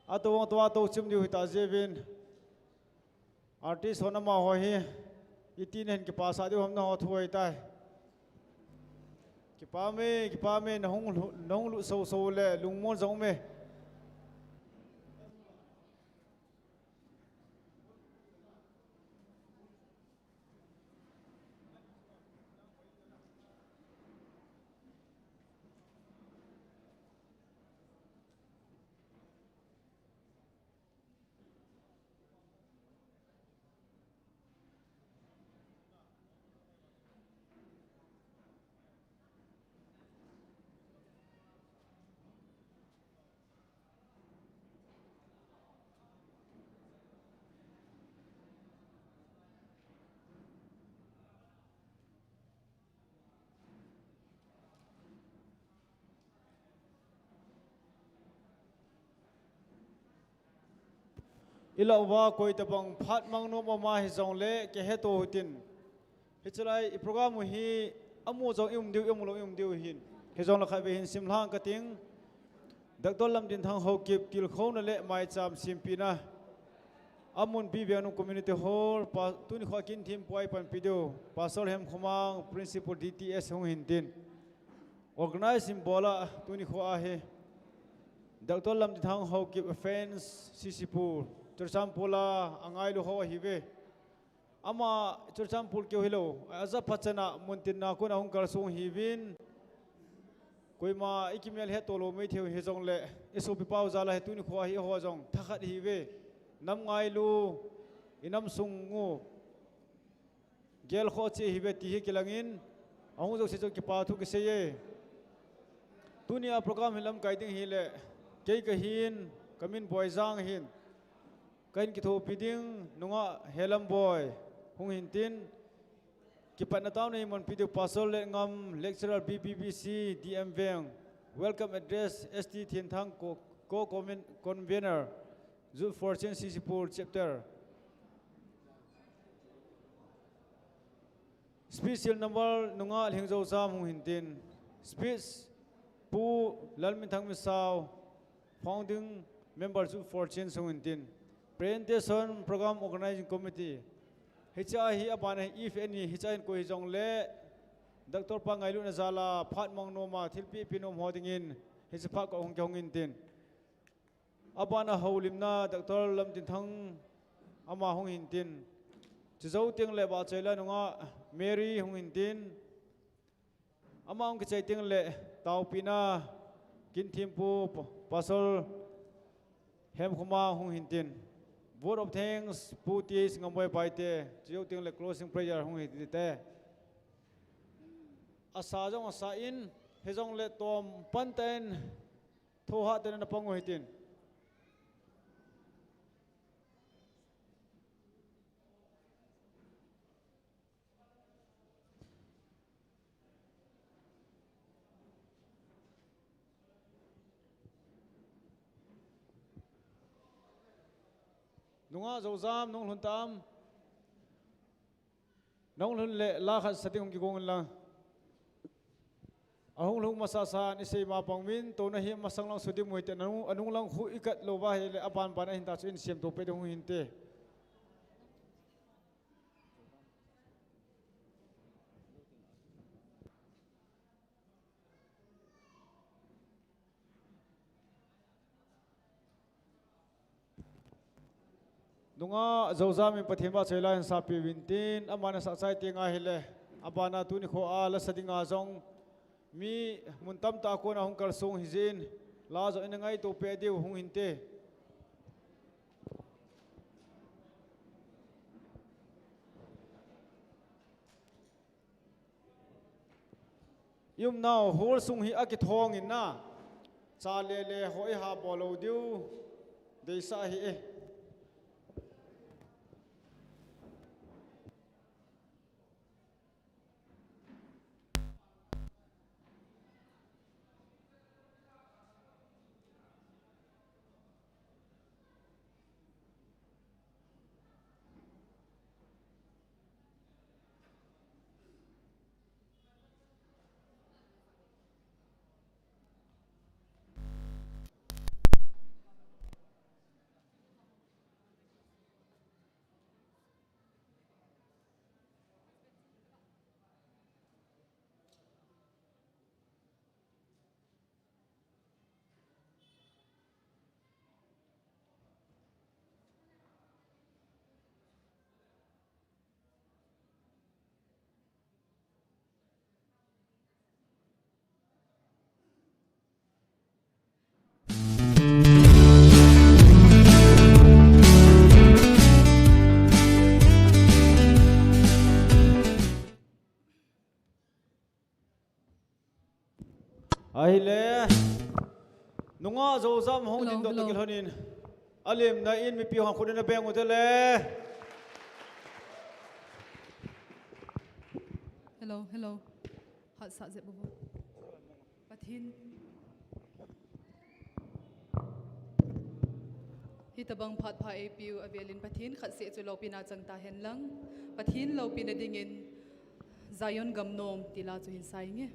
Atawang tua to chim diu hita jevin artist hona ma ho hi itin hen ki pasa diu hamna ho thuai tai ki pa me nong lu so le lungmon zong me ila wa koi tabang phat mang no ma hi zong le ke he to hutin hi chalai I program hi amu zong um diu hin he zong la khai be hin sim hlang ka ting Dr. Lamtinthang Haokip Tilkhou Naleh Maicham Sempehna amun bi VENGNOM community hall pa tuni khwakin thim poi pan pido pasal hem khomang principal DTS hong hintin organizing bola tuni khwa he Dr. Lamtinthang Haokip fans CCPUR Tersampula angai lo ho hive ama tersampul kyo hilo aza pachana muntin na ko na hong karsung hivin koima ikimel he tolo mai theu he jong le isu pi pau zala he tuni khwa hi ho jong thakhat hive nam ngai lu inam sungu gel kho che hive ti hi kilangin ahung jo se jo ki pa thu ki se ye tunia program hilam kaiding hi le kei ka hin kamin boizang hin kain ki tho piding nunga helam boy hung hintin ki patna taw nei mon pidu pasol le ngam lecturer BBBC DM Veng welcome address ST Thienthang co convener zu fortune CCPUR chapter special number nunga lingzo sam hung hintin speech pu Lalminthang Misau founding member zu fortune hung hintin presentation program organizing committee hicha hi apane if any hicha in ko hijong le Dr. Pangailu na zala phat mang no ma thilpi pinom hodingin hisa pha ko hong kyong in tin apana holimna Dr. Lamtinthang ama hong in tin chizau ting le ba chaila nunga Mary hong in tin ama ong kichai ting le taupina kin thimpu pasol hem khuma hong in tin Vote of thanks, puti singamoy baite, jiyo ting le closing prayer hong hitite. Asa jong asa in, hejong le tom panten, thoha ten na pango hitin. Nunga zozam nung luntam nung lun le la khat sating ki gong la ahung lung masasa ni sei ma pangmin to na hi masang lang sudi muite anung lang khu ikat lo ba he le apan pan hin ta chu in siam to pe dong hin te Nunga zozam in pathimba chela in sapi wintin amana sa sai tinga hele abana tuni kho ala sadinga zong mi muntam ta ko na hong kalsung hizin la zo in ngai to pe diu hung hinte yum now hol sung hi akithong in na cha le hoi ha bolo diu deisa hi e zo zam hong din dot kil honin alim na in mi pi ha khudin na beng utele hello hat sa ze bobo pathin hitabang phat pha apu avelin pathin khat se chu lo pina changta hen lang pathin lo pina dingin zayon gamnom tila chu hin sai nge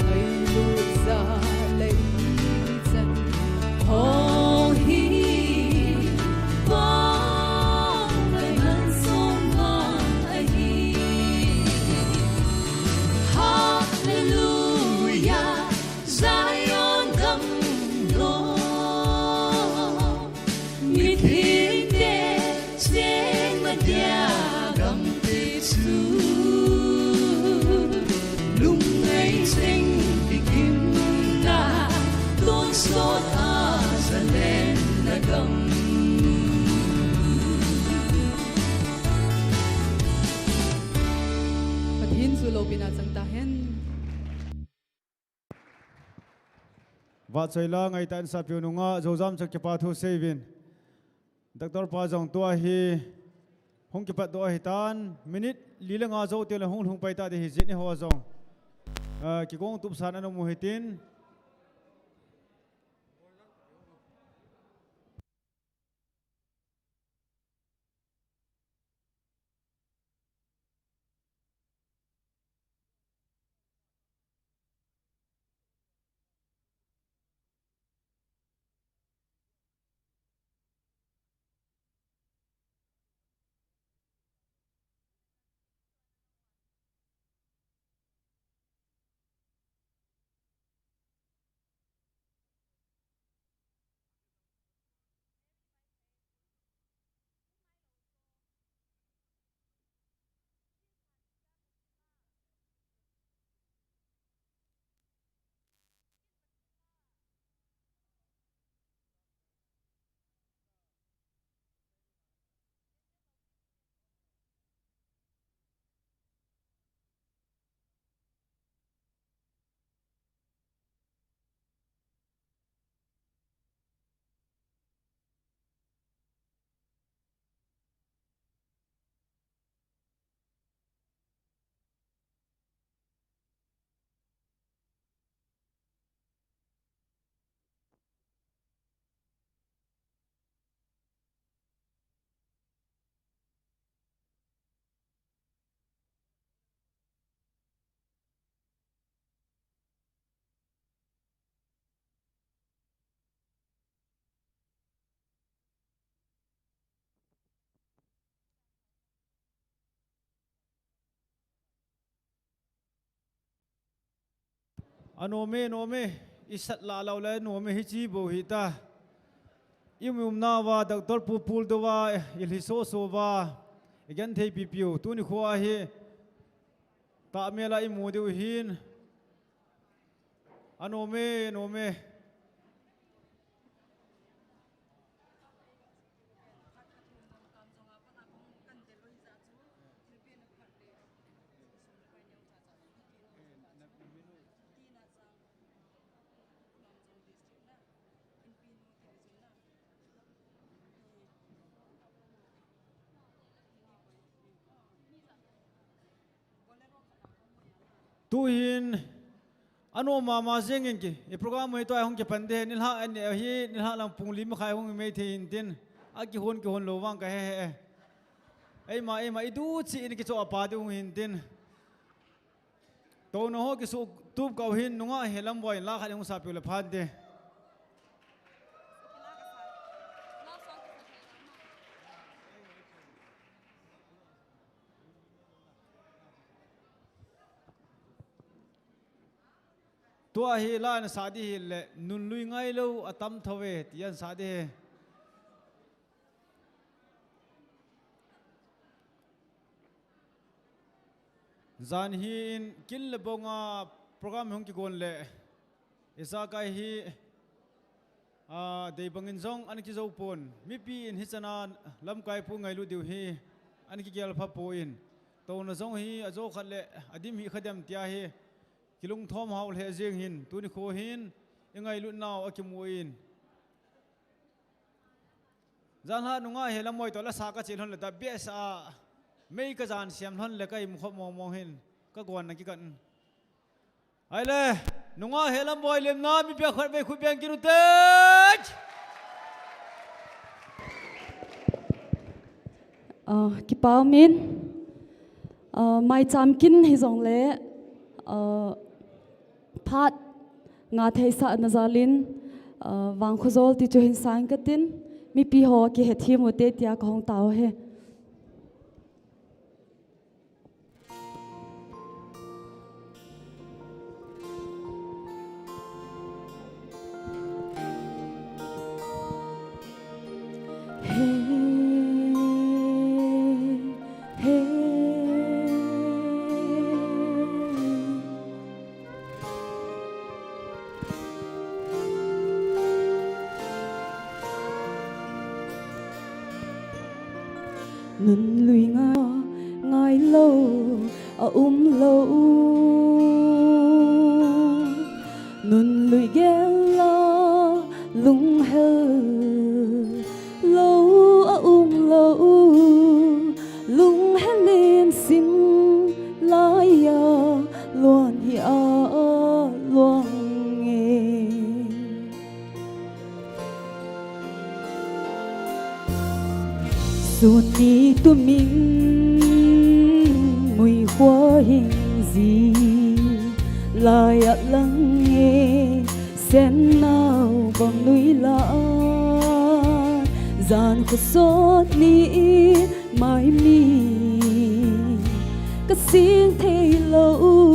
Hãy subscribe pathin chu lo pina changta hen Wat choi la ngai tan sa piu nunga zozam chak ke pa thu sevin Dr. Pa jong tua hi hong ke pat do hi tan minute lila nga zo te le hong pai ta de hi jin ho zong ki gong tup san anu mu hitin anome isat la law le nome hi chi bo hi ta imum na wa Dr. Pupul do wa ilhiso so wa again thei pipiu tu ni kho a hi ta mela I mu deu hin anome tu hin ano mama zengin ki e program mo ito ay hong ke pande nilha an hi nilha lang pung lim khai hong me thein tin a ki hon lo wang ka he ai ma idu chi in ki cho apa de hong hin tin to no ho ki su tup ka hin nunga helam boy la kha hong sa pi le phan de tua hi la na sa di hi le nun lui ngai lo atam thawe tian sa de zan hi in kil le bonga program hong ki gon le isa kai hi dei bangin zong an ki zo pon mi pi in hi chana lam kai pu ngai lu diu hi an ki gel pha po in to na zong hi azo khat le adim hi khadam tia hi kilung thom haul he jeng hin tu ni kho hin engai lu naw akimu in zan ha nunga he lamoi to la sa ka chil hon le da bes a mei ka jan siam hon le kai mu kho mo hin ka gon na ki kan ai le nunga he lamoi lem na mi pe khat be khu beng ki ru te ki pau min mai cham kin hi zong le phat nga thei sa na zalin wang khozol ti chu hin sang ka tin mi pi ho ki he thi mo te tia ka hong taw he lâu nun lùi ghé lo lung hơ lâu lâu lung hé lên xin lại luôn hi luôn nghe xuân đi tu mình mùi hoa hình gì lại lắng nghe sen nào bằng núi lạ gian khổ xót ní mãi mi cất tiếng thề lâu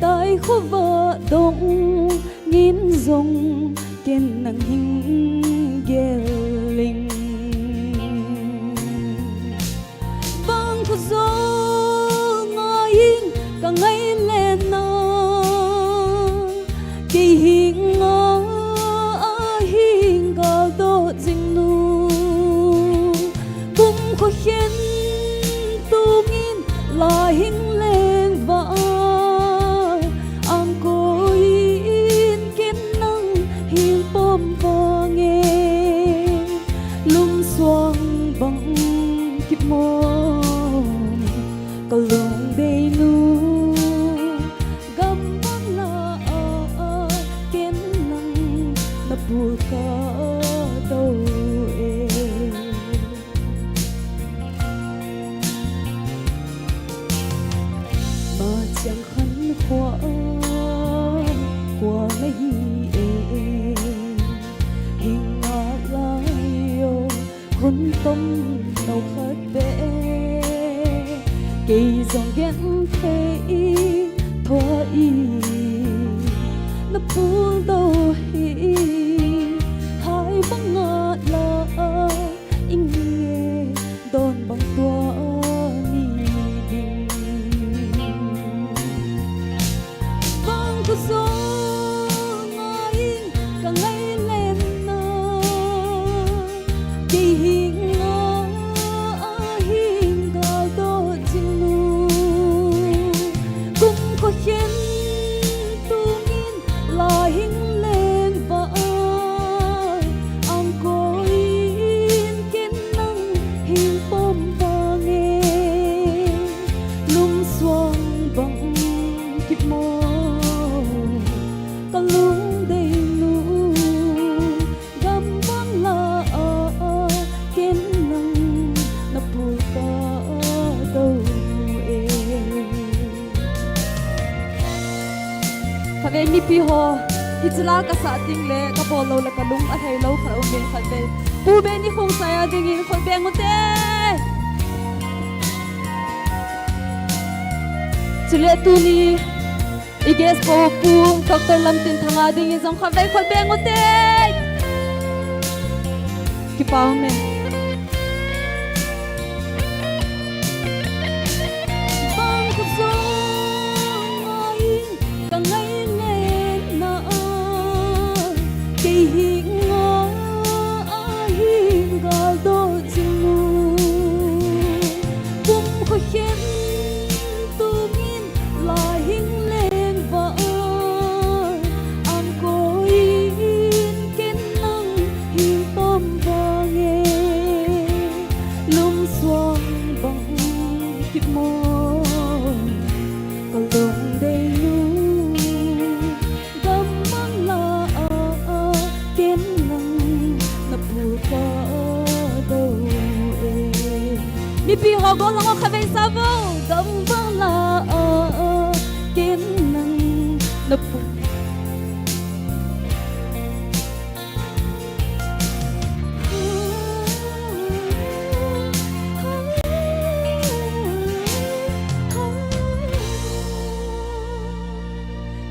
tại khổ vợ đông nghìn dòng kiên nặng hình ghê linh vang khổ gió ngồi cả ngày lên kỳ hình ngõ hình gạo đốt dinh nu cũng khó khiến tu nghìn là hình lên vợ ang cô in kiến năng hình bom vò nghe lung xoang bằng kịp môi cả lung đầy nu buka đâu mà chẳng khăn khoa qua mấy hình ngã lại hôn tâm đầu khát bể kỳ dòng ghét thế thoa y nó buông đâu hi băng ngọt là in nghe đòn bằng tua ni đình vang khúc gió ngồi cả ngày lên kỳ hình ngõ hình gạo đốt chinh nu cũng có khiến tu nghìn là hình lên vợ mi pi ho hitla ka sa ting le ka bolo la ka lung a thei lo khar um bin khat be pu be ni khong sa ya ding in khoi beng te chule tu ni iges po pu dr Lamtinthang ding in jong kha ve khoi beng te ki pa me bang ku zo ngai ka ngai hình ngõ hình gạo đốt chinh nu cũng khó khiến tu nghìn là hình lên vợ ang cô in kiến năng hình bom vò nghe lung xoang bằng kịp môi còn lung đầy nu mi pi ho go long kha ve sa vo dam bang la kiến năng nấp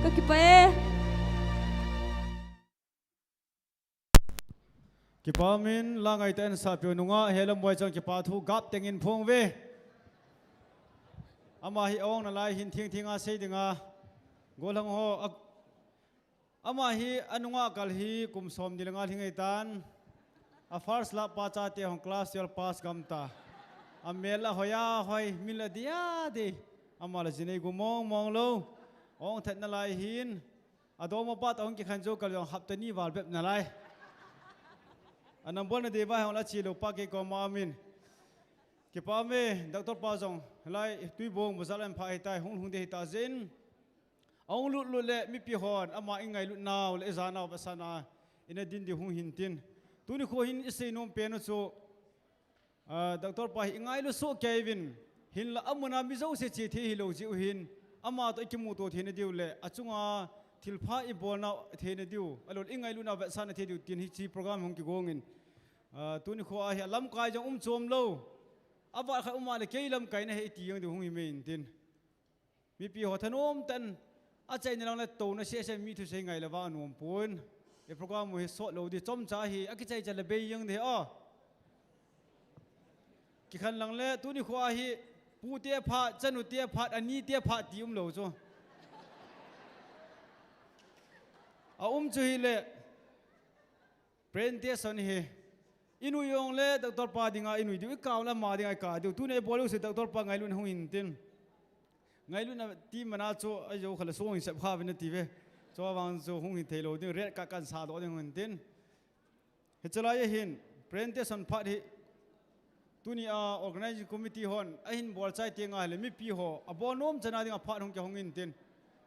ka ki pa kipa min langai ten sa pyo nunga helam boy chang kipa thu gap tengin phong ve ama hi ong na lai hin thing thinga sei dinga golang ho ama hi anunga kal hi kum som dilanga thingai tan a first la pa cha te hong class 12 pass gamta a mela hoya hoi miladia de amala jinei gumong mong lo ong that nalai hin adoma pat ong ki khanjo kalyong haptani wal beb nalai anam bon de ba hong la chi lo pa ke ko ma min ke pa me doctor pa jong lai tui bong muzalam phai tai hung de ta zin ong lut lut le mi pi hon ama ingai lut naw le zanaw basana ina din di hung hin tin tuni kho hin ise nom pe no chu doctor pa ingai lu so kevin hin la amuna mi zo se chi thi hi lo ji hin ama to kimu to thene diu le achunga thilpha I bolna thene diu alol ingai lu na basana the diu tin hi chi program hung ki gongin tuni kho a hi lam kai jong chom lo aba kha uma le keilam kai na he ti yang di hung hi mein tin mi pi ho thanom tan a chai na lang la to na se mi thu se ngai la wa nom pun e program mo he so lo di chom cha hi a ki chai chale be yang de a ki khan lang le tu ni khwa hi pu te pha chanu te phat ani te pha ti lo cho a chu hi le presentation hi inu yong le doctor pa dinga inu di kaw la ma dinga ka du tu ne bolu se doctor pa ngai lun hung in tin ngai lun na ti mana cho ai jo khala song se pha bin ti ve cho wang zo hung hi thelo ding red ka kan sa do ding hun tin he chala ye hin presentation phat hi tuni a organizing committee hon ahin bol chai tenga le mi pi ho abonom chana ding a phat hung ke hung in tin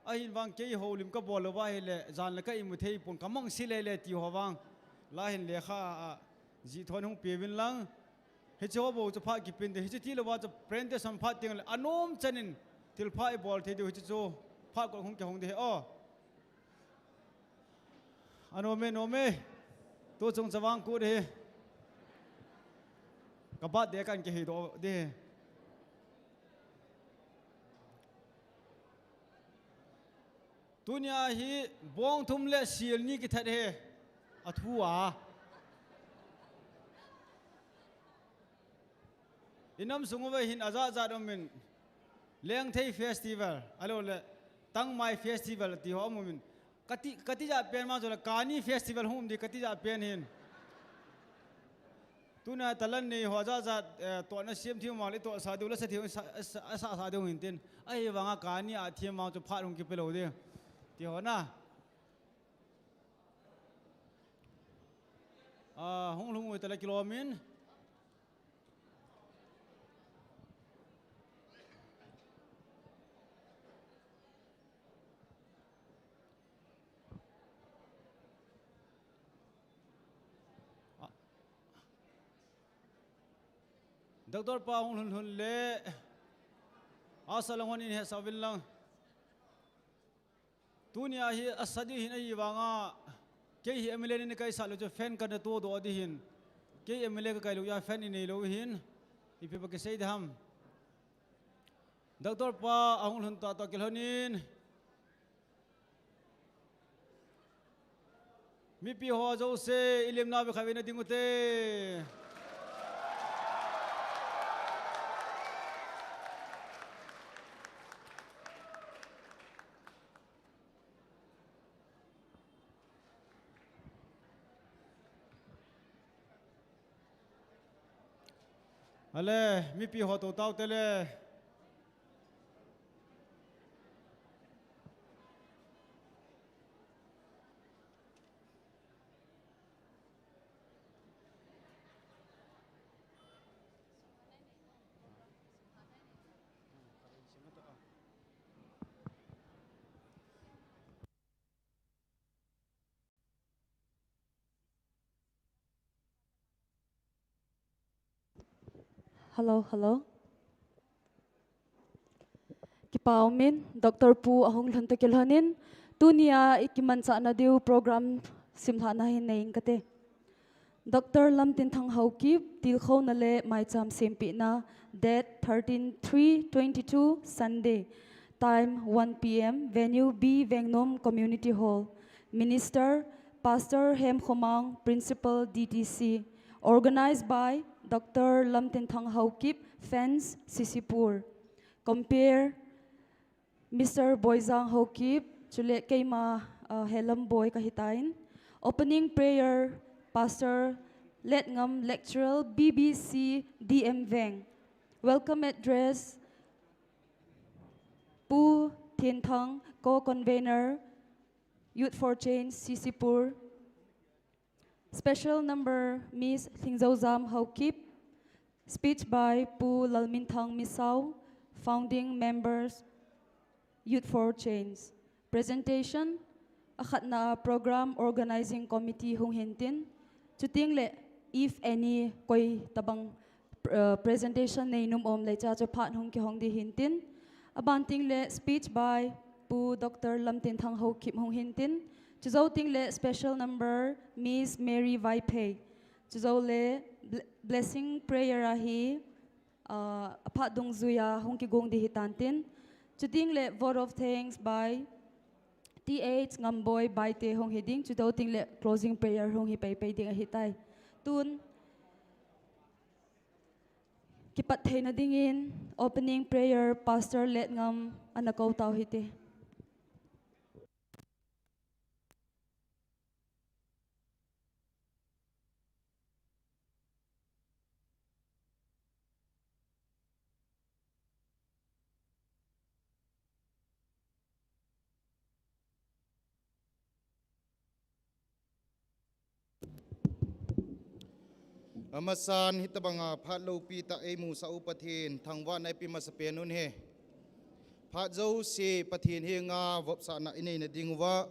ahin wang ke ho lim ka bol wa he le jan la ka imu thei pon kamang si le ti ho wang la hin le kha ji thon hung pe bin lang he cho bo chu pha ki pin de he ti lo wa chu presentation phat ting le anom chanin til pha I bol the de he chu pha ko hung ke hung de o no me to chung chawang ku de ka ba de kan ke he do de tunia hi bong thum le sil ni ki that he athua inam sunguwe hin aza za domin leng thei festival alo le tang mai festival ti ho mumin kati ja pen ma jola kani festival hum di kati ja pen hin tuna talan nei ho za to na sim thi ma le to sa du la sa thi sa du hin tin ai wanga kani a thi ma chu pha rung ki pelo de ti ho na hung lung oi tala kilomin Doctor pa hun le asalangwan in he savil lang tunia hi asadi hin ai wanga ke hi emile ni kai salu jo fan kan to do di hin ke emile ka kai lu ya fan ni lo hin ipi pa ke sei dham Doctor pa hun ta to kilhonin mi pi ho jo se ilim na be khavina dingute ale mi pi ho to tau tele Hello. Kipao min, Dr. Pu ahong lanto kilhanin, tunia ikiman sa na diu program simhana hinaing kate. Dr. Lamtinthang Haokip, Tilkhou Naleh Maicham Sempehna, date 13/3/22, Sunday, time 1 p.m., venue B VENGNOM Community Hall. Minister, Pastor Hem Khomang, Principal DTC, organized by Dr. Lamtinthang Haokip, fans CCPUR. Compare Mr. Boyzang Haokip, Chule Keima Helam Boy Kahitain. Opening prayer, Pastor Letngam Lectural BBC DM Veng. Welcome address, Naltinthang, co-convener, Youth for Change, CCPUR. Special number Ms. Tilkhou Haokip. Speech by Pu Lalminthang Misau, founding members, Youth for Change. Presentation, akhat na program organizing committee hong hintin. Chuting le, if any koi tabang presentation na inum le cha pat hong ki hong di hintin. Abanting le speech by Pu Dr. Lamtinthang Haokip hong hintin. Chuzauting le special number Ms. Mary Vaipei. Chuzau le blessing prayer ahi apat dong zuya hong ki gong di hitantin. Chuting le vote of thanks by TH Ngamboy Baite hong hiding. Chuzauting le closing prayer hong hipay ding ahitay. Tun kipat thay na dingin opening prayer pastor let ngam anakaw tao hiti. Amasan hitabanga phatlo pita emu sa upathin thangwa na pi masapenun he phatzo si pathin he nga vopsa na inei na dingwa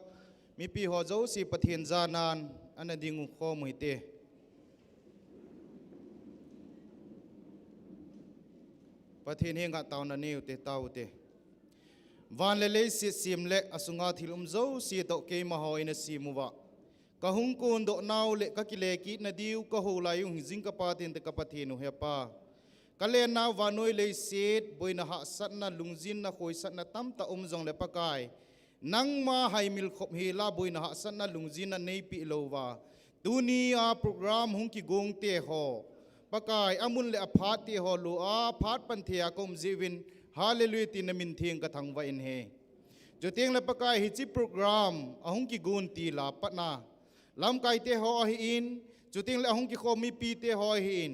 mi pi ho zo si pathin zanan ana dingu kho muite pathin he nga taw na neu te taw te van le si simle asunga thilum zo si to ke ma ho ina si muwa kahung kun do naw le kakile ki na diu ka holai yung hizing kapatin te kapatino hepa kale na vanoi le set boina ha sat na lungjin na khoi sat na tam ta umjong le pakai nang ma haimil khop hela boina ha sat na lungjin na nei pi lowa dunia program hung ki gong te ho pakai amun le aphat te ho lu a phat panthia kom jivin hallelujah tin min thing ka thangwa in he joting le pakai hi chi program ahung ki gun ti la patna lam kai te ho hi in chuting le hong ki khomi pi te ho hi in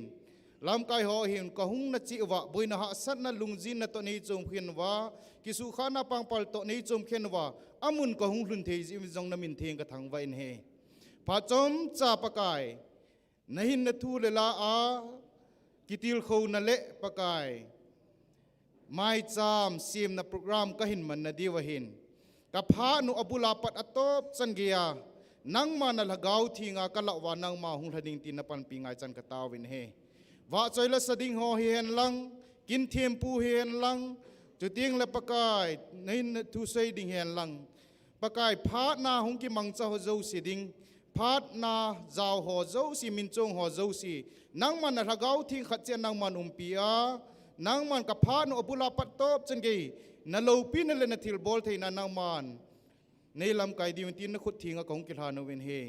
lam kai ho hi ka hung na chi wa boina ha sat na lungjin na to nei chom khen wa ki su khana pang pal to nei chom khen wa amun ka hung hlun thei ji jong na min theng ka thang wa in he pa chom cha pakai nahin na thu le la a Tilkhou Naleh pakai Maicham sim na program ka hin man na diwahin ka pha nu abula pat atop changia nang ma na lagaw thinga kalawa nang ma hung hading tin na pan pingai chan ka tawin he wa choila sading ho hen lang kin them pu hen lang chuting le pakai nain thu sei ding hen lang pakai phat na hung ki mang cha ho zo si ding phat na zaw ho zo si min chong ho zo si nang ma na lagaw thing khat chen nang man umpia nang man ka pha no abula pat top chen ge na lo pin le na thil bol theina nang man nei lam kai di tin na khut thinga kong ki hanu wen he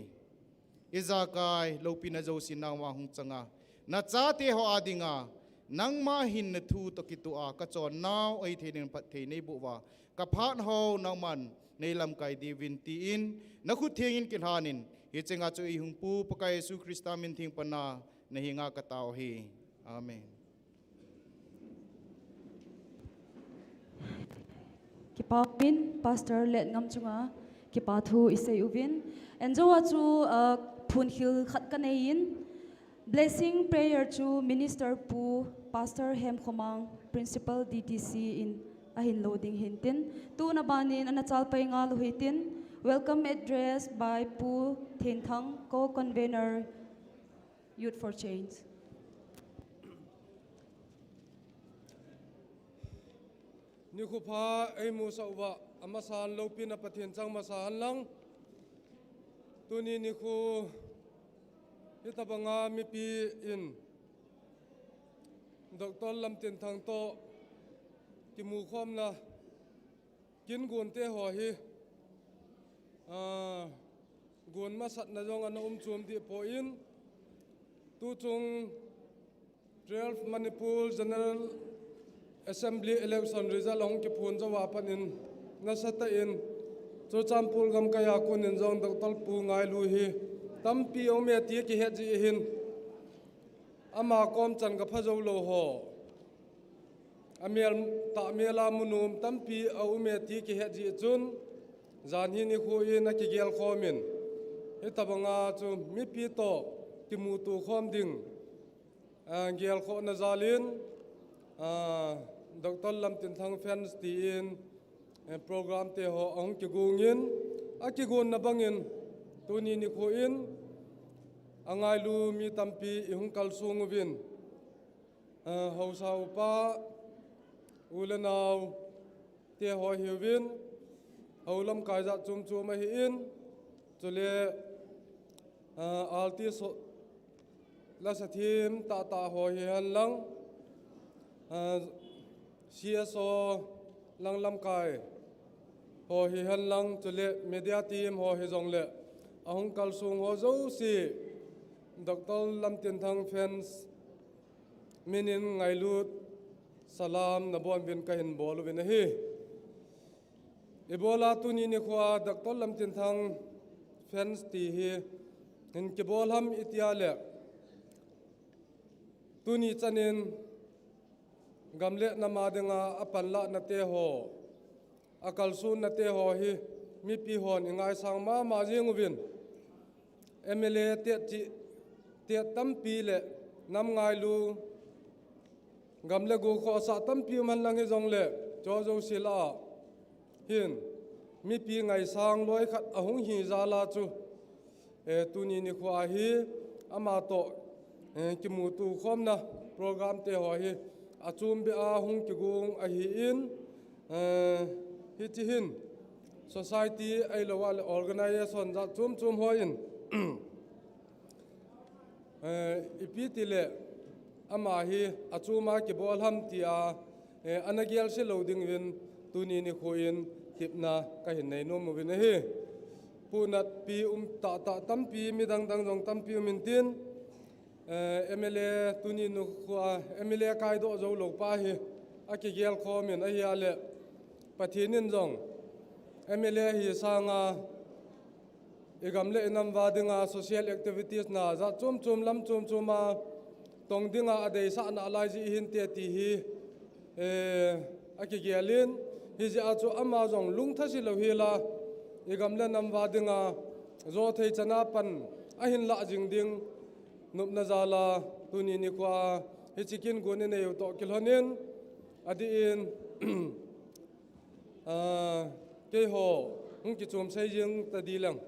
iza kai lopina zo sin na wa hung changa na cha te ho adinga nang ma hin na thu to ki tu a ka chon naw ai thein pat thei nei bu wa ka phan ho nang man nei lam kai di win ti in na khut thengin ki hanin hi chenga chu i hung pu pakai su krista min thing pana na hinga ka taw hi amen Kipawin pastor let ngam chunga kipathu isay uvin enjowa chu phunhil khat kanein blessing prayer to minister pu pastor hem khomang principal DTC in ahin loading hintin tu na banin anachal pai nga lohitin welcome address by Pu Thinthang co-convener Youth for Change. Nikupa ay musa uwa amasahan lopin na patiensang masahan lang tuni niku itabanga mipi in Dr. Lamtinthang to kimukhom na kin gun te ho hi gun masat na jong ana chum ti po in tu chung 12 Manipur General Assembly election result hong ki phun zo wapan in nasata in cho champul gam kaya kun in jong Dr. Pu ngai lu hi tampi ong me ti ki het ji hin ama kom chan ka phajo lo ho amial ta mela munum tampi au me ti ki he ji chun zan hi ni khu in a ki gel khomin he tabanga chu mi pi to ki mu tu khom ding gel kho na zalin Dr. Lamtinthang fans ti in program te ho ong ki gungin a ki gun na bangin tuni ni khu in angai lu mi tampi I hung kal sungwin hausa upa ulenau te ho hiwin haulam kaiza chum chum hi in chule alti so la sathim ta ho hi han lang CSO lang lam kai ho hi han lang chule media team ho hi jong le ahung kal sung ho zo si Dr. Lamtinthang fans minin ngailut salam na bon vin kahin bol vin hi ebola tuni ni khwa Dr. Lamtinthang fans ti hi in ke bol ham itiale tuni chanin gamle na madenga apanla na te ho akal sun na te ho hi mi pi hon ingai sang ma jinguvin MLA te tampi le nam ngai lu gamle go kho sa tampi man lang he jong le jo sila hin mi pi ngai sang loi khat ahung hi zala chu tuni ni khwa hi ama to ki mu tu khom na program te ho hi achum be a hung ki gung a hi in hi chi hin society ai lowal organization za chum ho in ipitile ama hi achuma ki bol ham ti a anagial se loading win tuni ni khoin tipna ka hin nei no movin hi punat pi ta tampi mi dang jong tampi min tin MLA tuni nu khwa MLA kai do zo lo pa hi aki gel kho min a hi ale pathinin jong MLA hi sanga egamle enam wadinga social activities na za chum lam chuma tong dinga adei sa na lai ji hin te ti hi aki gelin hi ji achu ama jong lung thasi lo hi la egamle nam wadinga zo thei chana pan a hin la jing ding nup na zala tuni ni kwa hi chikin gone ne to kilhonin adi in ke ho hung ki chum sei jing ta di lang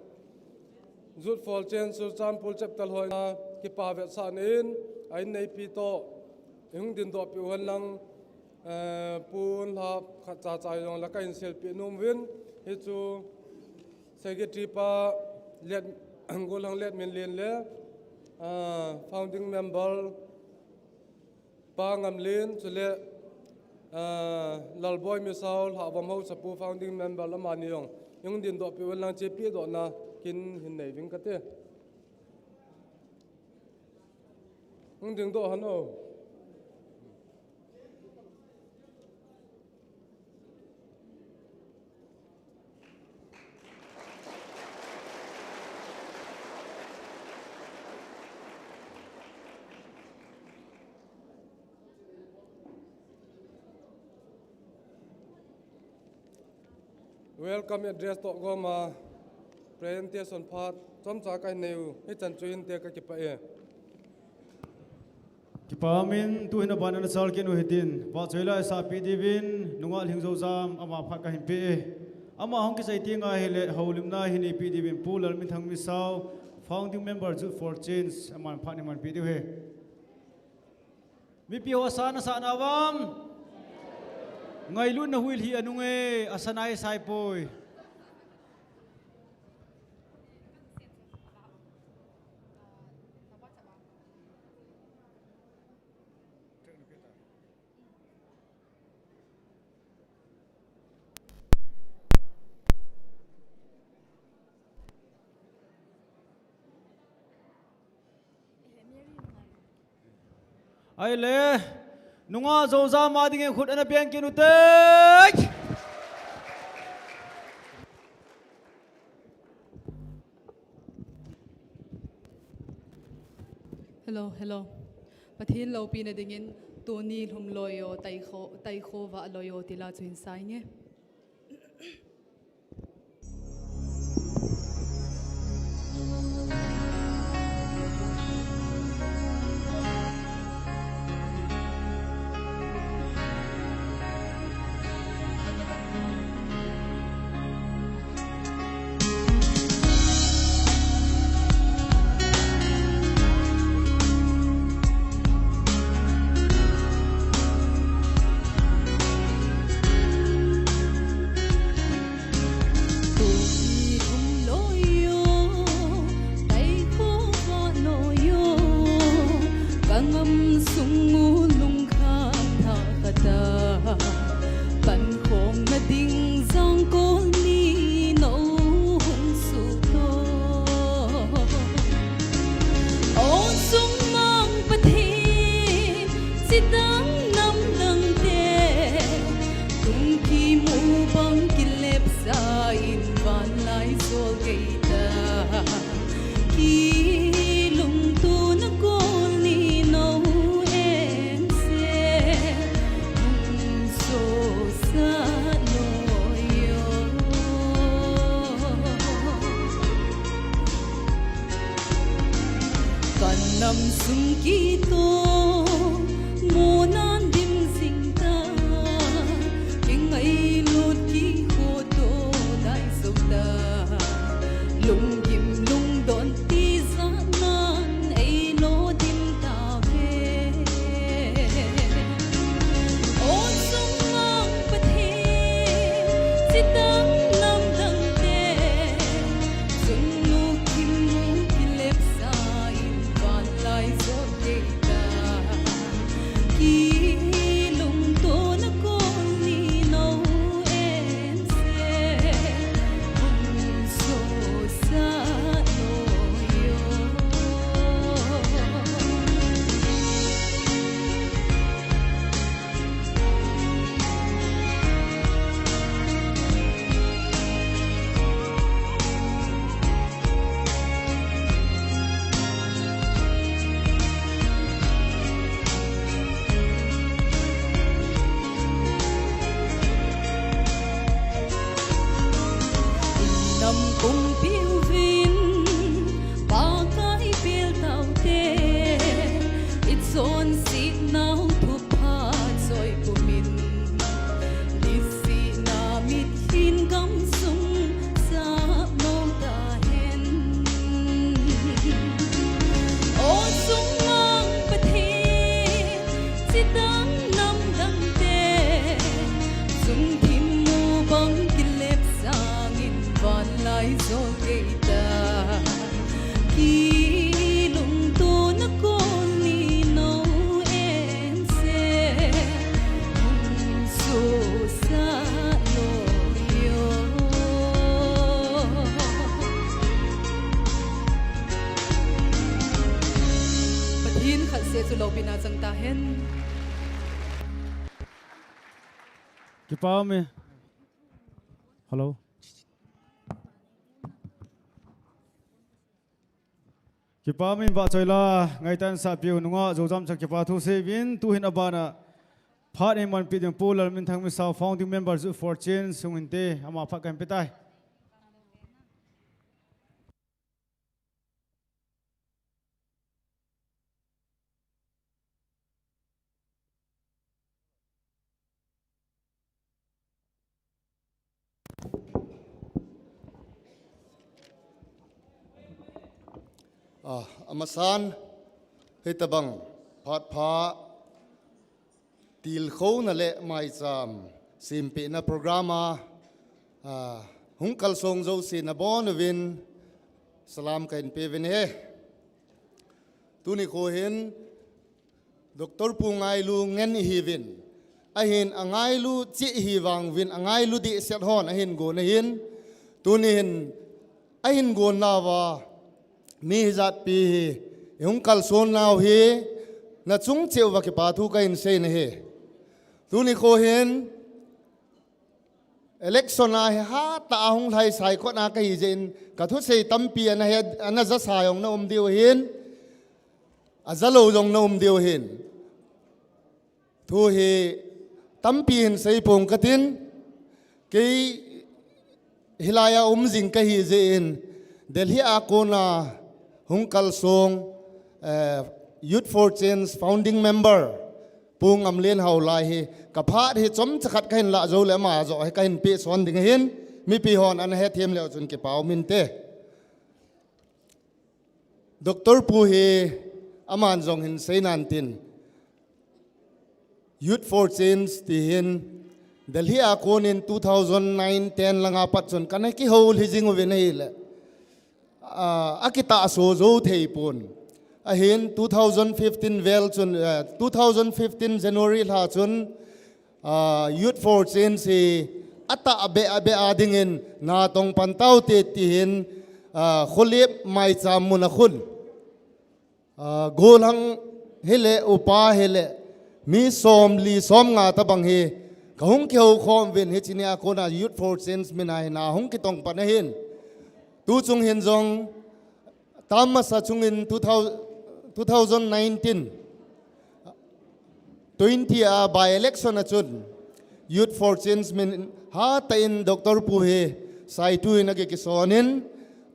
zut fol chen sur cham pul chap tal hoi na ki pa ve sa nin ai nei pi to hung din do pi wan lang pun la kha cha yong la ka in sel pi num win hi chu secretary pa let angol hang let min len le founding member pa ngam len chule lalboy misaul ha bam ho sapu founding member la mani yong yung din do pi wan lang che pi do na kin hin nei ving ka te ding do han o welcome address to goma presentation part chom cha kai neu hi chan chuin te ka ki pa e Kipamin tu hina banana sal ken uhitin wa choila sa pi divin nungal hingzo jam ama pha ka hin pe ama hong ki sai tinga hele holimna hini pi divin pulal min thang mi saw founding member ju for change aman pha ni man pi diu he mi pi wa sana wam ngai lu na huil hi anunge asanai sai poi ai le nunga zo za ma ding khut ana pian kinu te hello pathin lo pi na dingin Tony hum loyo tai kho wa loyo tila chu hin sai nge Kipame. Hello. Kipame ba choila ngai tan sa piu nunga jojam chak kipa thu se win tu hin abana phat in man pi ding pool Lamtinthang mi sa founding members of fortune sunginte ama pha kan petai Amasan hitabang phatpha Tilkhou Naleh Maicham Sempehna programa hungkal song zo sin abon win salam kain pevin he tuni ko hin Dr. Pungai lu ngen hivin ahin angai lu chi hiwang win angai lu di set hon ahin go na hin tuni hin ahin go nawa mi zat pi hungkal son naw hi na chung cheu wa ke pa thu ka in se ne he tuni ko hin election a ha ta hung thai sai ko na ka hi jen ka thu sei tampi an he an za sa yong na diu hin azalo jong na diu hin thu hi tam pin sei pong katin ke hilaya jing ka hi zein Delhi akona hungkal song Youth for Change founding member pung amlen haulai hi kaphat hi chom chakhat kain la zo le ma zo hai kain pe son ding hin mi pi hon an he them le chun ke pau min te Dr. Pu hi aman jong hin seinan tin Youth for Change ti hin Delhi akon in 2009-10 langa pat chun kanai ki hol hi jing ve nei le akita so zo thei pun ahin 2015 vel chun 2015 January la chun Youth for Change si ata abe adingin na tong pantau te tihin Naleh Maicham munakun golang hele upa hele mi som li som nga tabang he kahung kyo khom ven he chinia kona Youth for Change minai na hung ki tong panahin tu chung hin jong tamasa chung in 2019 20 by election achun Youth for Change min ha ta in Dr. Pu he sai tu in age ki sonin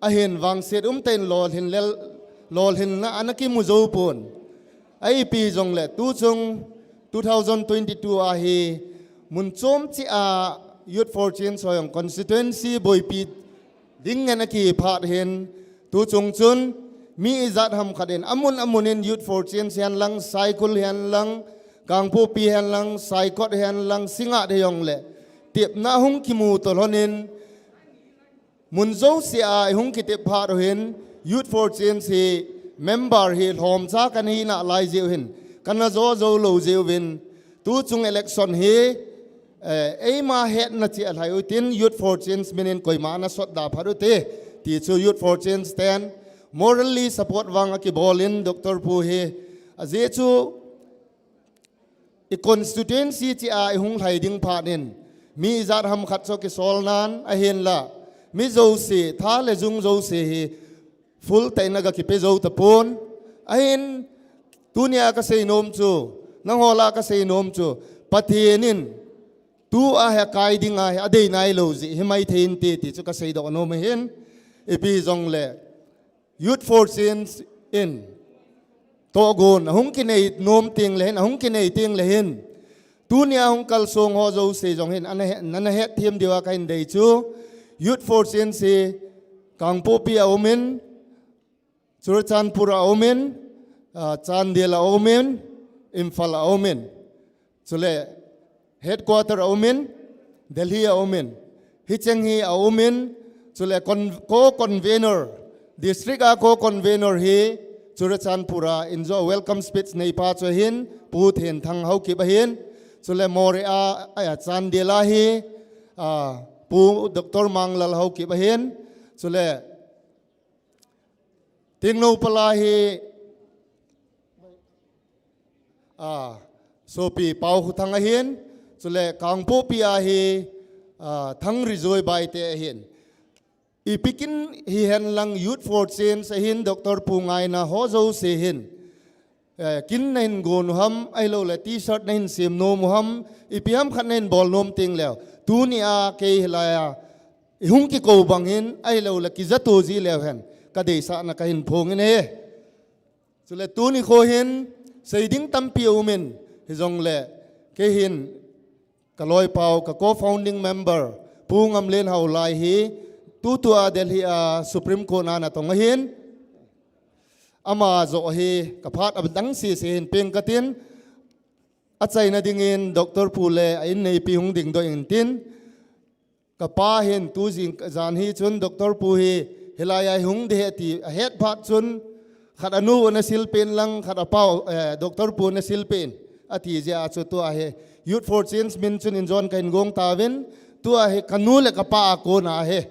ahin wang set ten lol hin na anaki muzo pon ai pi jong le tu chung 2022 a he mun chom chi a Youth for Change soyong constituency boy pi ding anaki phat hen tu chung chun mi izat ham khaden amunin Youth for Change han lang cycle han lang kangpo pi han lang saikot han lang singa de yong le tiep na hung kimu tolonin munzo si a hung kitep pha ro hin Youth for Change hi member hi hom cha kan hi na lai jeu hin kana zo lo jeu win tu chung election hi ei ma het na chi alhai utin Youth for Change minin koima na sot da pharu te ti chu Youth for Change stand morally support wang aki bolin Dr. Pu he aje chu i constituency chi a hung thai ding phanin mi zat ham khat so ki sol nan a hen la mi zo se tha le jung zo se hi full taina ga ki pe zo ta pon a hen tunia ka sei nom chu nang hola ka sei nom chu pathinin tu a ha kai ding a adei nai lo ji himai thein te ti chu ka sei do no me hen epi jong le Youth for Change in to gon hung ki nei nom ting le hen hung ki nei ting le hen tunia hung kal song ho zo se jong hen an he thiam diwa kain dei chu Youth for Change se kangpo pi a omen Churchanpur a omen Chandel a omen Imphal a omen chule headquarter a omen Delhi a omen hichenghi a omen chule co convener district a co convener hi Churchanpura injo welcome speech nei pa cho hin pu then thang Haokip a hin chule more a Chandela hi pu Dr. Manglal Haokip a hin chule tingno pala hi sopi pau khu thang a hin chule kangpo pi a hi thang rizoi bai te a hin ipikin hi hen lang Youth for Change a hin Dr. Pu ngai na ho zo se hin kin nain gon ham ai lo le t-shirt nain sim no mu ham ipiam khat nain bol nom ting lew tu ni a ke hilaya hung ki ko bang hin ai lo le ki zato ji lew hen ka de sa na ka hin phong ne chule tu ni kho hin seiding tampi umen hi jong le ke hin kaloi pau ka co founding member pungam len haulai hi tu Delhi Supreme Court na tong hin ama zo hi kaphat abdang si hin peng katin achai na dingin Dr. Pu le ain nei pi hung ding do in tin kapa hin tu jing jan hi chun Dr. Pu hi hilaya hung de ti het phat chun khat anu na silpen lang khat apau Dr. Pu na silpen ati ja chu tu a he Youth for Change min chun in zon kain gong tawin tu a he kanu le kapa ko na he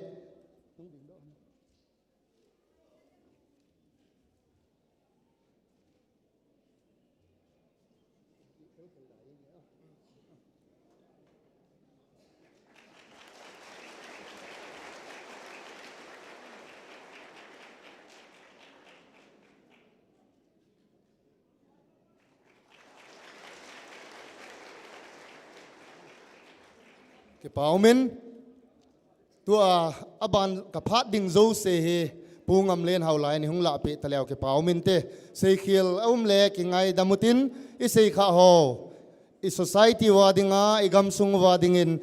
cái bảo mình tua aban cái phát đình dâu se he pu ngam lên hậu lại ni hung lạ pe taleo cái bảo mình te sei khiel le cái ngày damutin i sei kha ho i society wa dinga i gam sung wa dingin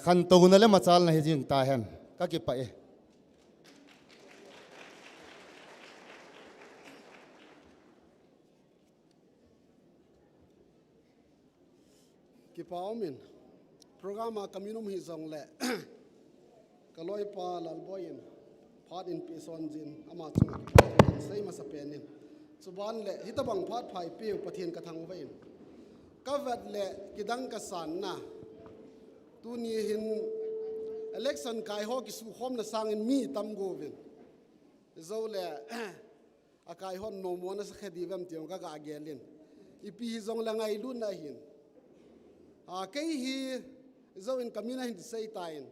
khan to na le machal na hejing ta hen ka ki pa e ki paumin programa kaminum hi zong le kaloi pa lalboyin phat in pison jin ama chung ki sei ma sapenin chuban le hitabang phat phai pe pathian ka thang vein ka vat le kidang ka san na tu ni hin election kai ho ki su khom na sang in mi tam go vin zo le akai hon no mo na sa khedi vem tiom ka ga gelin ipi hi zong la ngai lu na hin cái hi zo in kamina hin sei tain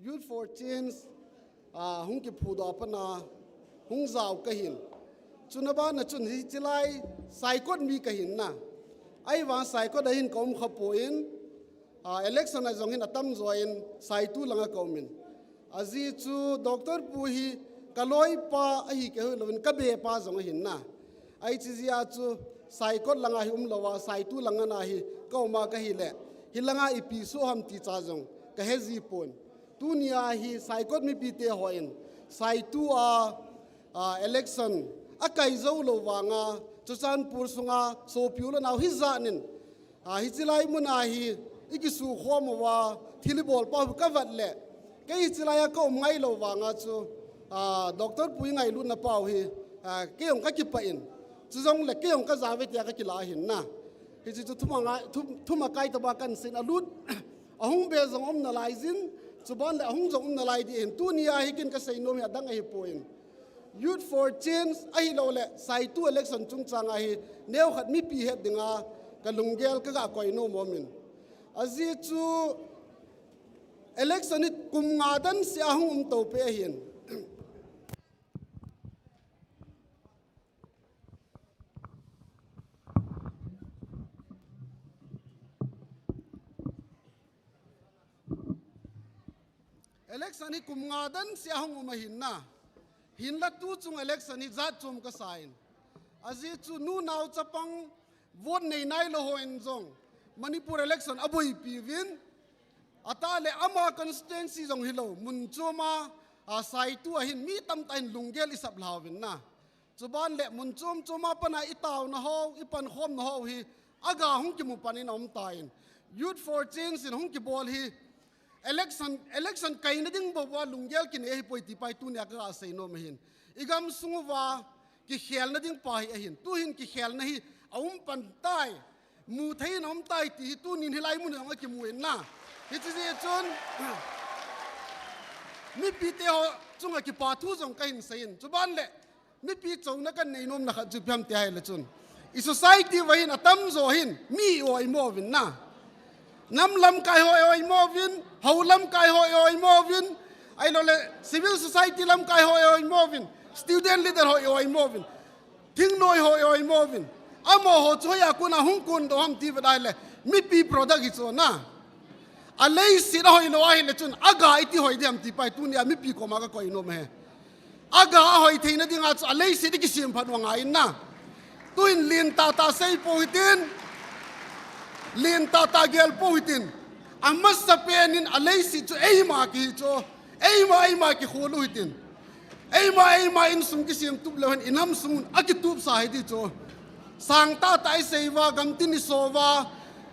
youth for change hung ki phu do pa na hung zau ka hin chunaba na chun hi chilai saikot mi ka hin na ai wa saikot da hin kom khapo in election a zong hin atam zo in sai tu langa komin azi chu doctor pu hi kaloi pa a hi ke lovin ka be pa zong hin na ai chi zia chu saikot langa hi lowa sai tu langa na hi ko ma ka hi le hilanga ipi so ham ti cha jong ka hezi pon tunia hi saikot mi pi te hoin sai tu election akai zo lo wanga chusan pur sunga so piulo naw hi zanin hi chilai muna hi ikisu khom wa thilibol pa ka vat le ke hi chilai ko ngai lo wanga chu doctor pui ngai lu na pau hi ke ong ka ki pa in chu jong le ke ong ka za ve tia ka ki la hin na hi chu thuma kai ta ba kan sin alut ahung be zong om na lai zin chuban le ahung zong om na lai di en tu nia hi kin ka sei nom ya dang hi poin youth for change ai lo le sai tu election chung chang a hi neu khat mi pi het dinga ka lunggel ka ga koi no momin azi chu election it kum nga dan si ahung to pe hin election hi kum nga dan si ahung uma hin na hin la tu chung election hi za chum ka sain azi chu nu naw chapang vote nei nai lo ho en jong manipur election aboi pi win atale ama constituency jong hilo mun chuma sai tu hin mi tam tain lunggel isap lawin na chuban le mun chuma pana itaw na ho ipan khom na ho hi aga hung ki mu panin om tain youth for change in hung ki bol hi election kai na ding bo lunggel kin e poi ti pai tu ne ka sei no hin igam sungwa ki khel na ding pai a hin tu hin ki khel na hi aum pan tai mu thei nom tai ti tu nin hilai mun ang ki mu na hi chi chon mi pi te ho chunga ki pa thu jong ka hin sein chuban le mi pi chong na kan nei nom na kha chu pham te hai le chun i society wa hin atam zo hin mi oi mo vin na nam lam kai hoi mo vin hau lam kai hoi mo vin ai lo le civil society lam kai hoi mo vin student leader hoi mo vin thing noi hoi mo vin amo ho choya kuna hung kun do ham ti vadai le mi pi product hi cho na alei si da hoi lo ai le chun aga iti hoi dem ti pai tu ni mi pi ko ma ka koi no me aga hoi theina dinga chu alei si di ki sim phan wa ngai na tuin lin ta sei po hitin lin ta gel po hitin amas sa penin alei si chu ei ma ki cho ei ma ki kholu hitin ei ma in sum ki sim tup lewan inam sun akitup sa hi di cho sang ta tai sei wa gam tin ni so wa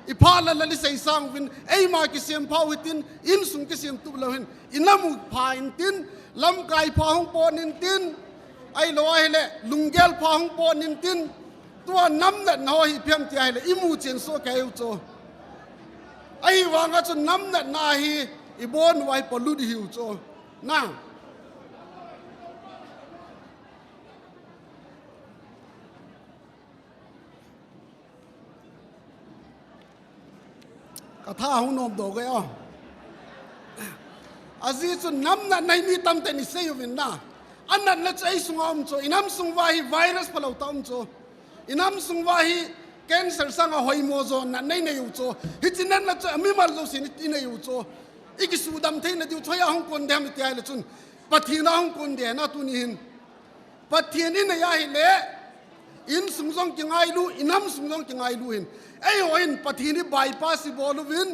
iphala la li sei sang win ei ma ki sim phau hitin in sum ki sim tup lewan inamu phain tin lam kai pha hong pon in tin ai lo ai le lunggel pha hong pon in tin tua nam na no hi phiam ti ai le imu chen so ka eu cho ai wanga chu nam na hi ibon wai polu di hiu cho na ka tha hu nom do ga yo azi chu nam na nai mi tam te ni se yu win na anan na chai sungom cho inam sungwa hi virus palo tam cho inam sungwa hi cancer sanga hoi mo zo na nei nei u cho hichinan na cha mi mal zo sin ti nei u cho อีกสูดำเทนดิวช่วยห้องคนเดียมติไอละจุนปฏินาห้องคนเดียน่าตุนิหินปฏินี้นายาหิเละอินสุงซงกิงไอลูอินำสุงซงกิงไอลูหินไอ้หัวอินปฏินี้บายพาสิบอลูวิน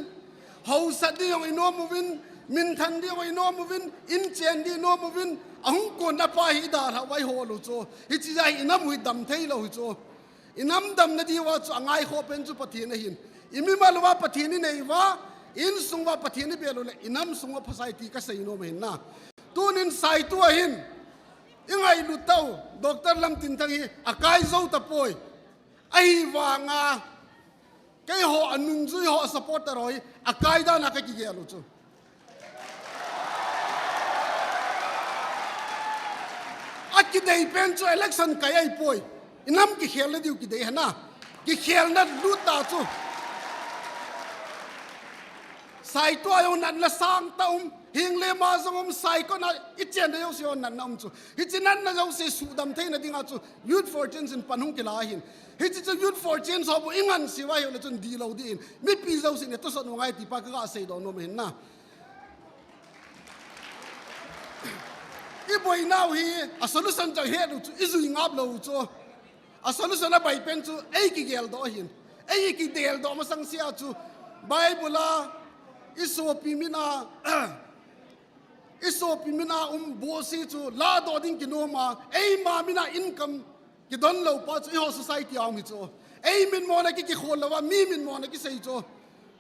เฮาสัตย์ดีของอินโนมูวินมินทันดีของอินโนมูวินอินเจนดีโนมูวินห้องคนนับไปฮิดาร์ไว้หัวลูโจฮิจิใจอินำหุยดำเทยลูโจอินำดำนาดีว่าจะง่ายขอเป็นจุปฏินี้หินอิมิมาลว่าปฏินี้ในว่าอินสุงว่าปฏินี้เบลูเลอินำสุงว่าภาษาไทยก็ใส่โนไม่เห็นนะตูนินใส่ตัวหินยังไงลูกเต้าดรลำตินทั้งฮีอากายเจ้าตะปอยไอ้วางาแกหัวอนุนจุยหัวสปอร์ตรอยอากายด้านนักกิเกลูจูอากิเดย์เป็นจูเอเล็กชันไก่ไอ้ปอยอินำกิเขียนเลยดิวกิเดย์นะกิเขียนนั้นลูกตาจูใส่ตัวอยู่นั่นละสร้างตาหิงเลมาสงมใส่ก็น่ะอิจเจนเดียวสิวันนั้นน้ำจูอิจนั้นน่ะเราเสียสูดำเทนดิ่งอาจูยูทฟอร์จูนสินปันหุ่งกิลาหินฮิจิจะยูทฟอร์จูนสอบอิงันสิว่าอยู่เลยจนดีเราดีนไม่ปีเราสิเนี่ยตัวสนุกไงที่ปากก็เสียดอนโนมเห็นนะอีบอยน่าฮีอาสลุสันจะเฮ็ดจูอิจุยงับเราจูอาสลุสันน่ะใบเป็นจูไอ้กิเกลดอหินไอ้กิเดลดอมาสังเสียจูไบเบิลาอิสโอปิมินาอิสโอปิมินาโบซีจูลาดอดิ้งกิโนมาไอ้มามินาอินคัมกิดอนเลวป้าจูอีฮอสไซตี้อามิจูไอ้มินมอนะกิโคลว่ามีมินมอนะกิเซจู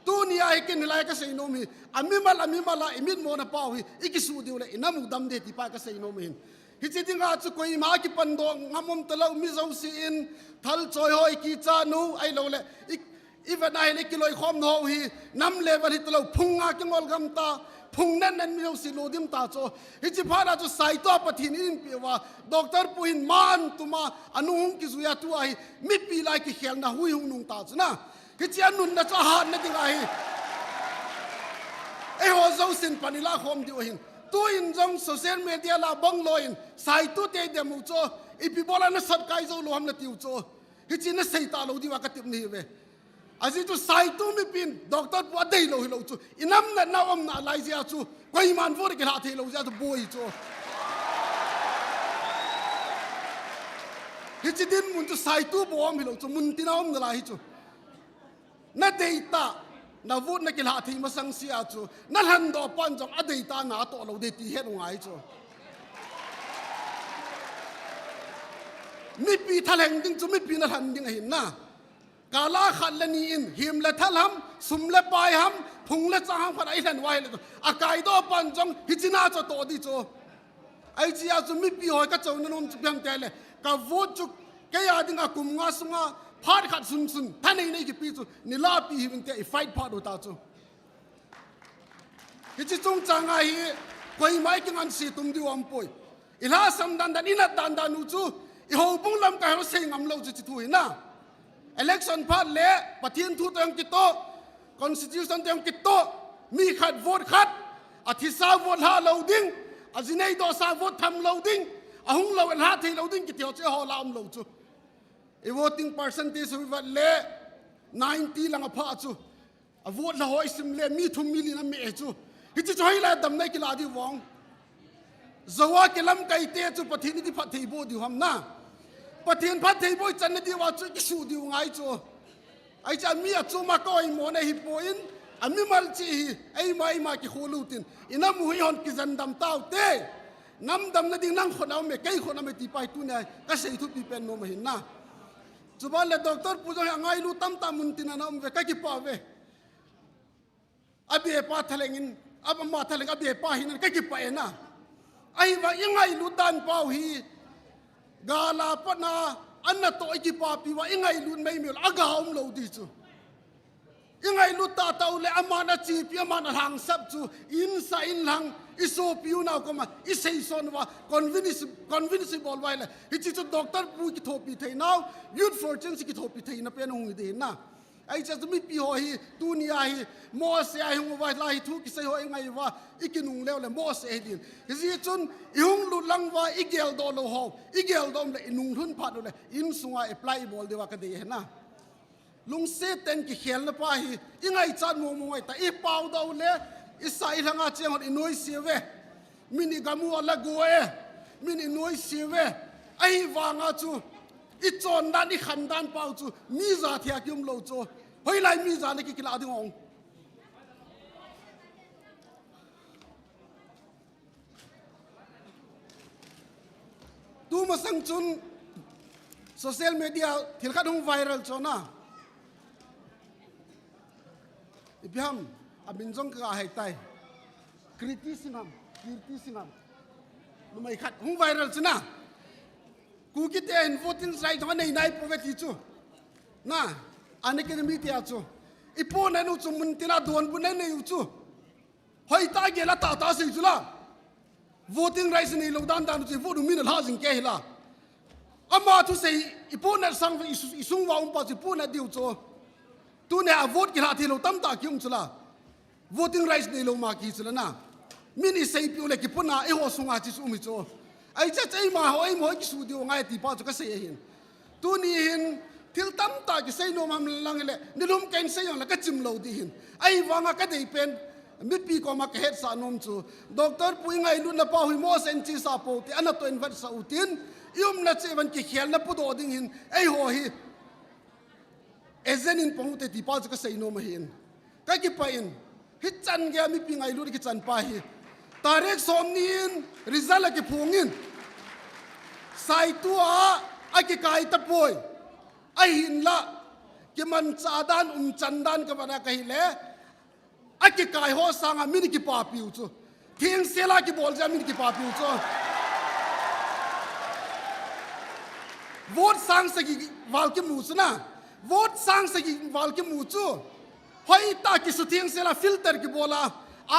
ตัวนี้ไอ้กินอะไรก็เซโนมีอามิมาลาอิมินมอนะป้าวิอีกิสูดิวเลยอินามุดัมเดติป้าก็เซโนมีฮิจิติงาจูโกยมากิปันดงงามมตะเลวมิซาวซีอินทัลจอยฮอยกิจานูไอ้เลวเลยอีวันไหนเลยกิโลคอมโนฮีน้ำเลวที่ตะเลวพุ่งอากิงอลกัมตาพุ่งนั่นมีเราสิโลดิมตาโจฮิจิพาราจูใส่ตัวปฏินินเปียวว่าดอกเตอร์ปุหินมันตุมาอนุหงกิจุยาตัวไอ้มิปีไลกิเขียนนะหุยหงนุงตาจูนะฮิจิอนุนนะจะหานั่นดิ่งไอ้ไอ้หัวเจ้าสินปานิลาคอมดิวหินตัวอินจงโซเชียลมีเดียลาบังลอยน์ใส่ตัวเตะเดมูโจอีพีบอลนั้นสัตว์ไก่เจ้าโลหะนั่นติวโจฮิจินั่นใส่ตาโลดีว่ากติบนี่เว้อาจิจูใส่ตัวไม่เป็นด็อกเตอร์ปวดได้โลหิโลจูอินำนั่นน้าน่าไล่เสียจูก็อีมันฟูริกหาเทโลเสียจูบอยจูฮิจิดินมุนจูใส่ตัวบอมหิโลจูมุนติน้าน่าไล่จูนั่นเดต้าน่าวูดนักหาเทมาสังเสียจูนั่นหันดอปันจงอเดต้าน่าตัวเราเดตีเฮ็ดงไงจูไม่ปีทะเลงดิ้งจูไม่ปีนั่นหันดิ้งเห็นนะกาลาขัดเลนีอินหิมเลทัลฮัมสุมเลปายฮัมพุงเลจ้าฮัมพันไอแลนไว้เลยตัวอากาศตัวปันจงฮิจินาจะโตดีโจไอจีอาจุมิปีหอยก็จะนั่นนมจุเพียงแต่เลยกับวูจุกแกยาดิ้งอากุมงาสุงาพาดขัดซุนท่านในกี่ปีจูนิลาปีหิมแต่ไฟพาดูตาจูฮิจิจงจางไอคอยไม่กินอันสีตุมดิวอัมปอยอิลาสัมดันอินัดดันนูจูอีหัวบุ้งลำกายเราเสียงอัมเลวจิตุยนะelection พาดเละปฏิทินทูตยังกิโต constitution ยังกิโตมีขัดโหวตขัดอธิสาโหวตหาเราดิ้งอจินัยดอสาโหวตทำเราดิ้งอาหุงเราเอลหาที่เราดิ้งกิเทียวเจ้าหอลามเราจูอี voting percentage วิวัฒน์เละ90ลังอภาจูโหวตละหอยสิมเละมีทุ่มมิลลินะมีจูฮิจิจ่อยละดำในกิลาดีวงจว่ากิลำไก่เตจูปฏิทินที่พัดที่โบดิวหำนะปฏิทินพัดที่โบจันนดีว่าจูกิสูดิวไงจูไอจะมีจูมาก็ไอโมเนฮิปโปอินอามีมัลจีไอมากิโคลูตินอินามุฮิฮอนกิจันดำเต้าเต้น้ำดำนั่นดิ่งนั่งคนเอาเมย์ใครคนเอาเมย์ตีไปตุนเนี่ยก็เสียทุบปีเป็นโนมาเห็นนะจุบันเลยด็อกเตอร์พูดว่าไงรู้ตั้มตามุนตินาน้ำเวก็กี่ป้าเวอบีเอป้าทะเลงินอับมาทะเลอบีเอป้าหินก็กี่ป้าเอ็นะไอ้ว่ายังไงรู้ดันป้าฮีกาลาปนาอันนั้นตัวไอ้กี่ป้าปีว่ายังไงรู้ไม่มีอากาศเราดีจูยังไงรู้ตาเต่าเลยอามานาจีพีอามานาทางซับจูอินไซน์หลังอิโซพิวน่าก็มาอิเซย์ซอนว่าconvincibleไว้เลยฮิจิจุดด็อกเตอร์พูดกิโทปีเทน่ายูทฟอร์จูนสิกิโทปีเทน่าเป็นหงส์เดียนะไอ้เจ้าจะไม่ปีหอยตัวนี้ไอ้มอสไอ้หงส์ไว้ไล่ทุกกิเซย์หอยยังไงว่าอีกินุงเลวเลยมอสเอ็ดินฮิจิจุนอีหงส์ลุลังว่าอีเกลโดโลฮาวอีเกลโดมเลยอีนุงทุนพัดเลยอินสุงไอ้ applicable เดียวกันเดียนะลุงเซตันกิเขียนละไปยังไงจัดมงไงแต่อีเป่าดาวเล่ isai langa cheng inoi siwe mini gamu ala goe mini inoi siwe ai wanga chu ichon dan I khandan pau chu mi za thia kyum lo chu hoi lai mi za ne ki kila ding ong tu ma sang chun social media thil khat hung viral chona ibham abin jong ka hai tai kriti singam numai khat hung viral chuna ku ki ten voting right ma nei nai poverty chu na ane ke mi tia chu ipo na nu chu mun tina don bu na nei chu hoi ta ge la ta sei chu la voting rights nei lo dan chu vote min la jing ke la ama tu sei ipo na sang isung wa pa chu ipo na diu chu tu ne a vote ki la thi lo tam ta kyum chu la voting rights nei lo ma ki chu la na mini sei pi le ki puna e ho sunga chi su mi chu ai cha chai ma ho ai mo ki su dio ngai ti pa chu ka sei hin tu ni hin thil tam ta ki sei no mam lang le ni lum ken sei yong la ka chim lo di hin ai wanga ka dei pen mi pi ko ma ka het sa nom chu doctor pui ngai lu na pa hui mo sen chi sa po ti ana to in vat sa utin yum na che van ki khel na pu do ding hin ai ho hi ezen in pong te ti pa chu ka sei no ma hin ka ki pa in hi chan ge mi pi ngai lu ki chan pa hi tarek somnin rizal ki phungin sai tua aki kai ta poi ai hin la ki man chadan chandan ka bana kai le aki kai ho sanga min ki pa piu chu thing sela ki bol ja min ki pa piu chu vote sang sa ki wal ki mu chu na vote sang sa ki wal ki mu chu hoi ta ki su thing sela filter ki bola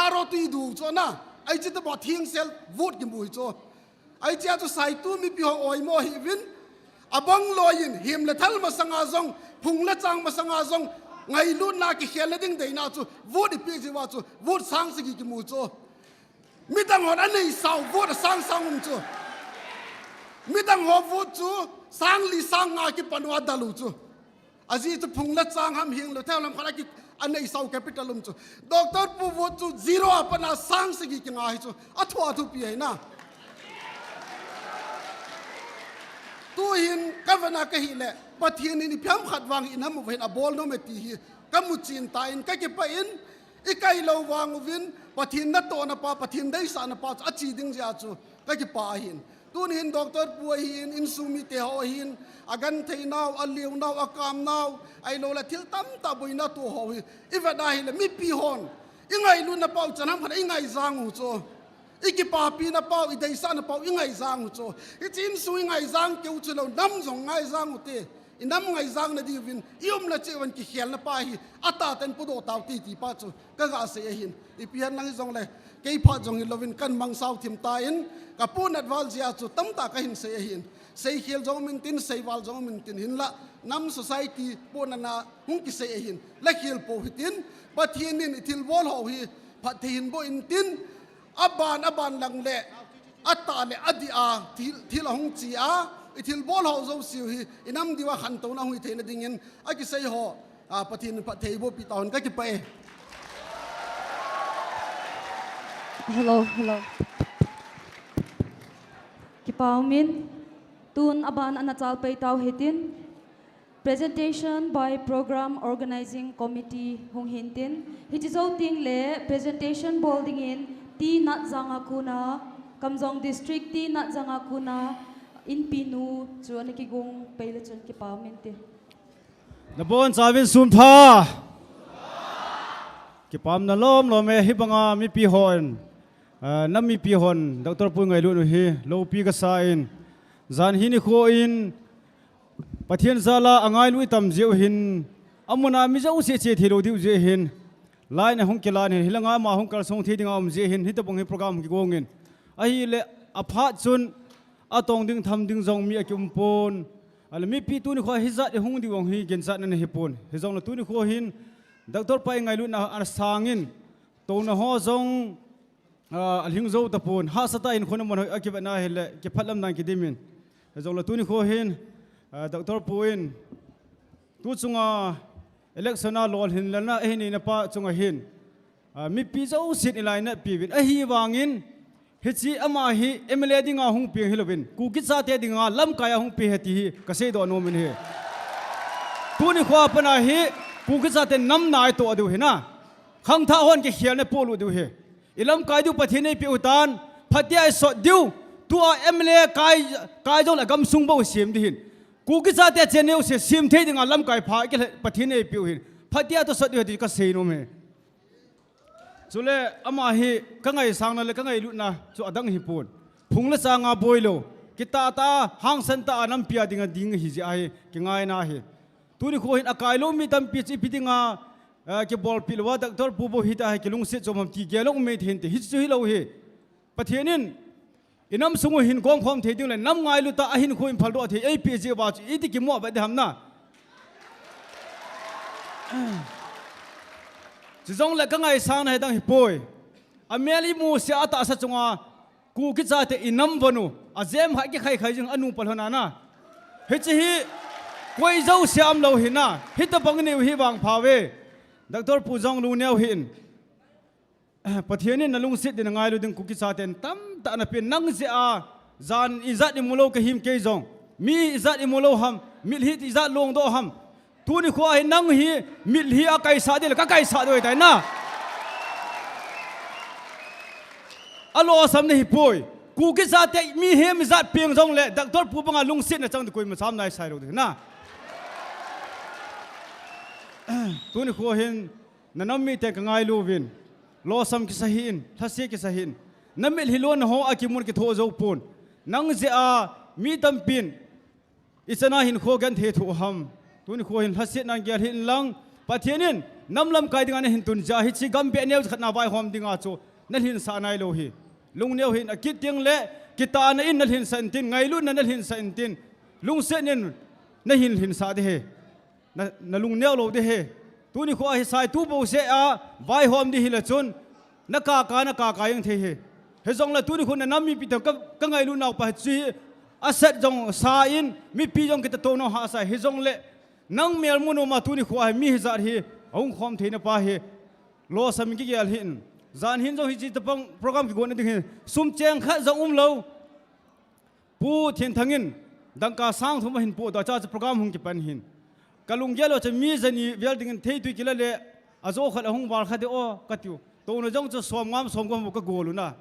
aro tu du chu na ai chi ta bo thing sel vote ki mu chu ai chi a chu sai tu mi pi ho oi mo hi win abang loyin him le thal ma sanga zong phung la chang ma sanga zong ngai lu na ki khel ding dei na chu vote pi ji wa chu vote sang si ki mu chu mi dang hon an nei sau vote sang chu mi dang ho vote chu sang li sang nga ki panwa dalu chu aji chu phung la chang ham hing lo thel lam khana ki an nei sau capital chu doctor pu vote chu zero apana sang si ki nga hi chu athwa thu pi hai na tu hin kavana ka hi le pathin ni phiam khat wang in ham ven a bol no me ti hi kamu chin ta in ka ke pa in ikai lo wang win pathin na to na pa pathin dai sa na pa a chi ding ja chu ka ke pa hin tun hin doctor pu hin in sumi te ho hin agan thei naw aliu naw akam naw ai lo la thil tam ta boina tu ho hi ivada hi le mi pi hon ingai lu na pau chanam khan ingai zang hu chu iki pa pi na pau idai sa na pau ingai zang hu chu I chin su ingai zang ke u chu lo nam zong ngai zang hu te inam ngai zang na di win ium la che wan ki khel na pa hi ata ten pu do taw ti ti pa chu ka ga se hin I pian lang zong le ke pha zong lovin kan mang sau thim ta in ka pun adwal zia chu tam ta ka hin se hin sei khel zong min tin sei wal zong min tin hin la nam society pon na hung ki se hin la khel po hitin pathin in thil bol ho hi pathin bo in tin aban lang le ata le adia thil hung chi a ithil bol ho zo siu hi inam diwa khan to na hui theina dingin aki sei ho pathin pathei bo pi tawn ka ki pa e Hello. Kipaumin, tun aban anachal pay tau hitin. Presentation by Program Organizing Committee Hong Hintin. Hitizo ting le presentation bolding in ti nat zangakuna Kamjong District ti nat zangakuna in Pinu chuan kigong payle chun kipaumin ti. Nabon savin sumpa kipam na lom me hibanga mi pi hon nami pi hon Dr. Pu ngai lu hi lo pi ka sa in zan hi ni kho in pathian zala angai lui tam jeu hin amuna mi jau se che thilo diu je hin lai na hong kila ni hilanga ma hong kal song thi dinga je hin hi tabong hi program ki gongin ai le apha chun atong ding tham ding jong mi akum pon ala mi pi tu ni kho hi za de hung di wong hi gen sa na hi pon hi jong na tu ni kho hin Dr. Pai ngai lu na an sangin to na ho jong alhing zo ta pon ha sata in khona mon akiba na hele ke phalam nan ki dimin hi jong la tu ni kho hin Dr. Puin tu chunga election a lol hin lana ehni na pa chunga hin mi pi zo sit ilai na pi win a hi wangin hichi ama hi emle dinga hung pi hilobin ku ki sa te dinga lam kaya hung pi heti hi ka se do no min he tu ni khwa pana hi ku ki sa te nam nai to adu he na khang tha hon ke khial na polu du he ilam kai du pathin nei pi utan phatia so diu tu a emle kai zo la gam sung bo sim di hin ku ki sa te cheneu se sim the dinga lam kai pha ke pathin nei pi hin phatia to so diu di ka se no me Sule ama hi kangai sang na le kangai lu na chu adang hi pun phung la changa boilo kita ta hang san ta anam pia dinga ding hi ji ai ki ngai na hi tu ni kho hin akai lo mi tam pi chi pi dinga ke bol pil wa doctor pu bo hi ta hi ki lung sit chom ti ge lo me thin te hi chu hi lo hi pathianin inam sungu hin gong khom the ding le nam ngai lu ta a hin kho in phal do the ai pi ji ba chi ti ki mo ba de ham na Zong le kangai sang na hedang hipoi ameli mu sia ata sa chunga ku ki cha te inam banu azem ha ki khai khai jing anu palhona na he chi hi koi zo siam lo hina hita bang ne hi wang phawe doctor pu jong lu neu hin pathianin nalung sit din ngai lu ding ku ki cha ten tam ta na pin nang se a zan izat ni mulo ka him ke jong mi izat ni mulo ham mil hit izat long do ham tu ni khwa hi nang hi mil hi a kai sa de ka kai sa doi tai na alo sam ne hi poi ku ki sa te mi hem zat piang jong le doctor pu banga lung sit na chang de koi ma sam nai sai ro de na tu ni khwa hin nanam mi te ka ngai lu win lo sam ki sa hin thase ki sa hin namil hi lon ho akimun ki tho zo pun nang je a mi tam pin isana hin kho gan the thu ham Tuni ko hin hasit nang gyal hin lang pathianin namlam kai dinga na hin tun ja hi chi gam be neu khatna vai hom dinga chu nal hin sa nai lo hi lung neu hin akit ting le kita na in nal hin san tin ngai lu na nal hin san tin lung se nen na hin sa de he na lung neu lo de he tuni ko hi sai tu bo se a vai hom di hi la chun na ka yang the he zong la tuni ko na nam mi pi ka ngai lu naw pa chi asat jong sa in mi pi jong kita to no ha sa hi jong le nang mel muno ma tu ni khwa mi zar hi ong khom theina pa hi lo sam ki gyal hin zan hin zo hi chi tapang program ki gon ding sum cheng kha zo lo pu thien thangin dangka sang thum hin pu da cha program hung ki pan hin kalung gelo cha mi zani vel ding thei tu ki la le azo khat hung war kha de o katiu to no jong cha som ngam som gom ka golu na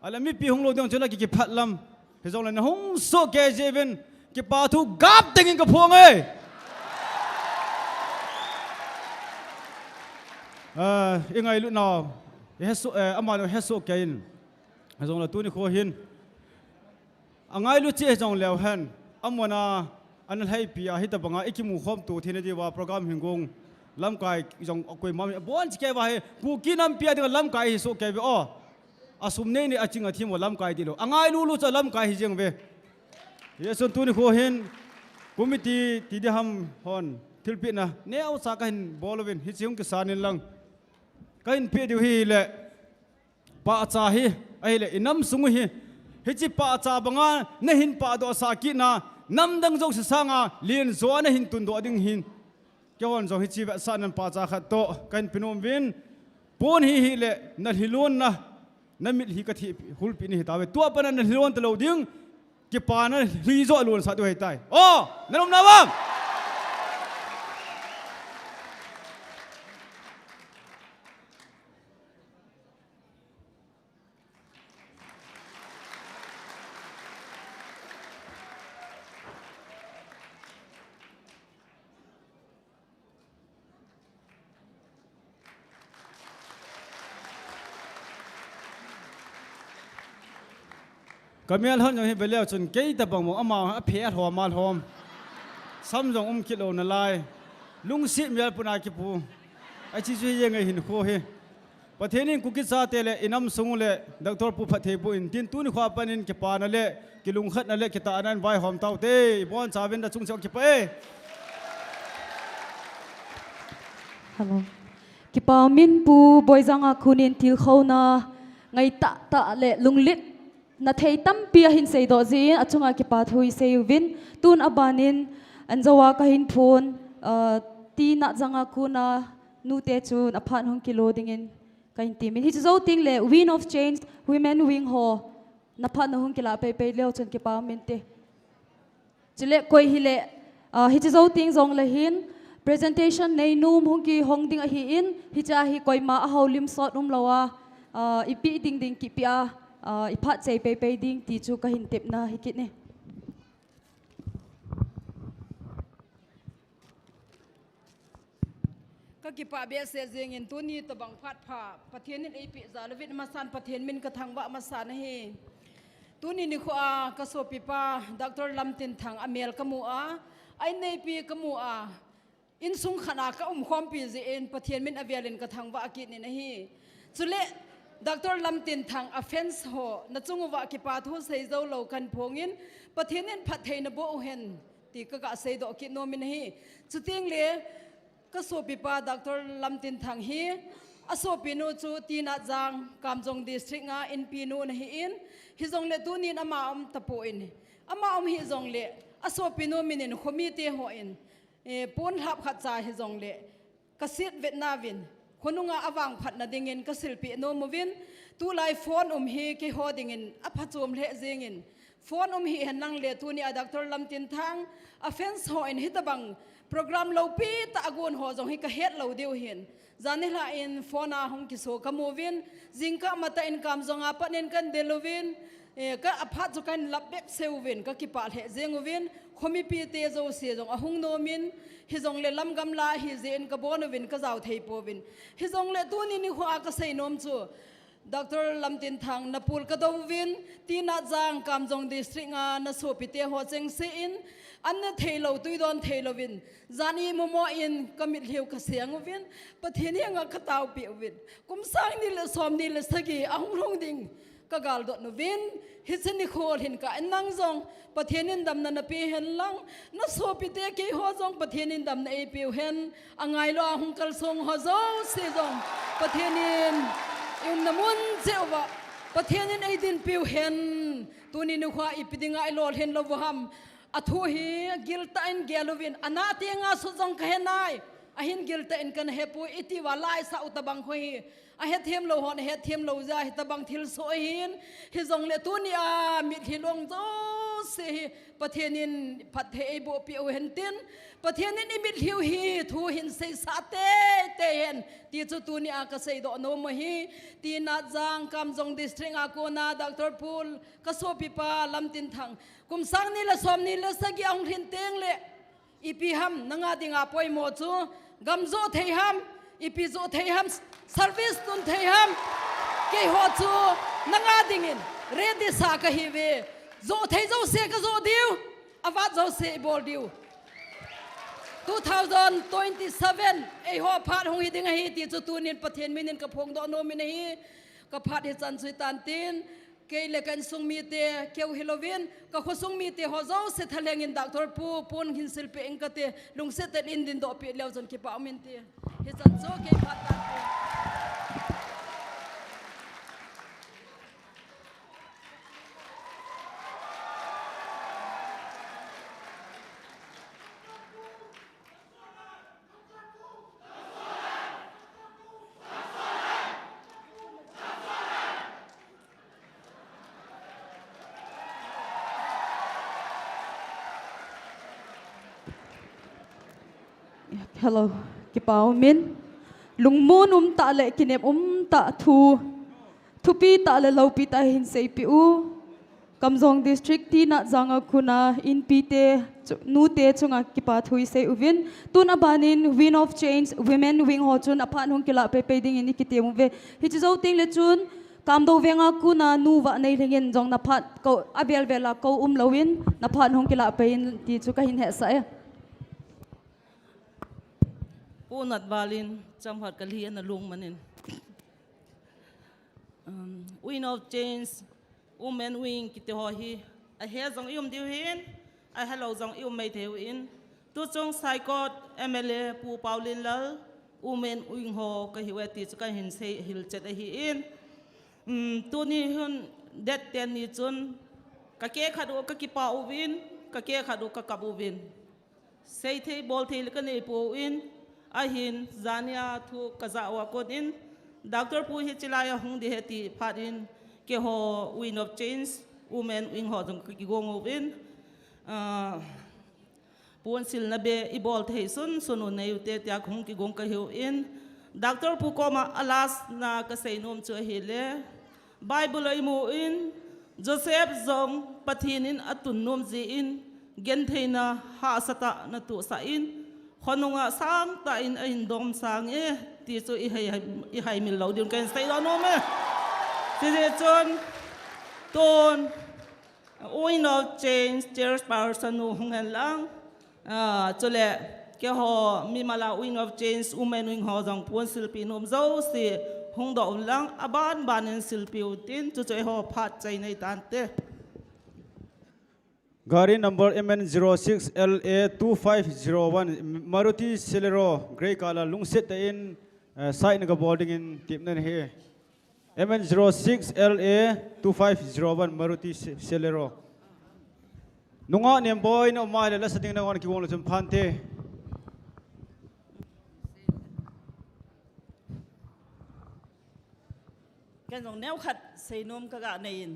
ala mi pi hung lo dong cha la ki phat lam he zong la na hung so ke jeven ki pa thu gap ding ka phong ei ingai lu naw hesu amano hesu kain azong la tu ni kho hin angai lu che jong lew han amona an hai pia hi ta banga ikimu khom tu thine di wa program hingong lam kai jong koi mami bon che wa he pu ki nam pia de lam kai so ke be o asum ne ni achinga thimo lam kai di lo angai lu cha lam kai hi jeng ve yeson tu ni kho hin committee ti de ham hon thilpi na ne au sa ka hin bolovin hi chiung ke sanin lang kain pe du hi le pa cha hi ai le inam sungu hi hi chi pa cha banga na hin pa do sa ki na nam dang jo sa sanga lien zo na hin tun do ding hin ke hon zo hi chi ba sa nan pa cha khat to kain pinom win pon hi le na hilon na namit hi ka thi hul pi ni ta we to pa na hilon to lo ding ki pa na hi zo lon sa do hai tai o nanom na wam Kamial hon jong hi beleo chun ke ta bang mo ama a phe hom mal hom sam jong kilo na lai lung si mel puna ki pu ai chi chu ye ngai hin kho he pathenin ku ki cha te le inam sung le doctor pu phathe bu in tin tu ni khwa panin ki pa na le ki lung khat na le ki ta anan vai hom tau te bon chawin da chung chok ki pa Hello. Ki pa min pu boizanga khunin tilkhou na ngai ta le lunglit na thei tam pia hin sei do ji achunga ki pa thui sei win tun abanin anjawa ka hin phun ti na janga kuna nu te chun aphan hong kilo dingin kain timin hi zo ting le wind of change women wing ho na phat na hung kila pe leo chon ki pa mente chile koi hi le hi zo ting zong le hin presentation nei num hung ki hong ding a hi in hi cha hi koi ma a holim sot lawa ipi ding ki pia i phat chei pe ding ti chu ka hin tep na hi kit neก็กิปะเบียเสเจงอินตัวนี้ตะบังพัดผ่าประเทศนี้ไอปิจาลวิทมาสานประเทศมินกระทังวะมาสานเฮตัวนี้นี่ขวากระสอบปิปาดรลำตินทังอเมลกมัวไอในปีกมัวอินสุงขนาดก็ความปีเจนประเทศมินอเวลินกระทังวะกิจนี่นะเฮสุเลดรลำตินทังอเฟนส์โฮนัดจงวะกิปาทุเซโซโลกันพงอินประเทศนี้พัดเทนโบเฮนตีกะกะเซโดกิโนมินเฮสุดที่งเลก็สปิปาดรลำตินทังฮีอสปินูจูตีนัดจังกำจงดิสตริกงาอินปีนูนฮีอินฮิจงเลตุนินอามาตะปูอินอามาฮิจงเลอสปินูมินินคอมิเตโฮอินปูนทับขัดใจฮิจงเลกสิทเวทนาวินคนนุงอาวังผัดนาดิงินกสิลปีโนมวินตูไลฟอนฮีกิโฮดิงินอภัจมเลเจงินฟอนฮีเห็นนังเลตุนีดรลำตินทังอเฟนส์โฮอินฮิตบังโปรแกรมเราปีตะกุนหัวจงให้กระเฮ็ดเราเดียวเห็นจานี่ละอินฟอนาหงกิโซกมูวินจิงกะมาตะอินกามจงอาปนินกันเดลวินก็อภัทจุกันลับเบ็กเซลวินก็กิปาเลเจงวินคมีปีเตโจเสียจงอหงโนมินฮิจงเลลำกำลาฮิเจนกบอนวินก็เจ้าเทปวินฮิจงเลตัวนี้นี่หัวกระเซนมจูดรลำตินทังนปูลกระดงวินตีนาจางกามจงดิสตริกงานสวปิเตหัวเจงเซอินอันนั้นเทโลตุยดอนเทโลวินจานีโมโมอินก็มิดเหี่ยวกระเสียงวินประเทศนี้งักขตาวเปียวินกุมสร้างนี่ละสอมนี่ละสกีอังลงดิ่งก็กาลดนวินฮิสนิโคลเห็นกะอันนั่งจงประเทศนี้ดำนันปีเห็นลังนัสโซปิเตกีหัวจงประเทศนี้ดำในปีเห็นอังไงลอหงกัลทรงหัวจงเสียจงประเทศนี้อินนมุนเจ้าวะประเทศนี้ไอดินปีเห็นตัวนี้นึกว่าอีปีดิ่งไอโลเห็นเราวหัมอธุฮีกิลตาอินเกลวินอนาเตียงอาสุจงกะเฮนายอหินกิลตาอินกันเฮปุอิติวาลายสาอุตบังโคฮีอเฮเทียมโลหอนเฮเทียมโลจาฮิตบังทิลโซหินฮิจงเลตุนีอามิทิลงโจเซประเทศนี้พัดเทอโบปิโอเฮนตินประเทศนี้มิทิวฮีทูหินเซซาเตเตเฮนตีจุตุนีอากาเซโดโนมฮีตีนาจางกำจงดิสตริกอาโกนาดรพูลกโซปิปาลำตินทังกุมสังนี่ละสอมนี่ละสกีองทินเตงเลอีพีฮัมนังอาดิงอาปอยโมจูกัมโจเทฮัมอีพีโจเทฮัมเซอร์วิสตุนเทฮัมเกยหัวจูนังอาดิงินเรดิสากะฮีเวโจเทโจเซกะโจดิวอาวาโจเซบอลดิว2027ไอหัวพาดหงฮิดิงฮีตีจุตูนินประเทศมินินกะพงดอโนมินฮีกะพาดฮิจันสุยตันตินเกยเลกันซุงมีเตเกียวฮิโลวินก็ขซุงมีเตหัวเจ้าเสทะเลงินดักทอร์ปูนหินสิลเปเองก็เตลุงเสตอินดินดอปีเลี้ยวจนคิปาอมินเตฮิจันโซเกยพัดตันเต Hello, kipao min. Lungmun ta le kinep ta thu pi ta le lau pi ta hin CCPUR. Kamjong district ti na zanga kuna in pi te nu te chunga kipa thui se uvin tun abanin wind of change women wing ho chun aphan hung kila pe ding ini kitem ve hi chu ting le chun kam do venga kuna nu wa nei lengin jong na phat ko abel vela ko lowin na phan hung kila pe in ti chu ka hin he sa e Punat balin jamhat kalian na lung manin. Wind of change, women wing kiti hohi. I hear zong diuhin, I hello zong may tewin. Tu zong saikot MLA pu paulin lal, women wing ho kahiweti suka hin say hil chet ahiin. Tu ni hun det ten ni chun kake khadu kakipa uwin, kake khadu kakabuvin. Say te bol te likan ipuin. Ahin zania tu kazawa kodin Dr. Pu hi chilaya hung di heti patin ke ho Wind of Change women wing ho jong ki gong win puan sil na be ibol the sun sunu ne ute tia hung ki gong ka hiu in Dr. Pu ko ma alas na ka sei nom chu hele Bible ai mu in Joseph zong pathinin atun nom ji in gen theina ha sata na tu sa in khonunga sang ta in ain dom sang e ti chu i hai mil lo din kan sei lo no me ti je chon ton Wind of Change chairperson nu hungan lang chole ke ho mi mala Wind of Change women wing ho jong pon silpi nom zo si hung do lang aban banin silpi utin chu choi ho phat chai nei tan te Gari number MN06LA2501 Maruti Celero grey color lungsit in side naga boarding in tipnan he MN06LA2501 Maruti Celero nunga nem boy no mai la sating na wan ki won chum phante cái dòng neo khát xây nôm các gã này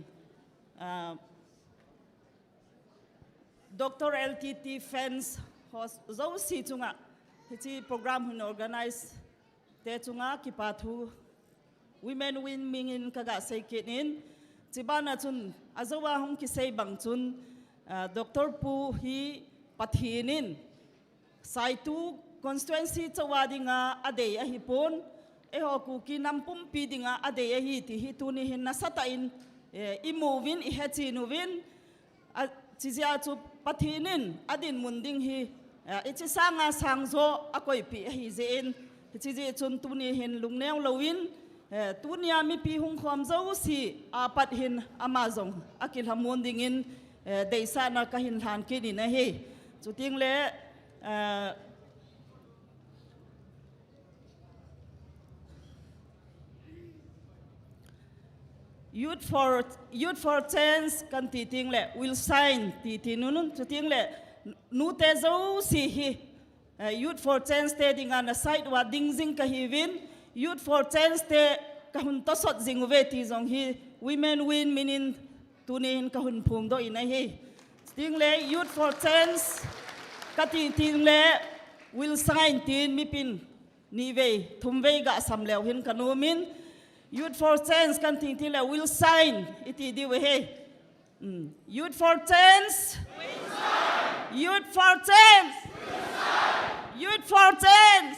Dr. LTT fans dấu si chunga hi program hun organize te chunga ki pathu women win mingin ka ga sei kinin chibana chun azawa hum ki sei bang chun Dr. Pu hi pathinin saitu constituency chawadinga ade a hi pon e ho ku ki nampum pidinga ade a hi ti hi tuni hin na sata in I movin I hechinuwin chizia chu pathinin adin munding hi ichi sanga sangzo akoi pi hi zein chiji chun tuni hin lungneu lowin tunia mi pi hung khom zo si apat hin amazong akil hamunding in deisa na kahin han kini na hi chuting le Youth for Change kan titing le will sign titinunun chuting le nu te zo si hi Youth for Change te dinga na side wa dingjing ka hiwin Youth for Change te kahun tosot jingwe ti jong hi women win minin tunin kahun phum do ina hi chuting le Youth for Change ka titing le will sign tin mi pin ni ve thumve ga samleu hin kanumin Youth for Change kan ting tila will sign iti di we Youth for Change Youth for Change Youth for Change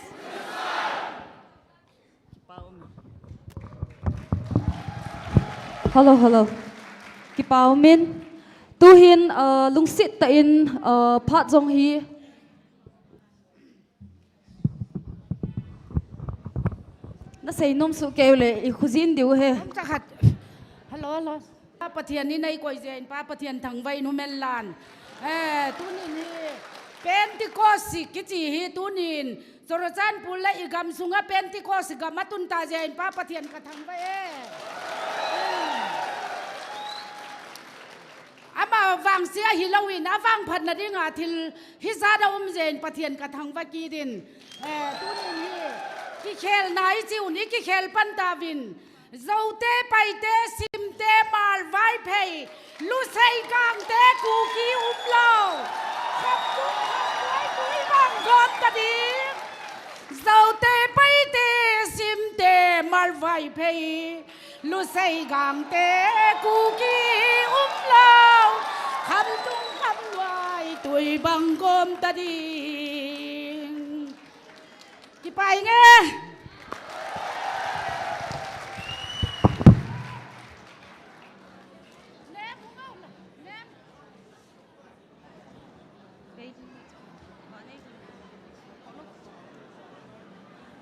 Hello Kipao min tu hin lungsit ta in phat jong hi na sei nom su kele I khuzin diu he hello pa pathian ni nei koi zen pa pathian thang vai nu mel lan tunin hi pentecost kichi hi tunin Sorosan pula igam sunga pentecost gamatun ta zen pa pathian ka thang vai ama wang sia hilawin awang phat na dinga thil hi zada zen pathian ka thang va ki din tunin hi ki khel nai chiu ni ki khel pan tawin zote paite simte mal vai phei lu sei kang te ku ki umlo khap ku khap kui bang gon ta di zote paite simte mal vai phei lu sei kang te ku ki umlo kham tung kham wai tui bang gom ta di ki pai nghe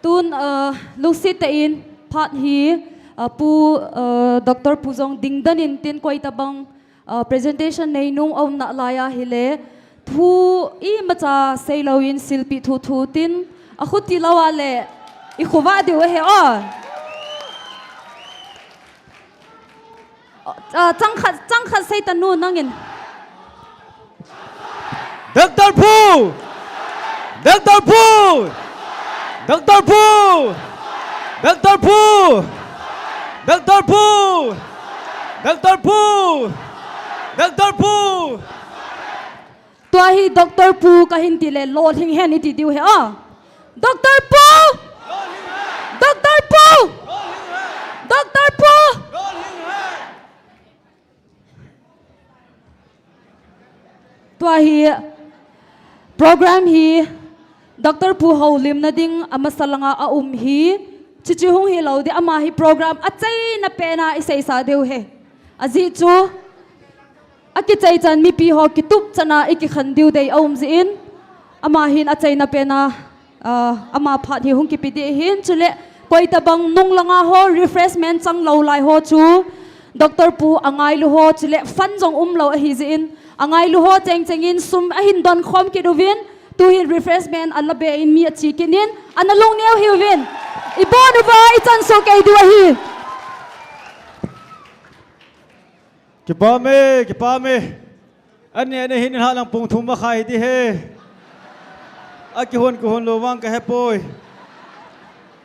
tun lungsit ta in phat hi pu Dr. Puzong dingdan in tin koi tabang presentation nei nung om na laya hile thu I macha seilawin silpi thu thu tin a khuti lawale I khuwa de he chang khat sei tanu nangin Dr. Pu Dr. Pu Dr. Pu Dr. Pu Dr. Pu Dr. Pu Dr. Pu tua hi Dr. Pu ka hin ti le lo thing hen ni ti diu he a Dr. Pu Dr. Pu Dr. Pu tua hi program hi Dr. Pu ho lim na ding amasalanga a hi chichi hung hi lo di ama hi program achai na pe na isai sa deu he azi chu aki chai chan mi pi ho ki tup chana iki khan diu dei om zi in ama hin achai na pe na ama phat hi hung ki pi de hin chule koi ta bang nung langa ho refreshment chang lo lai ho chu Dr. Pu angai lu ho chule fan jong lo hi zi in angai lu ho cheng cheng in sum a hin don khom ki do vin tu hin refreshment alla be in mi chi kinin analong neu hi vin ibon ba ichan so kai du hi Kipame ane hin halang pung thum ma khai di he aki hon ko hon lo wang ka he poi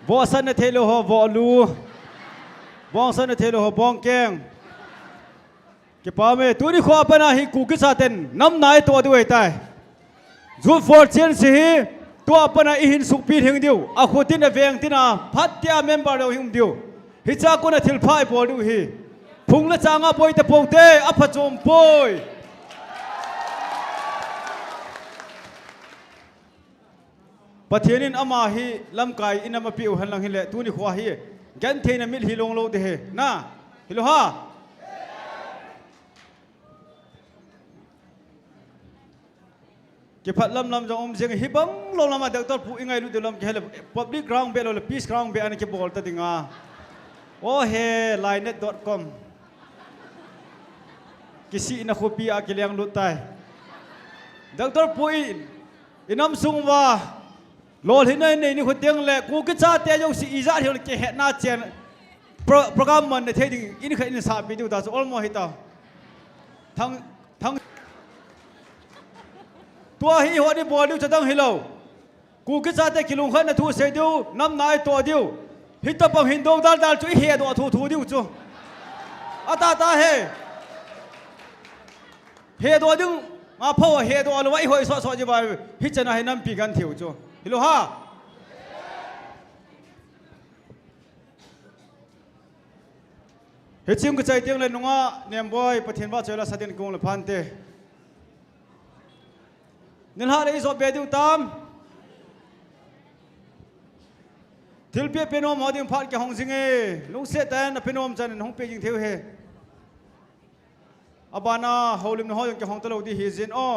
bo san na thelo ho bo lu bong san na thelo ho bong keng Kipame tu ni kho pa na hi ku ki sa ten nam nai to du tai zu for chen si hi to pa na i hin suk pi hing diu a khu tin a veng tin a phat tia member lo hing diu hi cha ko na thil phai bo du hi phung la changa poi te pong te a pha chom poi pathianin ama hi lamkai inama piu han lang hi le tu ni khwa hi gan the na mil hi long lo de he na hi lo ha ke phat lam jong jeng hi bang lo lama Dr. Pu ingai lu de lam ke hele public ground be lo le peace ground be an ke bol ta dinga o he linet.com kisi na khopi a kiliang lutai Dr. Pu inam sungwa lol hinai nei ni khoteng le ku ke cha te jong si iza hil ke he na chen program man ne theding in kha in sa video da so almo hita thang tua hi ho ni bol du chadang hilo ku ke cha te kilung khan na thu se diu nam nai to diu hita pam hin dong dal chu he do thu diu chu ata he he do ding ma pho he do lo wai hoi so ji ba hi chana he nam pi gan thiu chu hilo ha he chim ka chai tiang le nunga nem boy pathian ba chola sadin kong le phan te nin ha le so be diu tam thil pe penom hoding phat ke hong sing e lung se tan na penom chan hong pe jing theu he abana holim no ho ke hong talo di hi zin o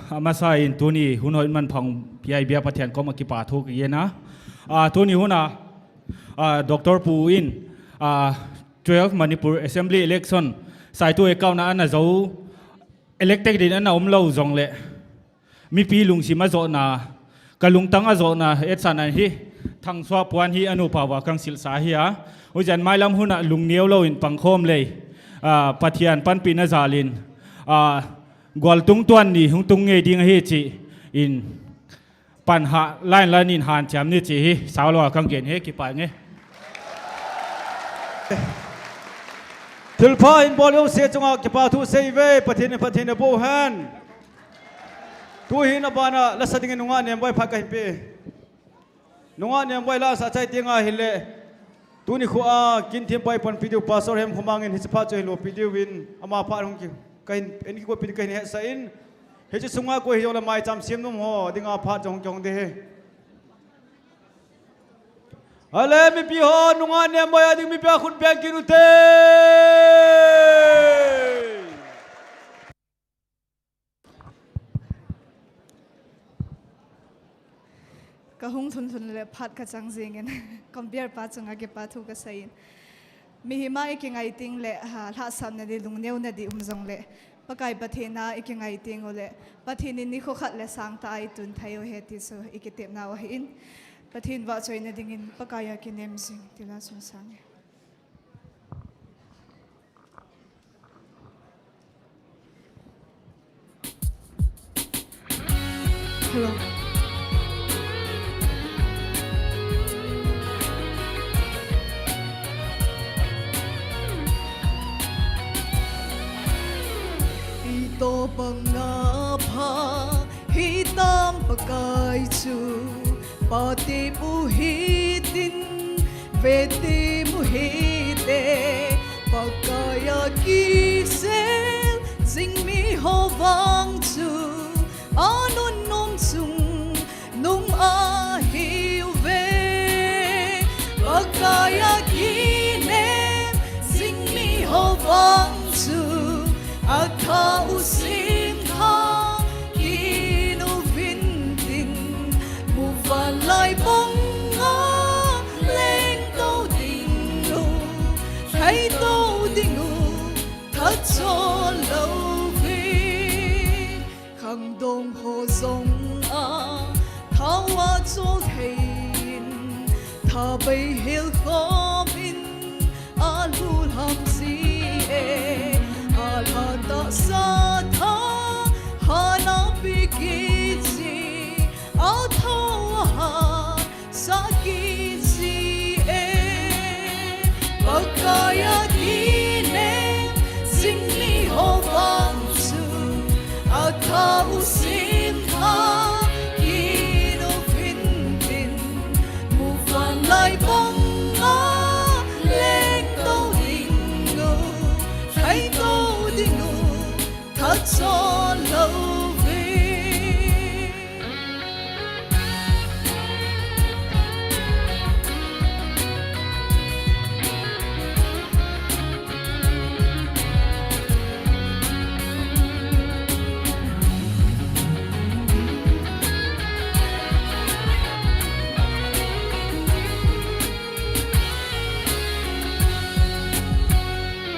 amasa in tuni huno in man phang pi bia pathian ko ma ki pa thu ki na tuni huna Dr. Pu in 12 Manipur Assembly election sai tu ekau na na zo elected din na lo zong le mi pi lung si ma zo na kalung tang a zo na et san an hi thang swa puan hi anu pawa kang sil sa hi a ujan mai lam huna lung nieu lo in pangkhom le pathian pan pi na zalin gwal tung tuan ni hung tung nge ding hi chi in pan ha lain lain in han cham ni chi hi saw lo kang gen he ki pa nge Tilpa in bolio se chunga ke pa thu sei ve pathin bo han tu hin abana la sading nunga nem boy phak pe nunga nem boy la sa chai tinga hile tu ni khu a kin thim pai pon pidu pastor hem khumangin hi chapa choi lo pidu win ama pha hong ki kain en ki ko pidu kain he sa in he chi sunga ko hi la mai cham sim num ho dinga pha jong jong de he ale mi pi ho nunga nem boy ading mi pa khun bank ki nu te kahung thun le phat ka chang jingen compare pa changa ke pa thu ka sain mi hima ikingai ting le ha sam na di lung neu na di umjong le pakai pathena ikingai ting ole pathini ni kho khat le sang ta ai tun thayo he ti so ikitep na wa hin pathin wa choi na dingin pakaya kinem sing tila sun sang hello ito bang ngapha hitam pakai chu pati puhitin veti muhite pakaya kisel sing mi hovang chu anun nong chung nung ahiu ve pakaya kinem sing mi hovang chu Akha usim tha kinu vintin muvan lai bong nga leng to ding nu thấy to ding nu thật cho lâu vi khang dong ho song a thao a cho thein tha bay hil khom in a lu ham si e Alhata satha hana bikitsi althawa sakitsi pakaya kine singmi hovansu akha usim tha kino vintin mufan lai bong nga leng to dingo thấy to thật cho lâu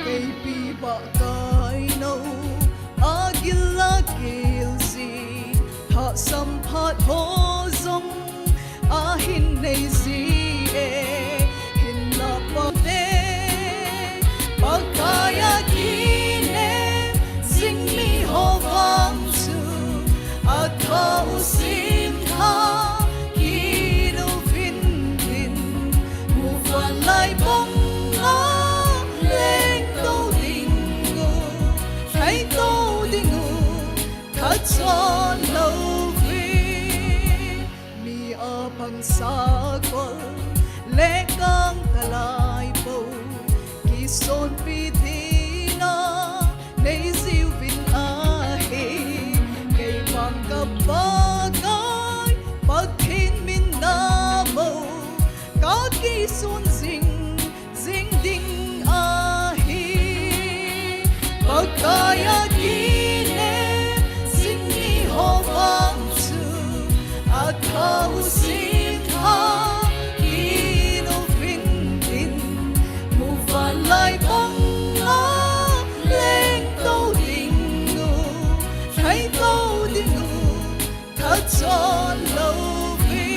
cây pi bạ cái nâu agila kilzi ha samphat ho zong a hin nei zi hin la pa de pakaya kine sing mi ho vang su akha usim tha kino vin vin mu van lai bong a leng to dingo thấy to thật cho lâu vi mi ở bằng xa col lẽ căng cả lại bầu kỳ son pi thi na nei diu vin a hi cây bằng cặp ba cái bạc thiên min na màu có kỳ son ding ding ding a hi bạc kaya Akha usim tha kino vintin muvan lai bong nga leng to dingo thấy to dingo thật cho lâu vi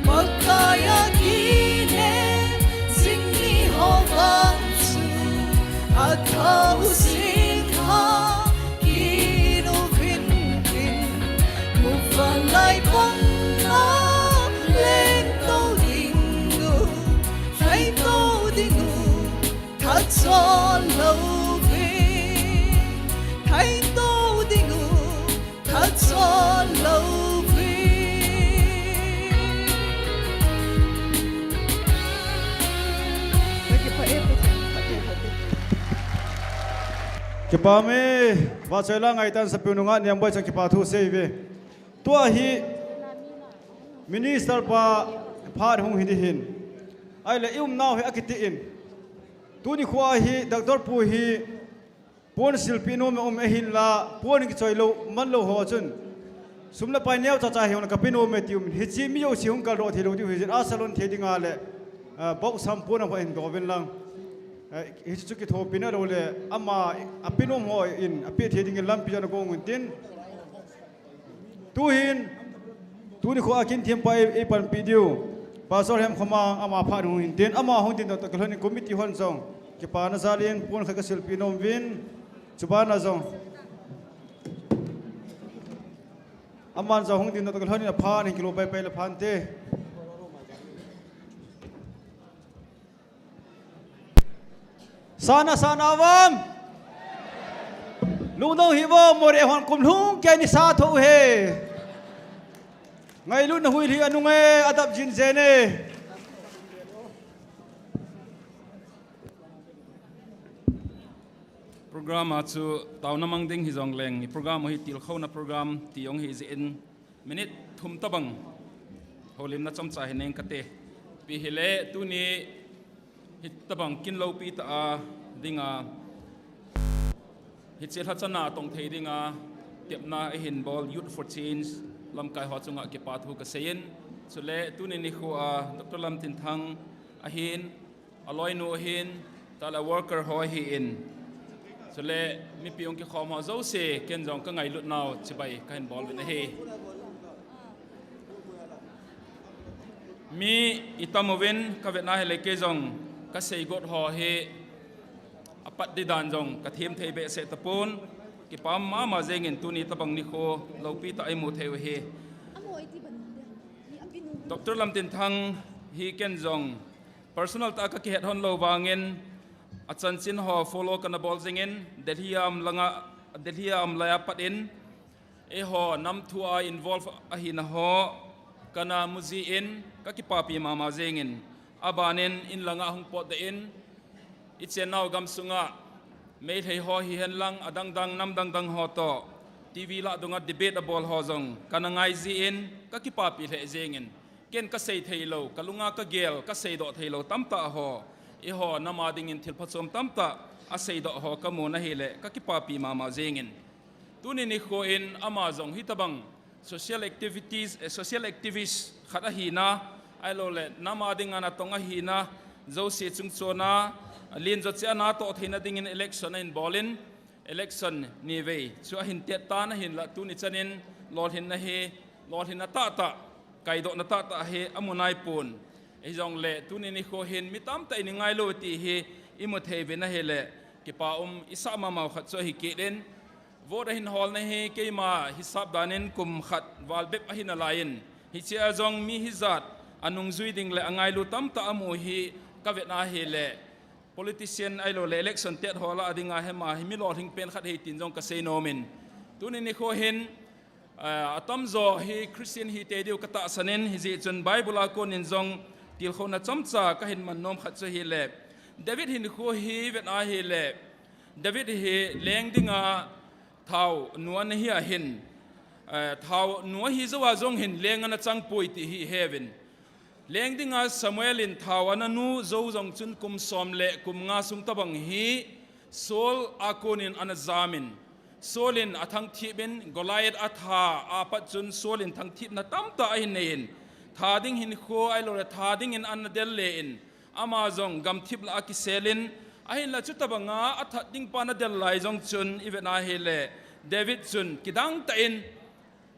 pakaya kine sing mi ho vang su akha usim tha lai bong nga leng to dingo thấy to dingo thật cho lâu vi thấy to dingo thật cho lâu vi kipa me wa chela ngai tan sapinunga niam boy chang kipa thu save tua hi minister pa phar hung hi hin ai le now he akiti in tuni khwa hi doctor pu hi pon silpino me hin la pon ki choilo man lo ho chun sumla painel cha cha heuna kapino me tium hi chi mi yo si hung kal ro thi lo ti hi a salon thedinga le bok sampuna ho en govin lang hi chu ki tho pina ro le ama apino ho in api theding lam pi jana go ngun tin tu hin tu ni ko akin thiam pa e pan video pastor hem khoma ama pha ru hin ten ama hong tin to khlani committee hon song ki pa na zalin pun kha ka selfie nom win chuba na song aman za hong tin to khlani na pha ni kilo pai pai la phan te sana sana wam lu nong hi wo mo re hon kum lung ke ni sa tho he ngai lu na hui li anu nge adap jin zene program chu taw namang ding hi jong leng ni program hi Tilkhou na program ti yong hi in minute thum tabang holim na chom cha hi neng kate pi hele tu ni hit tabang kin lo pi ta a dinga hit chel hachana tong thei dinga tepna a hin ball youth for change lam kai ho chunga ke pa thu ka sein chule tu ni ni khu a Dr. Lamtinthang a hin aloi nu hin tala worker ho hi in chule mi piong ki khom ho zo se ken jong ka ngai lut naw chibai ka hin ball na he mi itamovin ka vetna hele ke jong ka sei got ho he apat di dan jong ka thim thei be se tapon ki pam ma zengin tu ni tabang ni kho lopi ta ai mu theu he Dr. Lamtinthang hi ken jong personal ta ka ki het hon lo wangin achan chin ho follow kana bol zengin delhiam langa delhiam laya patin e ho nam thua involve a hin ho kana muzi in ka ki papi mama zengin abanin in langa hung pot de in ichen naw gam sunga mei thei ho hi hen lang adang dang nam dang dang ho to tv la dunga debate abol ho jong kana ngai ji in ka ki papi le zengin ken ka sei thei lo kalunga ka gel ka sei do thei lo tamta ho e ho nama ding in thil phachom tamta a sei do ho ka mo na hele ka ki papi mama zengin tuni ni kho in amazon hitabang social activities khata hi na ai lo le nama ding ana tonga hi na zo se chung chona lin zo cha na to thina ding in election in bolin election ni ve chu a hin te ta na hin la tu ni chanin lol hin na he lol hin na ta kai do na ta he amunai pun e jong le tu ni ni kho hin mi tam ta ni ngai lo ti he imu thei ve na he le ki pa isa ma mau khat so hi ke den vo da hin hol na he ke ma hisab danin kum khat wal bep a hin a lain hi che a jong mi hi zat anung zui ding le angai lu tam ta amu hi ka ve na he le politician ai lo le election tet hola adinga he ma hi mi lo hing pen khat he tin jong ka sei nomin tu ni kho hin atam zo hi Christian hi te diu kata sanin hi ji chun Bible a ko nin jong Tilkhou na chamcha ka hin man nom khat so hi le David hin kho hi vet a hi le David hi leng dinga thau nuan hi a hin thau nuwa hi zawa jong hin leng ana chang poi ti hi heaven leng dinga Samuel in thau ana nu zo jong chun kum som le kum nga sung tabang hi Saul akonin ana zamin Solin athang thibin Goliath atha apat chun Solin thang thip na tamta a hin nein thading hin kho ai lo thading in an del le in amazon gam thip la ki selin a hin la chu tabanga atha ding pa na del lai jong chun evena hele David chun kidang ta in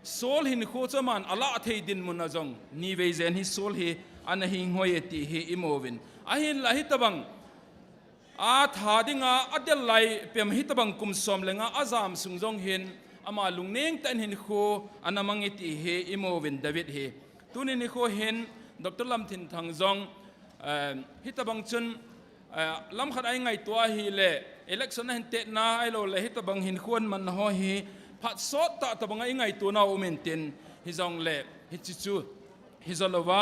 Sol hin kho chaman ala thei din mun jong ni ve zen hi Sol hi an hi ngoi ti hi imovin a hin la hi tabang a thadinga adel lai pem hitabang kum som lenga azam sungjong hin ama lungneng tan hin kho anamang iti he imovin David he tunin ni kho hin Dr. Lamtinthang jong hitabang chun lam khat ai ngai tua hi le election hin te na ai lo le hitabang hin khon man ho hi phat sot ta tabanga ngai tu na umentin hi jong le hi chu hi zalova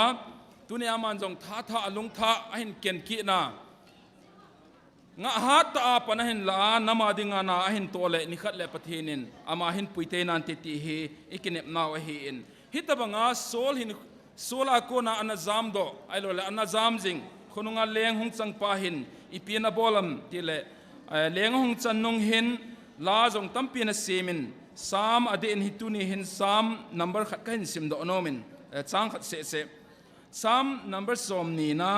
tuni aman jong tha alung tha ahin ken ki na nga hat ta panahin la namadinga na ahin tole ni khat le pathinin ama hin puite nan ti ti hi ikinep na wa hi in hitabanga sol hin sola ko na anazam do ai lo le anazam jing khonunga leng hung chang pa hin ipina bolam ti le leng hung chan nung hin la jong tampi na semin sam ade in hituni hin sam number khat ka hin sim do nomin chang khat se sam number som ni na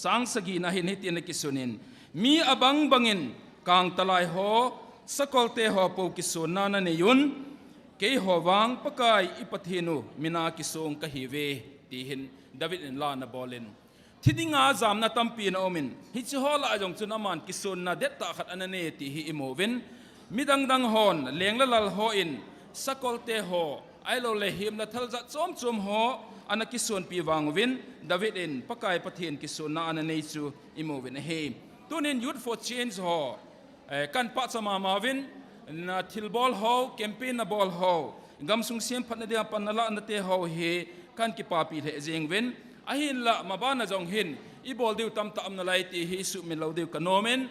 chang sagi na hin hitin ki sunin mi abang bangin kang talai ho sakolte ho po ki sunna na ne yun ke howang pakai ipathinu mina kisung kahive tihin David in la na bolin thidinga zamna tampi na omin hi chi hola ajong chunaman kisun na detta khat anane ti hi imovin midang dang hon lengla lal ho in sakolte ho ailo le him na thalza chom chom ho ana kisun pi wangwin David in pakai pathin kisun na anane chu imovin he tunin youth for change ho kan pa chama mawin na thilbol ho campaign na bol ho gamsung siam phatna dia panala na te ho he kan ki pa pi the jengwen ahin la mabana jong hin I bol diu tam tam na lai ti hi su min lo diu kanomen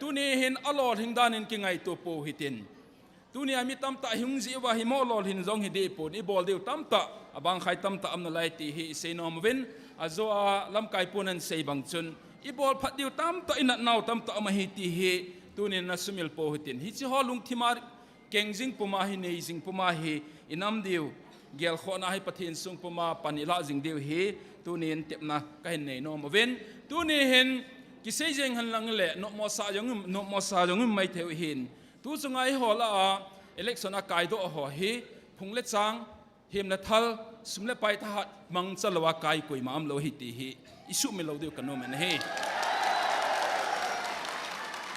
tu ni hin alol hingdan in ki ngai to po hitin tu ni ami tam ta hung ji wa hi mo lol hin jong hi de po I bol diu tam ta abang khai tam ta am na lai ti hi se nom win azo a lam kai punan sei bang chun I bol phat diu tam ta ina naw tam ta ma hi ti hi tu ni na sumil po hitin hi chi holung thimar kengjing puma hi nei jing puma hi inam diu gel khona hi pathin sung puma panila jing diu hi tu ni en tepna ka hin nei no moven tu ni hen ki sei jeng han lang le no mo sa jong mai theu hin tu chungai hola election a kai do ho hi phungle chang him na thal sumle pai tha mang chalwa kai koi mam lo hi ti hi isu mi lo diu kanomen he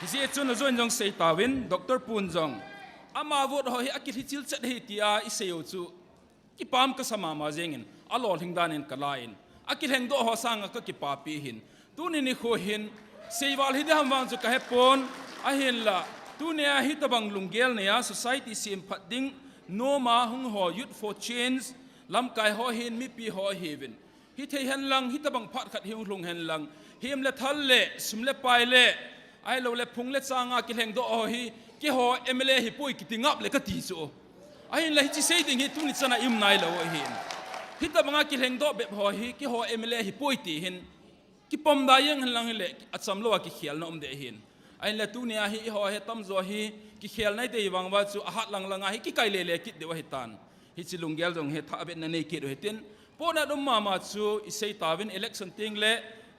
hisi chun zon jong sei tawin Dr. Pun jong ama vot ho hi akil hi chil chat hi tia iseu chu ki pam ka sama ma jengin alol hingdanin kalain akil heng do ho sang ka ki pa pi hin tunin ni kho hin seiwal hi dam wang chu ka hepon a hin la tunia hi tabang lunggel ne ya society sim phatding no ma hung ho youth for change lam kai ho hin mi pi ho heaven hi thei han lang hi tabang phat khat hiung lung hen lang him le thal le sum le pai le ai lo le phung le changa ki heng do ho hi ki ho MLA hi pui ki tingap le ka ti chu ai la hi chi sei ding hi tu ni chana im nai lo hin hi tabanga ki heng do be ho hi ki ho MLA hi pui ti hin ki pom da yang han lang le acham lo ki khial nom de hin ai la tu nia hi ho he tam zo hi ki khial nai de wang wa chu a hat lang langa hi ki kai le le ki de wa hi tan hi chi lunggel jong he tha be na nei ki do hitin po na dum ma ma chu I sei tawin election ting le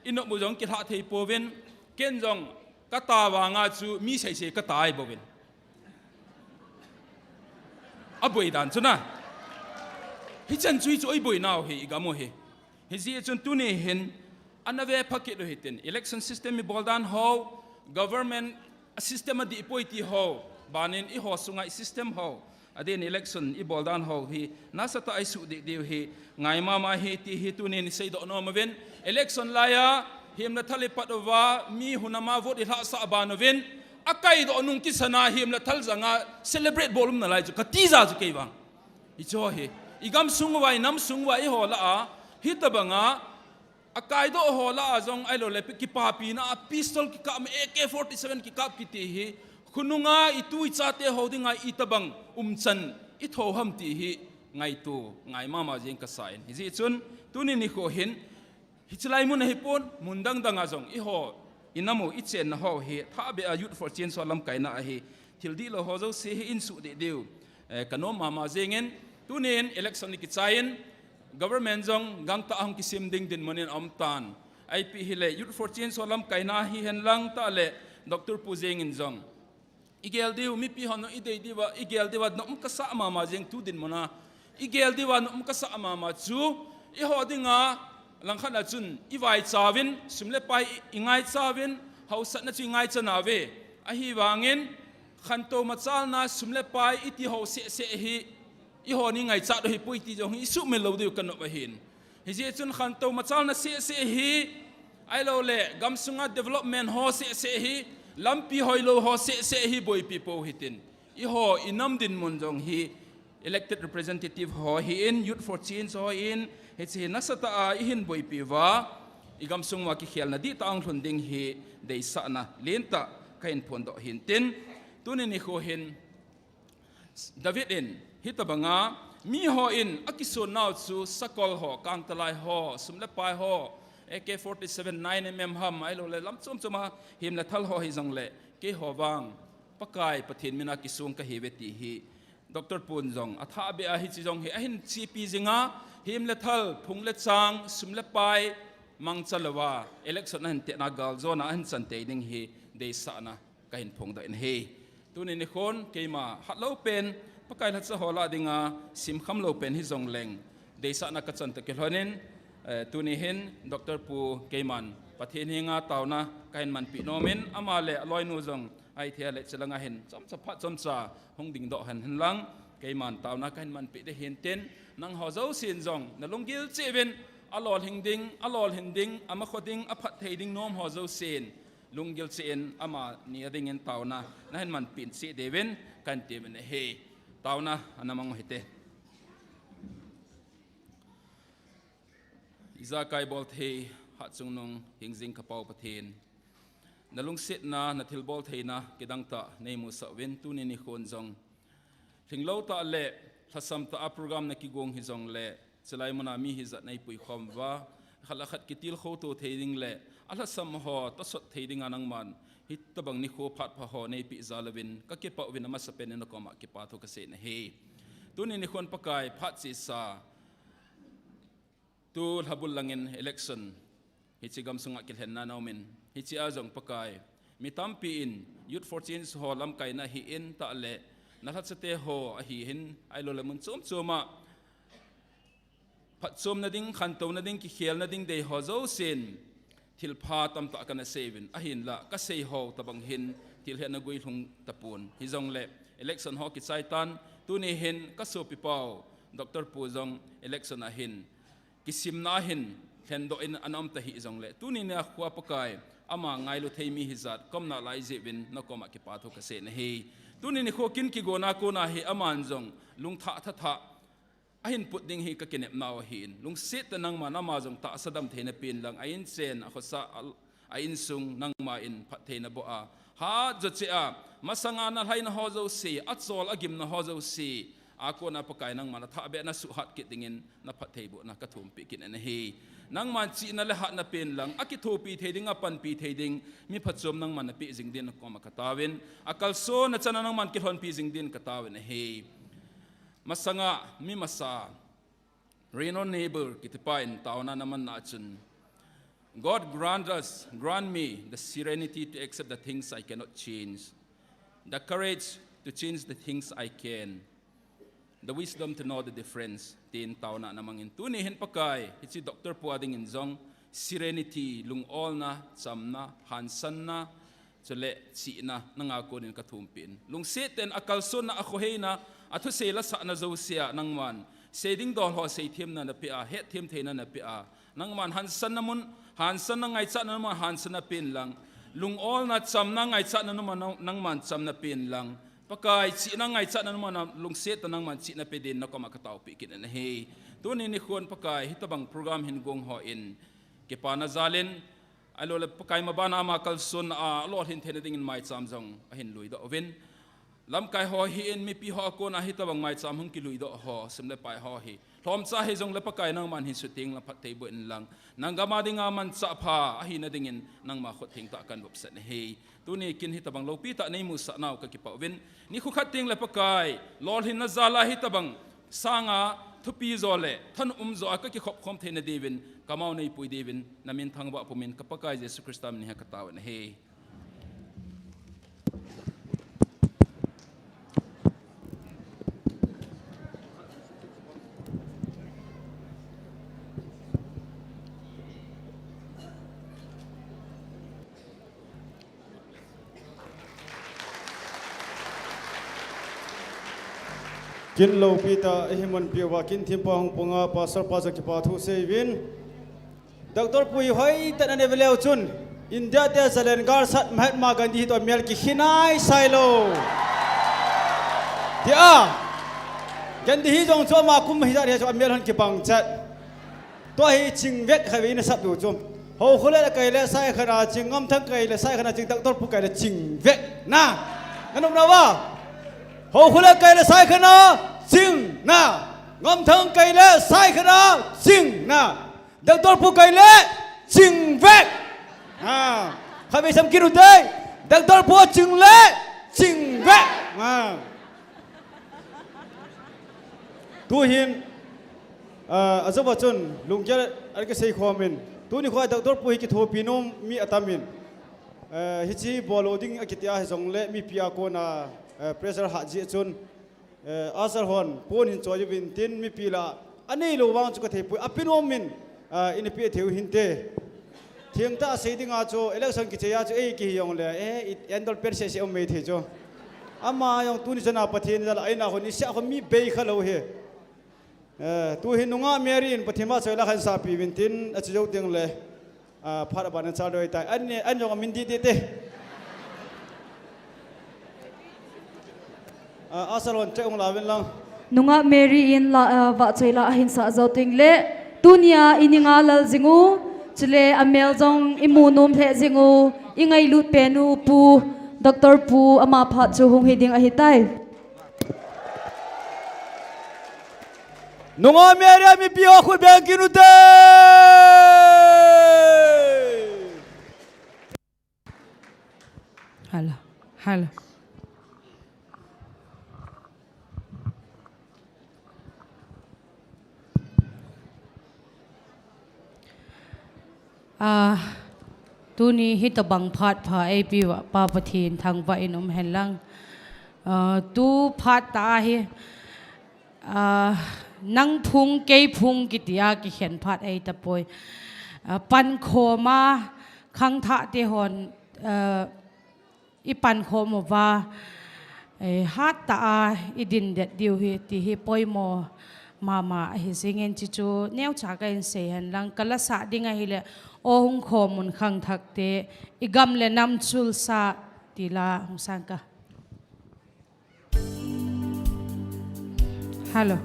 ino mu jong ki tha thei povin ken jong ka ta wa nga chu mi sei sei ka tai bovin a boi dan chu na hi chan chui chu oi boi naw hi ga mo hi hi ji chun tu ni hin anave phaki do hitin election system mi boldan ho government system di poiti ho banin I ho sunga system ho adin election I boldan ho hi nasata ai su de hi ngai ma hi ti hi tu ni sei do no maven election laya him na thali patwa mi hunama vote I sa abanovin akai do nung ki sana him na thal zanga celebrate bolum na lai chu katiza chu keiwang I cho hi igam sungwai nam sungwai ho la a hi tabanga akai do ho la azong ai lo le ki papi na pistol ki kam AK47 ki kap ki ti hi khununga itui chate hodinga itabang umchan I tho ham ti hi ngai tu ngai mama jeng ka sain hi ji chun tuni ni kho hin hichlai mun hi pon mundang danga jong I ho inamu I chen na ho hi tha be a youth for change so lam kaina a hi thildi lo ho zo se hi in su de deu kanom mama jengen tunin election ki chain government jong gang ta ang kisim ding din monin amtan IP hi le youth for change so lam kaina hi hen lang ta le Dr. Pujeng in jong igel diu mi pi hono idei diwa igel diwa no ka sa mama jeng tu din mona igel diwa no ka sa mama chu I ho dinga langkhan a chun I vai chawin sumle pai ingai chawin hausat na chu ingai chana ve a hi wangin khanto machal na sumle pai iti ho se hi I ho ni ngai cha do hi pui ti jong I su me lo de kan no hin hi je chun khanto machal na se hi ai lo le gamsunga development ho se hi lampi hoilo ho se hi boy people hitin I ho inam din mun jong hi elected representative ho hi in youth for change ho in he nasata a ihin boy piwa igam sungwa ki khial na di ta ang thunding hi dei sa na lenta kain phondo hintin tunin ni kho hin David in hitabanga mi ho in akiso now chu sakol ho kang talai ho sumle pai ho AK47 9mm ham ai lo le lam chom choma him na thal ho hi jong le ke ho wang pakai pathin mina kisung ka heweti hi Dr. Pun jong atha be a hi chi jong hi ahin CP jinga him le thal phung le chang sum le pai mang chalawa election han te na gal zona han chan te ding hi de sa na ka hin phung da in he tunin ni khon keima hatlo pen pakai lat sa hola dinga sim kham lo pen hi zong leng desa na ka chan te kelhonin tuni hin Dr. Pu Keiman pathin hinga tauna kain man pi nomin amale loi nu zong ai thia le chalanga hin chom cha pha chom cha hong ding do han hin lang Keiman tauna kain man pi de hin ten nang ho zo sin zong na lungil chevin alol hinding ama khoding aphat theiding nom ho zo sin lungil chen ama nia ding en tauna na hin man pin si devin kan temen he tauna anamang hite iza kai bol the hat chung nong hingjing kapau pathin nalung sit na nathil bol theina kidang ta nei mu sa wen tu ni khon jong thinglo ta le thasam ta a program na ki gong hi jong le chalai mona mi hi zat nei pui khom wa khala khat ki tilkhou to theiding le ala sam ho to sot theiding anang man hit tabang ni kho phat pha ho nei pi zalawin ka ke pa win ama sapen no koma ke pa tho ka se na he tu ni khon pakai phat chi sa tu habul langin election hichigam sunga kilhen na naumin hichi azong pakai mitampi in youth 14 ho lam kai na hi in ta le na that sate ho a hi hin ai lo lamun chom choma phat chom na ding khan to na ding ki khel na ding dei ho zo sin thil pha tam ta kana sevin a hin la ka sei ho tabang hin thil he na goi thung tapun hi zong le election ho ki chai tan tu ni hin ka so pi pau Dr. Pu zong election a hin kisim na hin thendo in anam ta hi zong le tu ni na khwa pakai ama ngai lu thei mi hi zat kom na lai zevin na koma ki pa tho ka se na he tu ni kho kin ki gona ko na hi aman zong lung tha tha tha ahin put ding hi ka kinep naw hin lung sit nang ma na ma jong ta sadam theina pin lang ain chen a khosa ain sung nang ma in phat theina bo a ha jo che a masanga na haina ho zo si achol agim na ho zo si a ko na pakai nang ma na tha be na su hat ki dingin na phat thei bo na ka thum pi kin na hi nang man chi na le hat na pin lang aki tho pi theding a pan pi theding mi phatchom nang man na pi jing din ko ma katawin akal so na chana nang man ki hon pi jing din katawin he masanga mi masa reno neighbor kitipain tauna naman na chun God grant me the serenity to accept the things I cannot change, the courage to change the things I can, the wisdom to know the difference. Tin tauna namang in tuni hin pakai hichi Dr. Puading in zong serenity lung all na chamna hansan na chole chi na nangako nin kathumpin lung seten akalson na akhohe na athu sela sa na zo sia nangman seding dol ho sei them na pe a het them theina na pe a nangman hansan na mun hansan na ngai cha na ma hansan na pin lang lung all na cham na ngai cha na ma nangman cham na pin lang pakai chi na ngai cha na ma lung set na nangman chi na pe din na ko ma ka tau pi kin na he tu ni ni khon pakai hitabang program hin gong ho in ke pa na zalin alo le pakai mabana ma kalson a lor hin thena ding in mai cham jong a hin lui do win lam kai ho hi in mi pi ho ko na hi tabang mai cham hung ki lui do ho simle pai ho hi thom cha he jong le pakai nang man hin shooting la phat thei bo in lang nang ga ma dinga man cha pha a hi na ding in nang ma khot thing ta kan bop set he tu ni kin hi tabang lo pi ta nei mu sa naw ka ki pa win ni khu khat ting le pakai lor hin na zala hi tabang sanga thupi zole than zo ka ki khop khom theina devin kamau nei pui devin namin thangba pumin kapakai jesu kristam ni ha katawan he kin lo pita himan piwa kin thimpa hong ponga pasar pasar ki pathu sevin Dr. Pui hoi tan ane veleu chun India te salen gar sat Mahatma Gandhi to mel ki hinai sailo dia Gandhi hi jong cho ma kum hi dar he cho mel han ki pang chat to hi ching vek khawi na sat du chum ho khule la kai le sai khana ching ngam thang kai le sai khana ching Dr. Pu kai le ching vek na nganom na wa ho khule kai le sai khana ching na ngam thang kai le sai khana ching na Dr. Pu kai le ching vek ha khawi sam kiru dei Dr. Pu ching le ching vek ha tu hin azaba chun lungja ar ke sei khomin tu ni khoi Dr. Pu hi ki tho pinom mi atamin hichi boloding akitia jong le mi pia ko na pressure ha ji chun asar hon pon hin choi bin tin mi pila ani lo wang chu ka thei pu apin min in pi theu hin te thiang ta sei dinga chu election ki cheya chu ei ki yong le endol per se se me the chu ama yong tu ni chana pathin la aina hon ni sia ko mi be khalo he tu hin nunga merin pathima choi la khan sa pi bin tin a chu jo ding le phara ban cha doi tai an yong min di te asalon che ong la wen lang nunga Mary in la wa choi la hin sa zo ting le tunia ininga lal zingu chile amel jong imunum the zingu ingai lut penu pu Dr. Pu ama phat chu hung hiding a hitai nunga Mary mi pio khu bank inu te hala tu ni hit bang phat pha ai pi wa pa pathin thang va inom hen lang tu phat ta hi nang phung ke phung ki tia ki khen phat ai ta poi pan kho ma khang tha te hon i pan kho mo wa hat ta i din det diu hi ti hi poi mo mama hi singen chi chu neu cha ka in se han lang kala sa dinga hi le o hung kho mun khang thak te igam le nam chul sa tila hung sang ka hello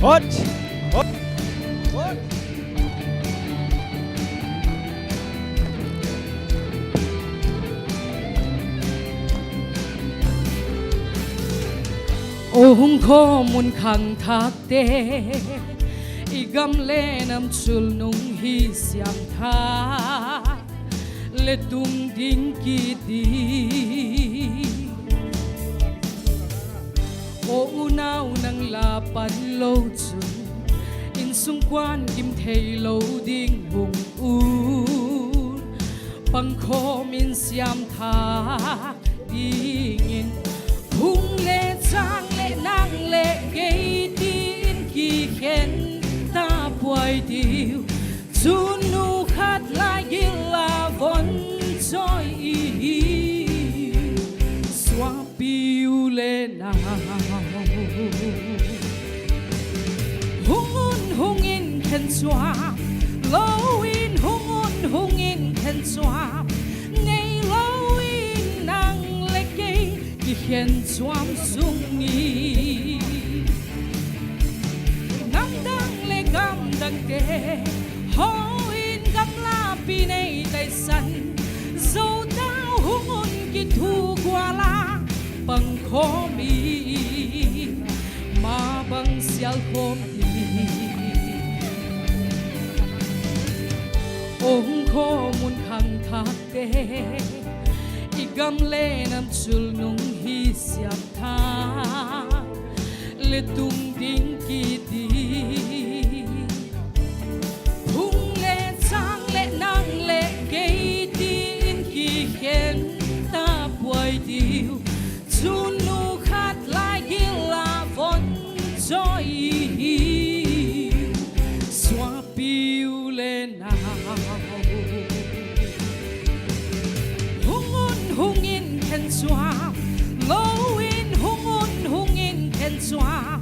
hot o hung kho mun khang thak te igam le nam chul nung hi siam tha le tung ding ki di o unau nang la pan lo chun in sung quan kim thei lo ding bung u pang kho min siam tha ding in hung le chang le nang le ge tin ki khen ta puai diu chun nu khat lai gil la von choi swa piu le na hung in khen swa low in hung in khen swa nei low in nang le ge ki khen swam sung ni nam dang le gam dang te ho in gam la pi nei tai san zo tao hung ki thu qua la bằng khó mi mà bằng xiao khom đi ong khó muốn khang thác te igam le nam chul nung hi siam tha le tung ding ki di hung le sang le nang le ke tin ki khen ta puai diu chun nu khat lai gila von joy swa piu le na hung in khen swa low in hung in khen swa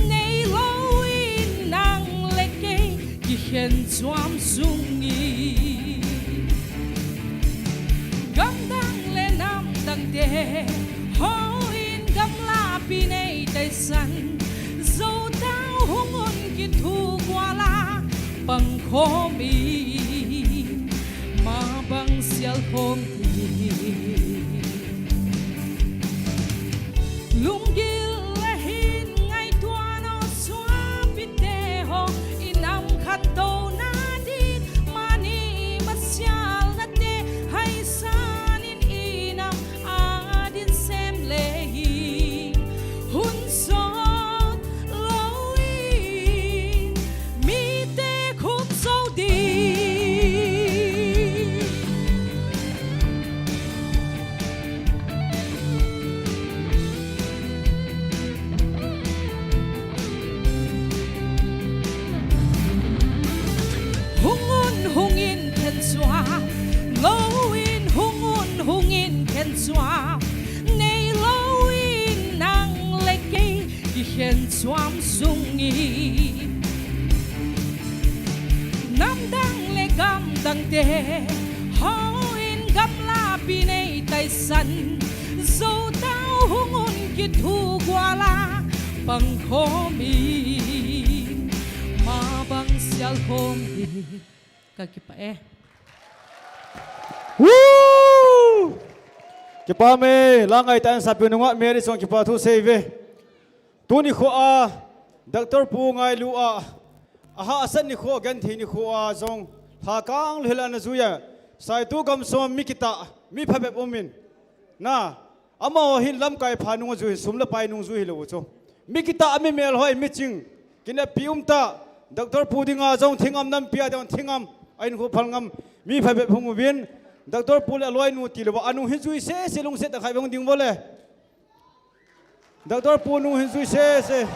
nei low in nang le ke ki khen swam sung ni gam dang le nam dang de ho in gam la pi nei tai san zo tao hung ki thu qua la bằng khó mi mà bằng xiao khom ti lung gil la hin ngai tua no swa pi te ho inam khat to na din mani masyal na te hai san in inam adin sem le hi hun so ken chuam sungi nam dang le gam dang te ho in gam la pi nei tai san zo tao hungun ki thu gwala bang khomi ma bang sial khomi ka ki pa e Woo! Kipa me langai tan sapi nunga meri song kipa thu save. Tu ni kho a Dr. Pu ngai lu a aha asan ni kho gan thi ni kho a zong tha kang lhela na zuya sai tu gam som mi kita mi phabe omin na ama hin lam kai phanung zu sumla pai nung zu hi lo cho mi kita ami mel hoi mi ching kina pium ta Dr. Pu dinga zong thingam nam pia don thingam ain kho phalngam mi phabe phungu bin Dr. Pu le loi nu ti lo anu hin zui se silung se ta khai bang ding bole Dr. Pu nu hin zui se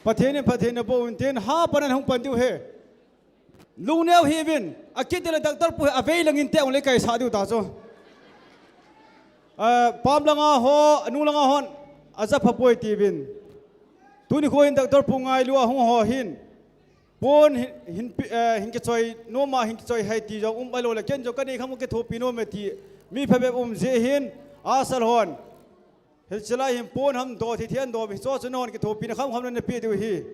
Pathen bo unten ha panan hong pandu he lu neo hi bin akit le Dr. Pu avei lang in te ong le kai sa du ta cho pam langa ho anu langa hon aza phapoi ti bin tu ni khoin Dr. Pu ngai lu hong ho hin pon hin ke choi no ma hin ke choi hai ti jong alo la ken jo ka ni kham ke thopi no me ti mi phabe je hin asal hon he chalai him pon ham do thi thian do bi cho chonon ke thopi na kham ne pi du hi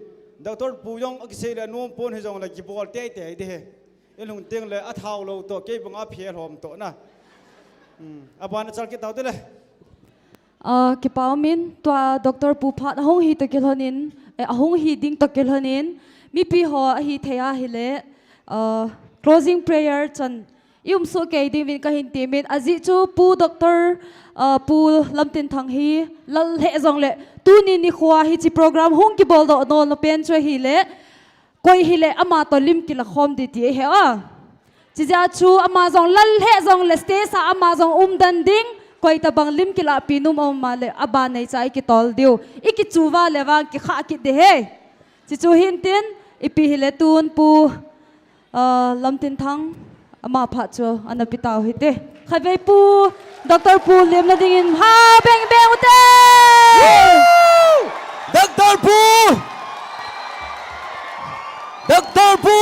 Dr. Pu jong ak se la nom pon he jong la ki bol te te de he elung teng le a thau lo to ke bang a phe hom to na aban chal ke taw de le ki paumin tua Dr. Pu phat hong hi to kelhonin hong hi ding to kelhonin mi pi ho hi theya hi le closing prayer chan yum so ke ding vin ka hin ti min aji chu pu Dr. Pu Lamtinthang hi lal he jong le tu ni khwa hi chi program hong ki bol do no no pen chwe hi le koi hi le ama to lim ki la khom di ti he a chi ja chu ama jong lal he jong le stay sa ama jong dan ding koi ta bang lim ki la pinum om ma le aba nei chai ki tol diu iki chuwa lewa ki kha ki de he chi chu hin tin ipi hi le tun pu Lamtinthang ama pha chu anapitaw hi te khavei pu Dr. Pu lem na dingin ha beng beng ute Dr. Pu Dr. Pu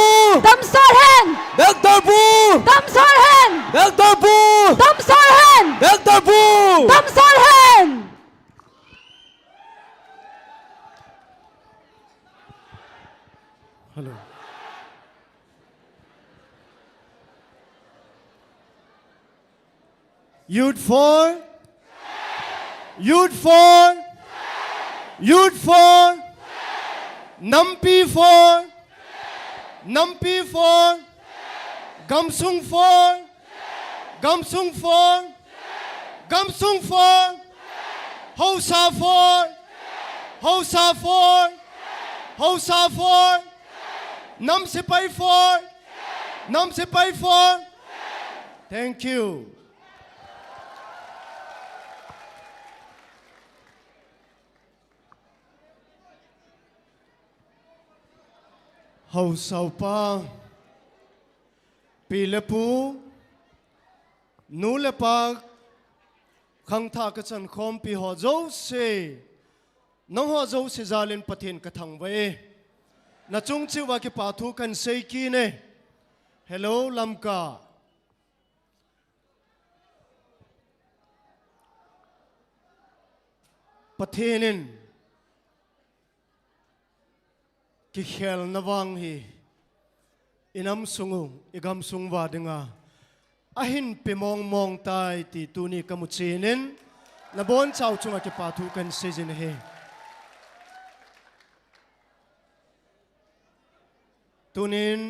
Dam sor hen Dr. Pu Dam sor hen Dr. Pu Dam sor hen Dr. Pu Dam sor hen Hello. Youth for? Youth for? Youth for? Nampi for? Nampi for? Gamsung for? Gamsung for? Gamsung for? Hosa for? Hosa for? Hosa for? Nam Sipai for? Nam Sipai for? Thank you. Hầu sầu pa pi le pu nu le pa khang tha ka chan khom pi ho zo se nong ho zo se zalin pathin ka thang ve na chung chi wa ki pa thu kan sei ki ne hello lamka pathinin ki khel nawang hi inam sungung igam sungwa dinga ahin pemong mong tai ti tuni kamuchinin na bon chau chunga ki pathu kan sejin he tunin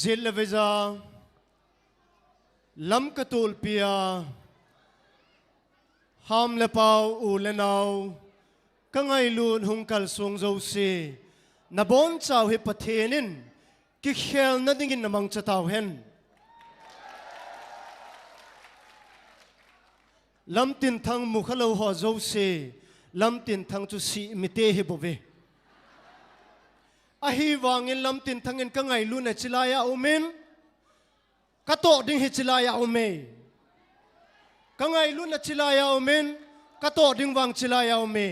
zil veza lam katul pia ham le pau u le nau kangai lun hung kal sung zo si na bon chau hi pathenin ki khel na dingin namang chatau hen Lamtinthang mukhalo ho zo si Lamtinthang chu si mite he bove a hi wangin Lamtinthang in kangai lun a chilaya umin kato ding hi chilaya ume ka ngai lu na chila yaw men ka to ding wang chila yaw me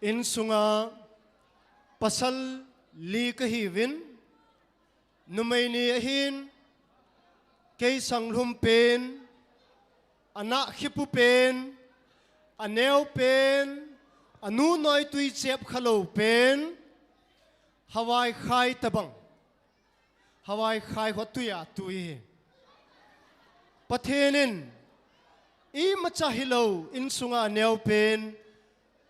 in sunga pasal li ka hivin numay ni ahin kay sanglum pen anak hipu pen aneo pen anu noi tui chep khalo pen hawai khai tabang hawai khai hotuya tui pathenin I macha hilo in sunga neo pen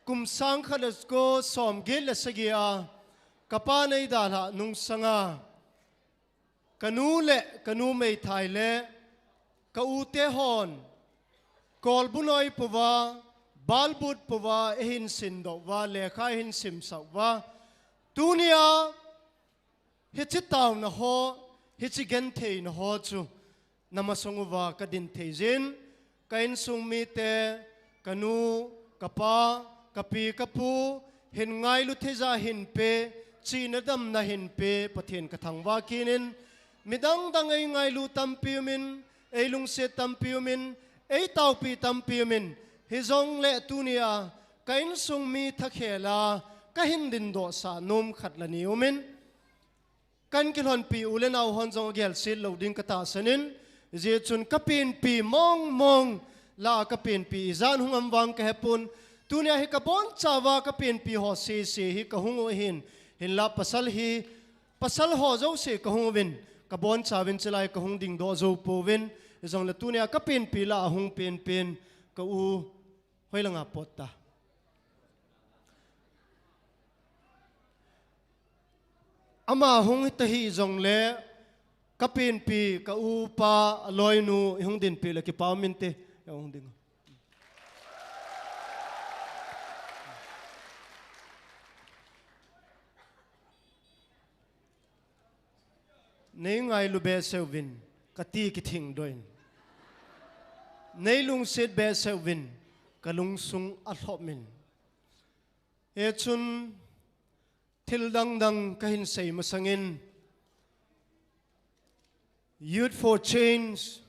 kum sang khalas ko som gel sagia kapanai dala nung sanga kanu mei thai le ka ute hon kol bunoi puwa balbut puwa ehin sindo wa lekha hin sim sa wa tunia hichi taw na ho hichi gen thei na ho chu namasongu wa kadin theijin kain sung mi te kanu kapa kapi kapu hin ngai lu theja hin pe china dam na hin pe pathen kathang wa kinin midang dangai ngai lu tampiumin eilung se tampiumin ei taupi tampiumin hizong le tunia kain sung mi thakhela ka hin din do sa nom khatlani umin kan kilhon pi ulen au hon jong gel sil loading kata sanin je chun kapin pi mong la kapin pi zan hungam wang ka hepun tunia hi kabon chawa kapin pi ho se hi ka hungo hin la pasal ho zo se ka hungwin kabon chawin chalai ka hung ding do zo povin jong la tunia kapin pi la hung pen ka u hoilanga potta ama hung tahi jong le kapin pi ka u pa loinu hung din pi la ki pa minte hung ding nei ngai lu be selvin kati ki thing doin nei lung set be selvin kalung sung athomin e chun thil dang kahin sei masangin Youth for Change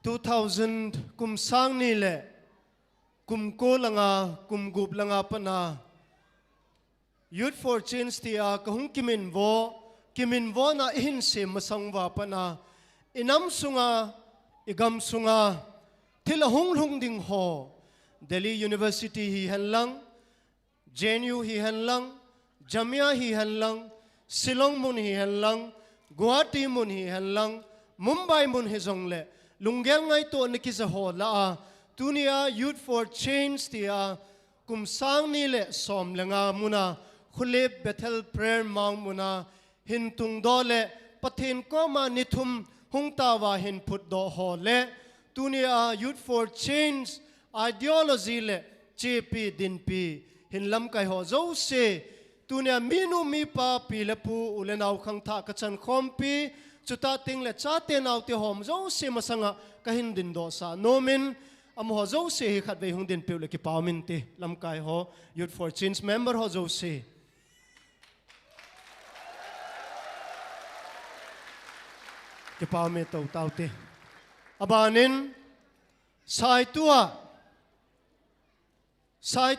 2000 kum sang ni le kum ko langa kum gup langa pana Youth for Change tia kahung kimin vo na ihin se masang wa pana inam sunga igam sunga thil hung ding ho Delhi University hi hanlang JNU hi hanlang Jamia hi hanlang Shillong mun hi hanlang Guwahati mun hi hanlang Mumbai mun hi zongle lunggel ngai to nikisa ho la tunia Youth for Change tia kum sang ni le som lenga muna khulep Bethel prayer mang muna hin tung do le pathin ko ma nithum hung ta wa hin phut do ho le tunia Youth for Change ideology le chepi din pi hin lam kai ho zo se tunia minu mi pa pi le pu ulenau khang tha ka chan khom pi chuta ting le cha te nau te hom zo se masanga ka hin din do sa nomin am ho zo se hi khat ve hung din pe le ki pa min te lam kai ho Youth for Change member ho zo se ki pa me to tau te abanin sai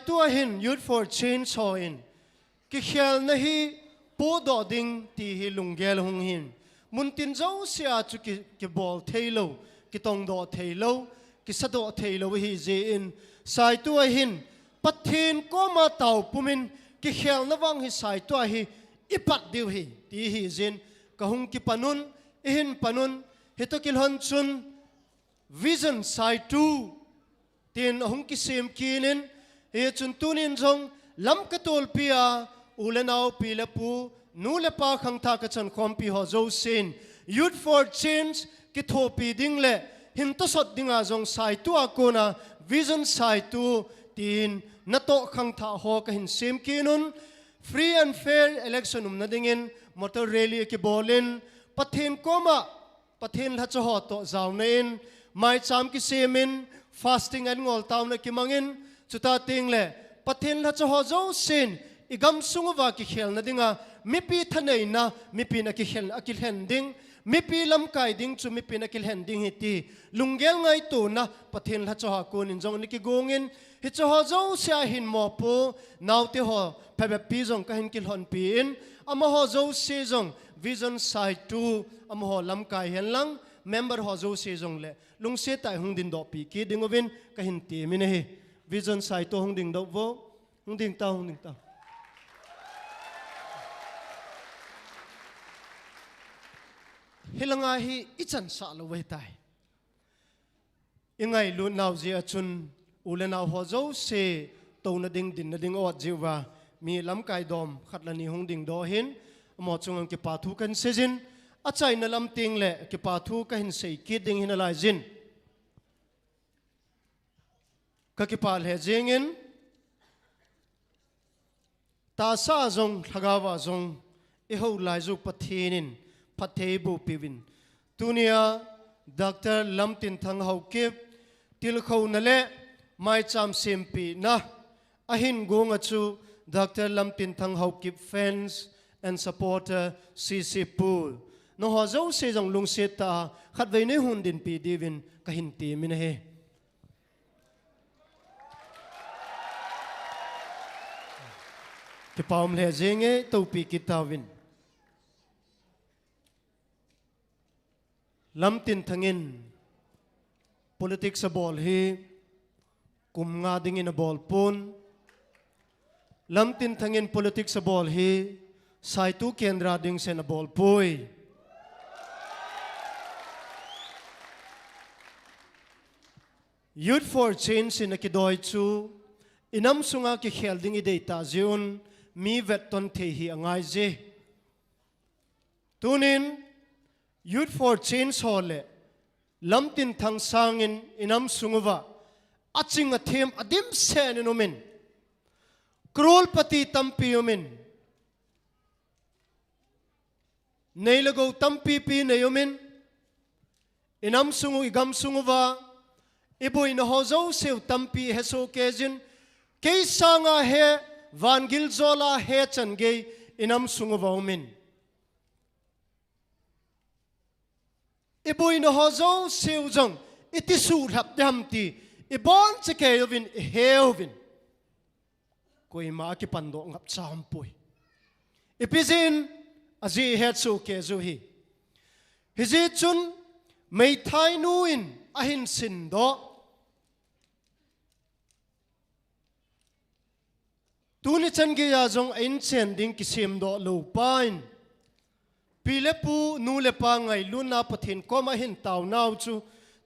tua hin Youth for Change ho in ki khel na hi po do ding ti hi lunggel hung hin mun tin zo sia chu ki bol thailo ki tong do thailo ki sado thailo hi je in sai tua hin pathin ko ma tau pumin ki khel na wang hi sai tua hi ipat diu hi ti hi jin ka hung ki panun ihin panun hitokil hon chun vision sai tu tin hung ki sem kinin he chun tunin jong lam ka tol pia ulenau pilapu nule pa khang tha ka chan khom pi ho zo sin Youth for Change ki thopi ding le hin to sot dinga jong sai tu akona vision sai tu tin na to khang tha ho ka hin sem kinun free and fair election na dingin motor rally ki bolin pathin koma pathin la cho ho to zaw na in mai cham ki semin fasting and ngol taw na ki mangin chuta ting le pathin la cho ho zo sin igam sunguwa ki khel na dinga mi pi thanei na mi pi na akil hending mi pi lam kai ding chu mi pi na akil hending hiti lunggel ngai tu na pathin la cho ha kun in jong ni ki gongin hi cho ho zo sia hin mo pu nau te ho phebe pi jong ka hin kil hon pi in ama ho zo se jong vision side 2 ama ho lam kai hen lang member ho zo se jong le lung se tai hung din do pi ki ding ovin ka hin ti mi ne hi vision side to hung ding do vo hung ding ta hilanga hi ichan sa lo wei tai ingai lu nau ji achun ulena ho zo se to na ding din na ding ot jiwa mi lam kai dom khatlani hung ding do hin mo chung ke pa thu kan sejin achai na lam ting le ke pa thu ka hin sei ki ding hin lai jin ka ki pal he jingin ta sa zong thagawa zong e ho lai zu pathinin pathei bu piwin tunia Dr. Lamtinthang Haokip Tilkhou Naleh Maicham Sempehna ahin gonga chu Dr. Lamtinthang Haokip fans and supporter CCPUR no ho zo se jong lung se ta khat vei ne hun din pi divin ka hin ti min he ke paum le jenge to pi kitawin Lamtinthangin politics a ball hi kum nga dingin a ball pun Lamtinthangin politics a ball hi sai tu kendra ding sen a ball pui Youth for Change in a kidoi chu inam sunga ki khel ding i data ziun mi vet ton the hi angai je tunin Youth for Change hole Lamtinthang sangin inam sunguwa aching a them adim sen inomin krol pati tampi yomin neilago tampi pi neyomin inam sungu igam sunguwa iboi na hozo seu tampi heso kezin kei sanga he vangil zola he changei inam sunguwa umin iboi na hozo seu jong itisu hap damti ibon cheke yovin heovin koi ma ki pando ngap champoi ipizin azi het su ke zu hi hizi chun mei thai nuin ahin sin do tuni chan ge ya jong in chen ding ki sim do lo pain pile pu nu le pa ngai luna pathin ko ma hin taw naw chu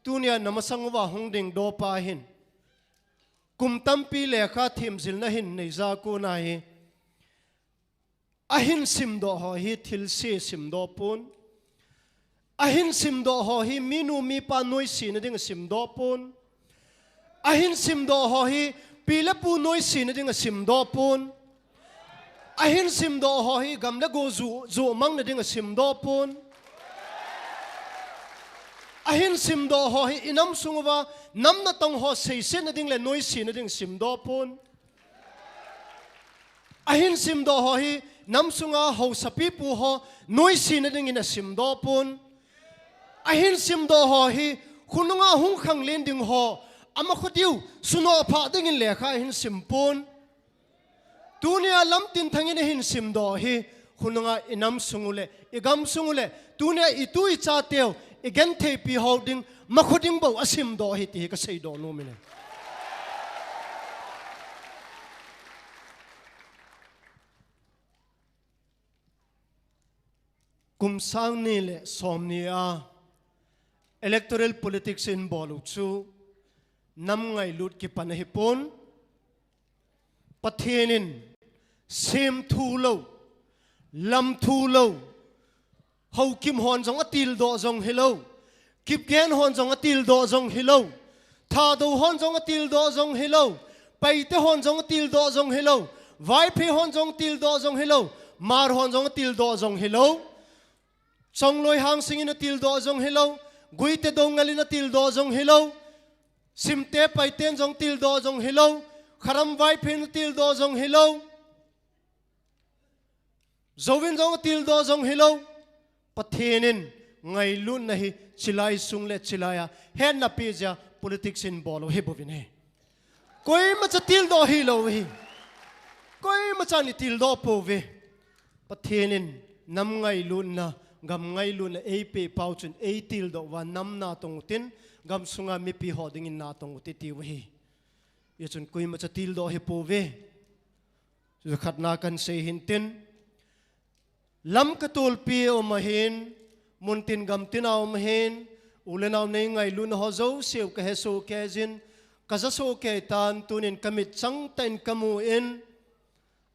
tunia namasang wa hong ding do pa hin kum tampi le kha thim zil na hin nei za ko na hi ahin sim do ho hi thil se sim do pun ahin sim do ho hi minu mi pa noi si na ding sim do pun ahin sim do ho hi pile pu noi si na ding sim do pun ahin sim do ho hi gam na go zu mang na ding sim do pun ahin sim do ho hi inam sungwa nam na tong ho sei se na ding le noi si na ding sim do pun ahin sim do ho hi nam sunga ho sapi pu ho noi si na ding in a sim do pun ahin sim do ho hi khununga hung khang len ding ho ama khodiu suno pha ding in le kha hin sim pun tunia Lamtinthang in hin sim do hi khununga inam sungule igam sungule tunia itu I cha teo igen the pi holding makhoding bo asim do hi ti ka sei do no mine kum sang ni le som ni a electoral politics in bolu chu nam ngai lut ki pan hi pon pathenin sem thu lo lam thu lo HOIKIM hon jong atil do jong hello kip gen hon jong atil do jong hello tha do hon jong atil do jong hello pai te hon jong atil do jong hello vai phe hon jong til do jong hello mar hon jong atil do jong hello chong loi hang sing in atil do jong hello gui te dong ngalin atil do jong hello sim te pai ten jong til do jong hello kharam vai phe atil do jong hello Zovin zong til do zong hello pathenin ngai lun nahi chilai sung le chilaya hen na pija politics in bolo he bovin he koi ma cha til do hello hi koi ma cha ni til do pove pathenin nam ngai lun na gam ngai lun e pe pau chun e til do wa nam na tong tin gam sunga mi pi hoding in na tong ti ti hi ye chun koi ma cha til do he pove zu khat na kan se hin tin lam katul pi o mahin muntin gam tinaw mahin ulenaw nei ngai lun ho zo siu ka heso ke jin kaza so ke tan tunin kamit chang ten kamu in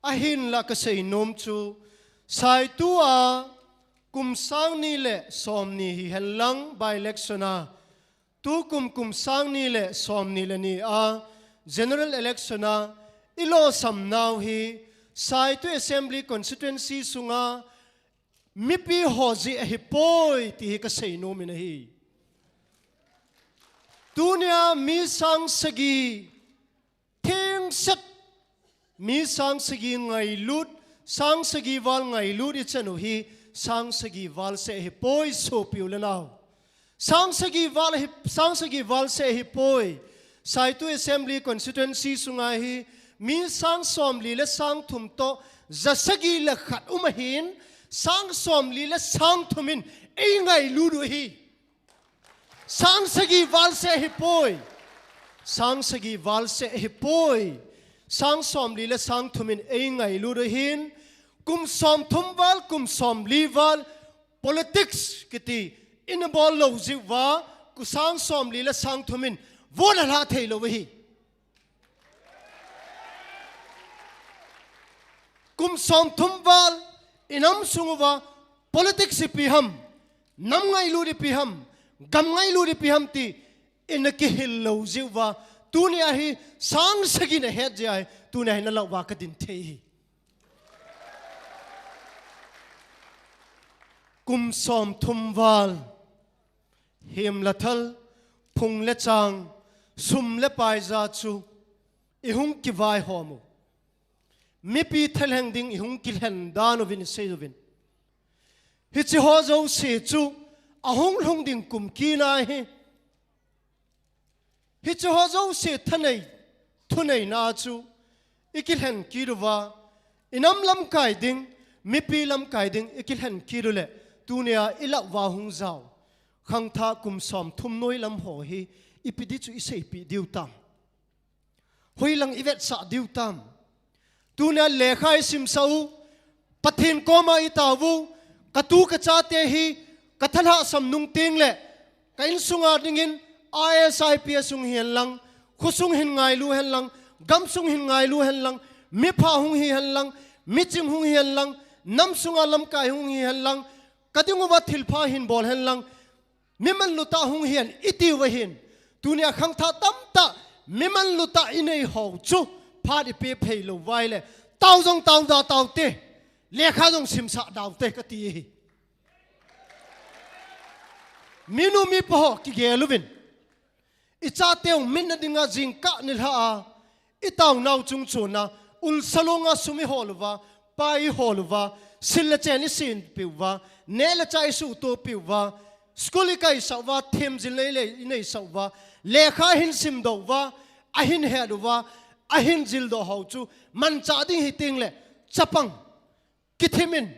ahin la ka sei nom chu sai tu a kum sang ni le som ni hi helang by electiona tu kum sang ni le som ni le ni a general electiona ilo sam now hi sai tu assembly constituency sunga mipi hozi a hipoi ti hi ka sei no min hi tunia mi sang sagi theng sat mi sang sagi ngai lut sang sagi wal ngai lut I chanu hi sang sagi wal se hipoi so piu le naw sang sagi wal se hipoi sai tu assembly constituency sunga hi mi sang som li le sang thum to zasagi la khat umahin sang som li le sang thumin ei ngai ludu hi sang sagi wal se hipoi sang sagi wal se hipoi sang som li le sang thumin ei ngai ludu hin kum som thum wal kum som li wal politics kiti in bol lo ji wa ku sang som li le sang thumin vola la thei lo hi kum som thum wal inam sungwa politics piham nam ngai lu di piham gam ngai lu di piham ti in ki hillo jiwa tunia hi sang sagi na het jai tunia hi na lawa ka din thei kum som thum wal him lathal phung le chang sum le pai za chu ihung ki vai homu mi pi theleng ding ihung kilhen dan ovin seidovin hichi ho zo se chu ahung lung ding kum ki na hi hichi ho zo se thanei thunei na chu ikilhen ki ruwa inam lam kai ding mi pi lam kai ding ikilhen ki rule tunia ila wa hung zau khang tha kum som thum noi lam ho hi ipidi chu isei pi diu tam hoilang ivet sa diu tam tunia lekhai sim sau pathin koma itawu katu ka chate hi kathala sam nung ting le kain sunga dingin ISIP sung hian lang khusung hin ngai lu hen lang gam sung hin ngai lu hen lang mi pha hung hi hen lang mi chim hung hian lang nam sunga lam kai hung hi hen lang kadingu wa thil pha hin bol hen lang mi man luta hung hian iti wa hin tunia khang tha tam ta mi man luta inei ho chu phadi pe phei lo vai le tau jong tau da tau te lekha jong sim sa daw te ka ti minu mi po ki geluvin icha teu min dinga jingka nilha a itaw naw chung chuna ul salonga sumi holwa pai holwa sil cheni sin piwa nela chai su to piwa skuli kai sawa them jilele inei sawa lekha hin sim dowa ahin heduwa ahin jil do hau chu man cha ding hiting le chapang kithimin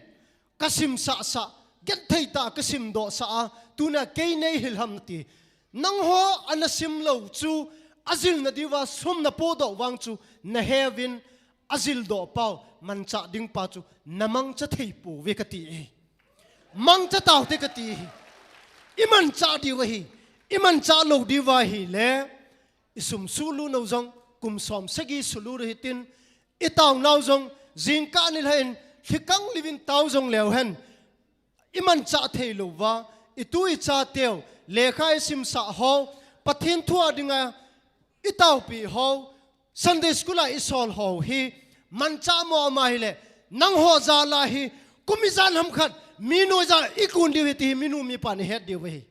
kasim sa sa get thei ta kasim do sa tuna ke nei hilham ti nang ho anasim lo chu azil na diwa sum na po do wang chu na heaven azil do pau man cha ding pa chu namang cha thei pu ve ka ti mang cha taw te ka ti iman cha di wa hi iman cha lo di wa hi le isum sulu no jong kum som sagi sulu ri tin itaw naw jong jingka ni hen thikang livin taw jong leo hen iman cha thei lo wa itui cha teo lekhai sim sa ho pathin thua dinga itaw pi ho sunday school a isol ho hi man cha mo ma hi le nang ho za la hi kumizan ham khat minu za ikun di ti minu mi pan het di we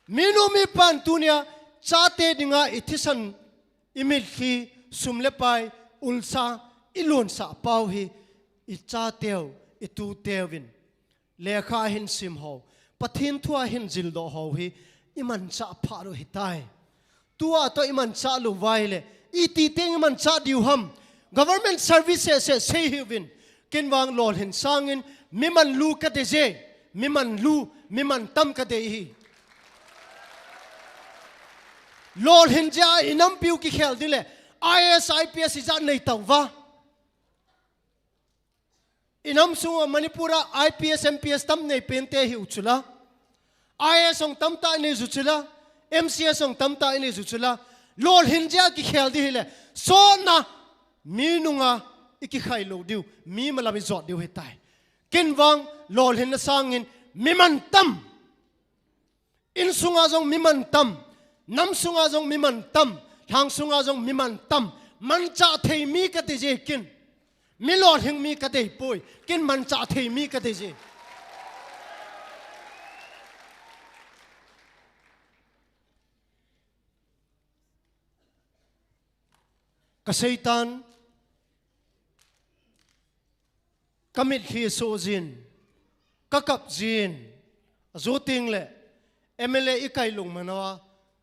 minu mi pan tunia cha te dinga ithisan imil khi sumle pai ulsa ilon sa pau hi i cha teo i tu tewin le kha hin sim ho pathin thua hin jil do ho hi iman cha pha ro hitai tua to iman cha lu vai le i ti teng iman cha diu ham government services se sei hiwin kin wang lol hin sangin miman lu ka de je miman lu miman tam ka de hi lol hin ja inam piu ki khel dile IS IPS izan nei tawwa inam sunga manipura IPS MPS tam nei pente hi uchula IS ong tam ta nei zuchula MCS ong tam ta nei zuchula lol hin ja ki khel di hile so na minunga iki khai lo diu mi malami zot diu hetai kin wang lol hin na sangin miman tam in sunga jong miman tam nam sunga jong miman tam thang sunga jong miman tam man cha thei mi ka te je kin mi lol hing mi ka te poi kin man cha thei mi ka te je ka seitan kamit hi so jin ka kap jin zo ting le MLA ikai lung manawa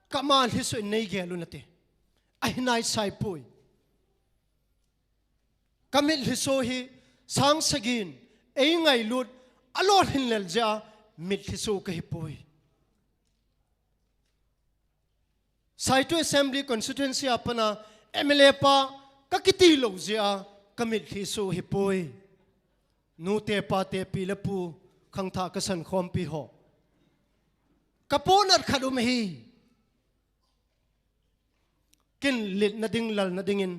kamal hi so nei ge lu nate ai nai sai pui kamit hi so hi sang sagin ei ngai lut alon hin lel ja mit hi so ka hi pui sai to assembly constituency apana MLA pa ka kiti lo ja kamit hi so hi pui nu te pa te pi le pu khang tha ka san khom pi ho kaponat khadum hi kin lit na ding lal na dingin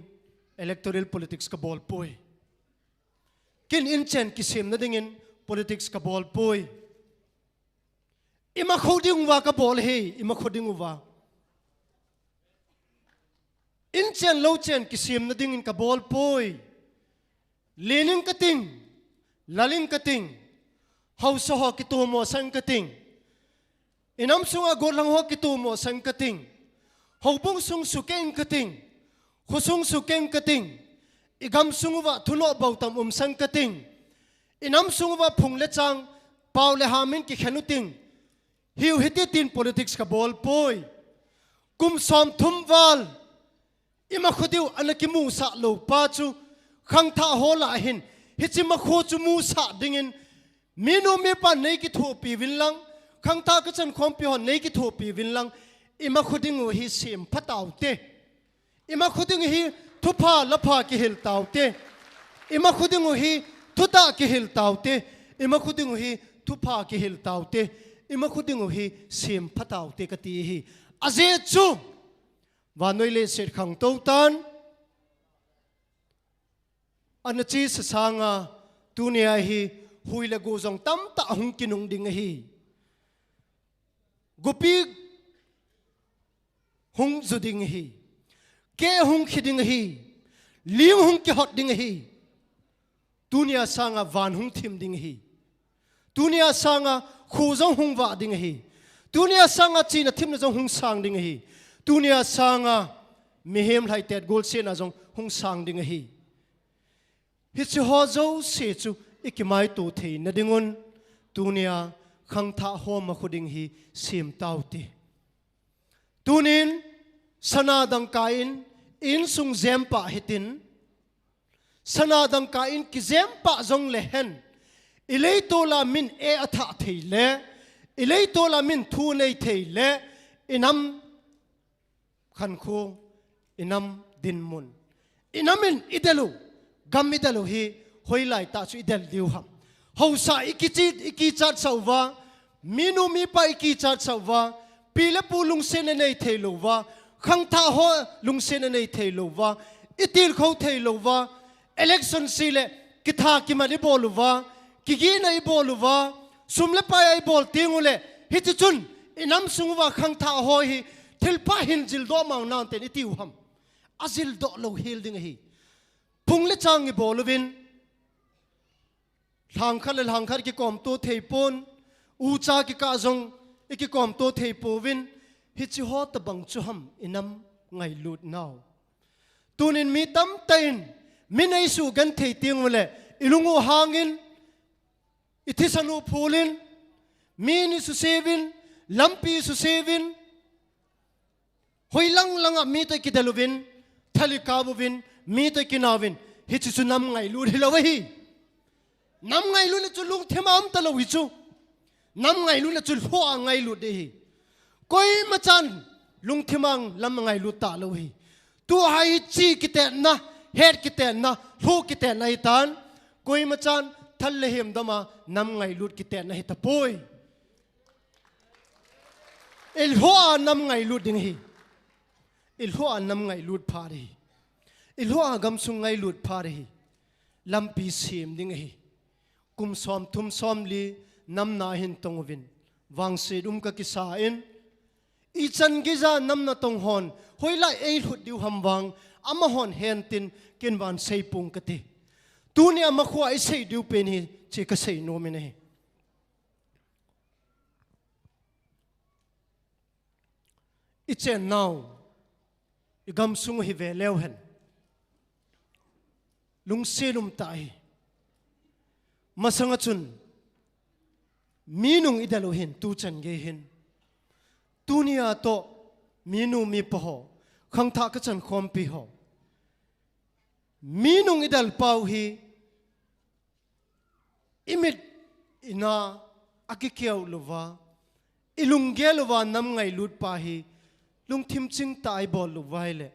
electoral politics ka bol poi kin inchen kisim na dingin politics ka bol poi ima khoding wa ka bol he ima khoding wa inchen lo chen kisim na dingin ka bol poi lening ka ting laling ka ting hausa ho ki tu mo sang ka ting inam sunga golang ho ki tu mo sang ka ting hobung sung su keng ka ting khusung su keng ka ting igam sung wa thulo bautam sang ka ting inam sung wa phung le chang paw le hamin ki khanu ting hiu hiti tin politics ka bol poi kum som thum wal ima khudiu anaki mu sa lo pa chu khang tha ho la hin hichima kho chu mu sa dingin minu mi pa nei ki thu pi win lang khang ta ka chan khom pi hon nei ki thu pi win lang ima khuding hi sim phataw te ima khuding hi thupa lapha ki hil taw te ima khuding hi thuta ki hil taw te ima khuding hi thupa ki hil taw te ima khuding hi sim phataw te ka ti hi aje chu wanoi le set khang to tan anachi sanga tunia hi huila go jong tam ta hung kinung ding hi gopi hung zuding hi ke hung khiding hi ling hung ki hot ding hi tunia sanga van hung thim ding hi tunia sanga khuzong hung wa ding hi tunia sanga china thim na jong hung sang ding hi tunia sanga mihem lai tet gol se na jong hung sang ding hi hi chu ho zo se chu ikimai tu thei na dingun tunia khang tha ho ma khuding hi sim tauti tunin sana dang kain in sung zempa hitin sana dang kain ki zempa zong le hen ilei to la min e atha thei le ilei to la min thu nei thei le inam khan khu inam din mun inamin idelu gam idelu hi hoilai ta chu idel diu ham hausa iki chat sauwa minu mi pa iki chat sauwa pile pu lung sen nei thelo wa khang tha ho lung sen nei thelo wa itil khou thelo wa election sile kitha ki mani bolu wa kigi nei bolu wa sumle pa ai bol tingule hiti chun inam sungwa khang tha ho hi thilpa hin jil do mang nan ten itiu ham azil do lo hil ding hi pungle chang i boluvin langkhar ki kom to theipon ucha ki ka jong iki kom to theipovin hi chi ho ta bang chu ham inam ngai lut naw tunin mi tam tain min ai su gan thei ting le ilungu hangin itisanu phulin mini su sevin lampi su sevin hoi lang langa mi to kidalovin thalikabuvin mi to kinavin hichi su nam ngai lu hilawahi nam ngai lu le chu lung themam talo hi chu nam ngai lu le chu ho ngai lu de hi koi machan lung themang lam ngai lu ta lo hi tu hai chi kite na het kite na lu kite na hitan koi machan thal le hem dama nam ngai lu kite na hitapoi il ho nam ngai lu ding hi il ho nam ngai lu phari il ho gam sung ngai lu phari lampi sim ding hi kum som thum som li nam na hin tongwin wang se ka kisa in i chan giza nam na tong hon hoila ei hut diu ham wang ama hon hen tin ken wan sei pung kati tu ni ama khwa ai sei diu pen hi che ka sei no me ne i chen now i gam sung hi ve lew hen lung selum tai masanga chun minung idalo hin tu chan ge hin tunia to minu mi paho khang tha ka chan khom pi ho minung idal pau hi imit ina akikiaw lova ilung gelova nam ngai lut pa hi lung thim ching tai bol lu vai le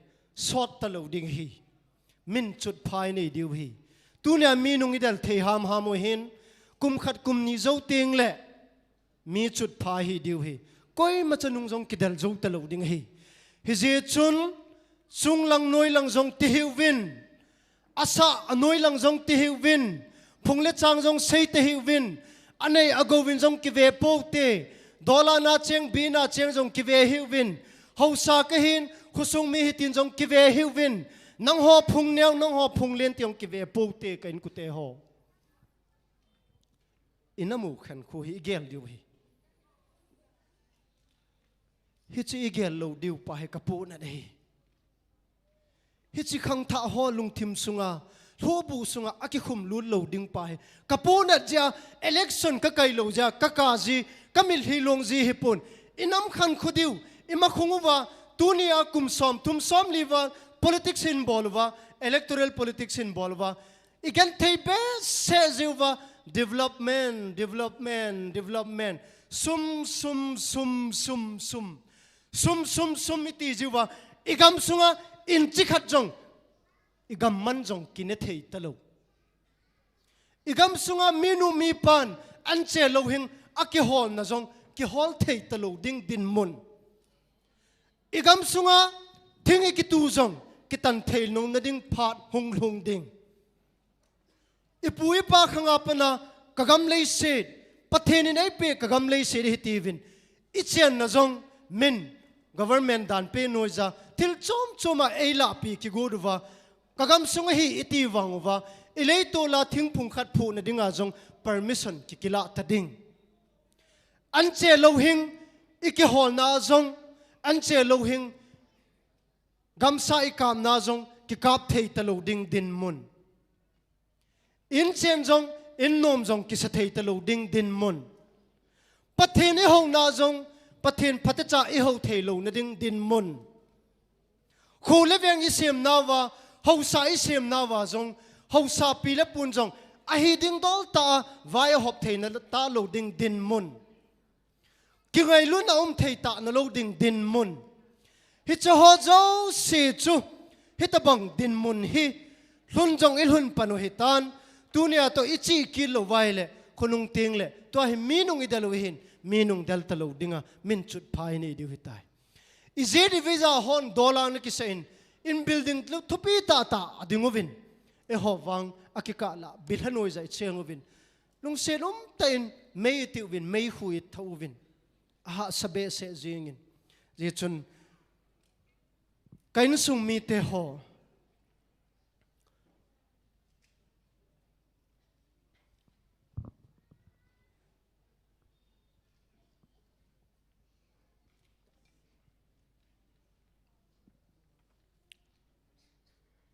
sot ta lo ding hi min chut phai nei diu hi tunia minung idal thei ham hamo hin kum khat kum ni zo ting le mi chut phai hi diu hi koi ma chanung jong kidal zo ta lo ding hi hi je chun chung lang noi lang jong ti hiu win asa anoi lang jong ti hiu win phungle chang jong sei ti hiu win anei ago win jong ki ve po te dola na cheng bi na cheng jong ki ve hiu win hausa ka hin khusung mi hitin jong ki ve hiu win nang ho phung neu nang ho phung len tiong ki ve po te kain ku te ho inamu khan khu hi gel diu hi hi chi gel lo diu pa he kapu na dei hi chi khang tha ho lung thim sunga thobu sunga aki khum lu lo ding pa he kapu na ja election ka kai lo ja ka ka ji kamil hi long ji hi pun inam khan khudiu ima khunguwa tunia kum som tum som liwa politics in bolwa electoral politics in bolwa igen theipe se jiwa development sum iti jiwa igam sunga in chikhat jong igam man jong kine thei talo igam sunga minu mi pan anche lo hing aki hol na jong ki hol thei talo ding din mun igam sunga thingi ki tu jong ki tan thei nong na ding phat hung ding ipui pa khanga pana kagam lei se pathen nei pe kagam lei se hi tivin ichen na jong min government dan pe noiza til choma eila pi ki goduwa kagam sunga hi iti wangwa ilei to la thing phung khat phu na dinga jong permission ki kila ta ding anche lo hing iki hol na jong anche lo hing gamsa ikam na jong ki kap thei ta lo ding din mun in chen jong in nom jong ki sa thei ta lo ding din mun pathen e ho na jong pathen phatacha e ho thei lo na ding din mun khole veng isem na wa hausa isem na wa jong hausa pi le pun jong a hi ding dol ta vai hop thei na ta lo ding din mun ki ngai lu na thei ta na lo ding din mun hi cha ho zo se chu hi ta bang din mun hi hlun jong il hun panu hi tan tunia to ichi kilo vai le khonung ting le to hi minung idalo hin minung dal talo dinga min chut phai nei diu hi tai izedi visa hon dollar na kisain in building thupi ta adingovin e ho wang akika la bilhanoi zai chengovin lung selum tain mei tiwin mei hui thawin ha sabe se jingin je chun kain sung mi te ho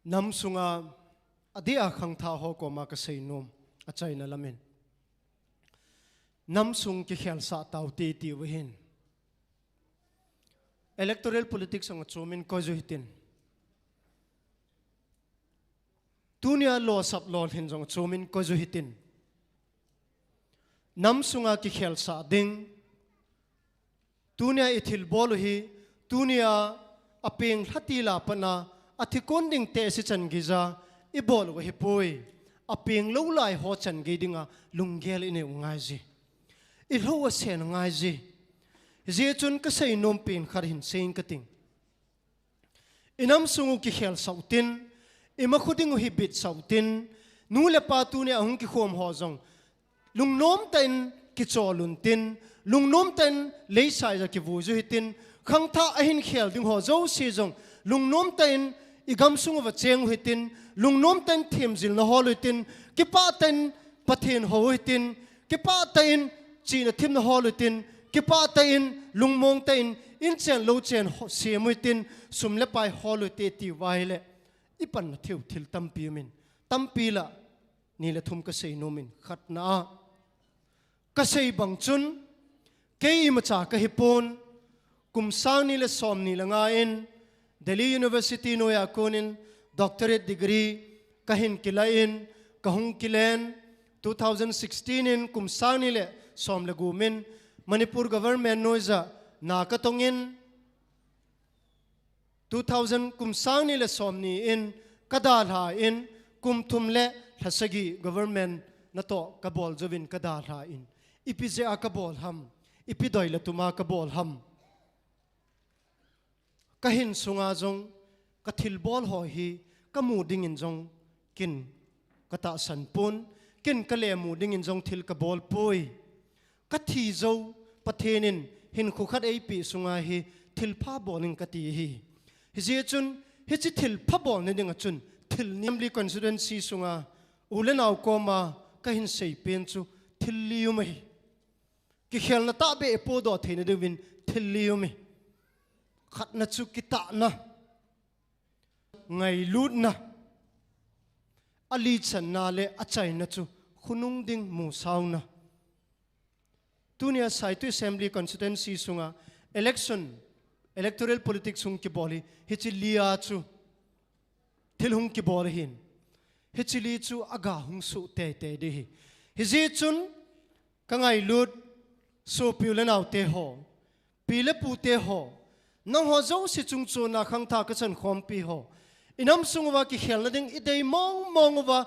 nam sunga adia khang tha ho ko ma ka sei nom achai na lamin nam sung ki khel sa tau ti ti wahin electoral politics ang chumin ko zo hitin tunia lo sap lol hin jong chumin ko zo hitin nam sunga ki khel sa ding tunia ithil bol hi tunia apeng hatila pana athikon ding te si chan giza ibol wa hi poi apeng lo lai ho chan ge dinga lunggel ine ungai ji i lo wa sen ngai ji je chun ka sei nom pin khar hin sein ka ting inam sungu ki khel sautin ima khuding hi bit sautin nu le pa tu ne ahung ki khom ho jong lungnom ten ki cholun tin lungnom ten leisai ja ki vu ju hitin khang tha ahin khel ding ho zo si jong lungnom ten igam sungu wa cheng hitin lungnom ten them zil na hol hitin ki pa ten pathen ho hitin ki pa ten china thim na hol hitin ki pa ten lungmong ten in chen lo chen se muitin sumle pai hol te ti wai le ipan na thiu thil tampi min tampi la ni le thum ka sei no min khat na ka sei bang chun ke ima cha ka hipon kum sang ni le som ni langa in Delhi University no ya konin doctorate degree kahin kilain kahung kilen 2016 in kum sang ni le som le gumin Manipur government no za na ka tongin 2000 kum sang ni le som ni in kadal ha in kum thum le thasagi government na to kabol jovin kadal ha in ipije akabol ham ipidoi la tuma kabol ham kahin sunga jong kathil bol ho hi kamu ding in jong kin kata san pun kin kale mu ding in jong thil ka bol poi kathi zo pathenin hin khu khat ei pi sunga hi thil pha boling kati hi je chun hi chi thil pha bol ne ding a chun thil nimli constituency sunga ulenaw ko ma kahin sei pen chu thil liumai ki khel na ta be po do thein de win thil liumai khat na chu kita na ngai lut na ali chan na le achai na chu khunung ding mu saw na tunia sai tu assembly constituency sunga electoral politics sung ki boli hichi lia chu thilhung ki bol hin hichi li chu aga hung su te te de hi hi chun kangai lut so piulenaw te ho pile pu te ho nang ho zo si chung chu na khang tha ka chan khom pi ho inam sungwa ki khel na ding idei mong mong wa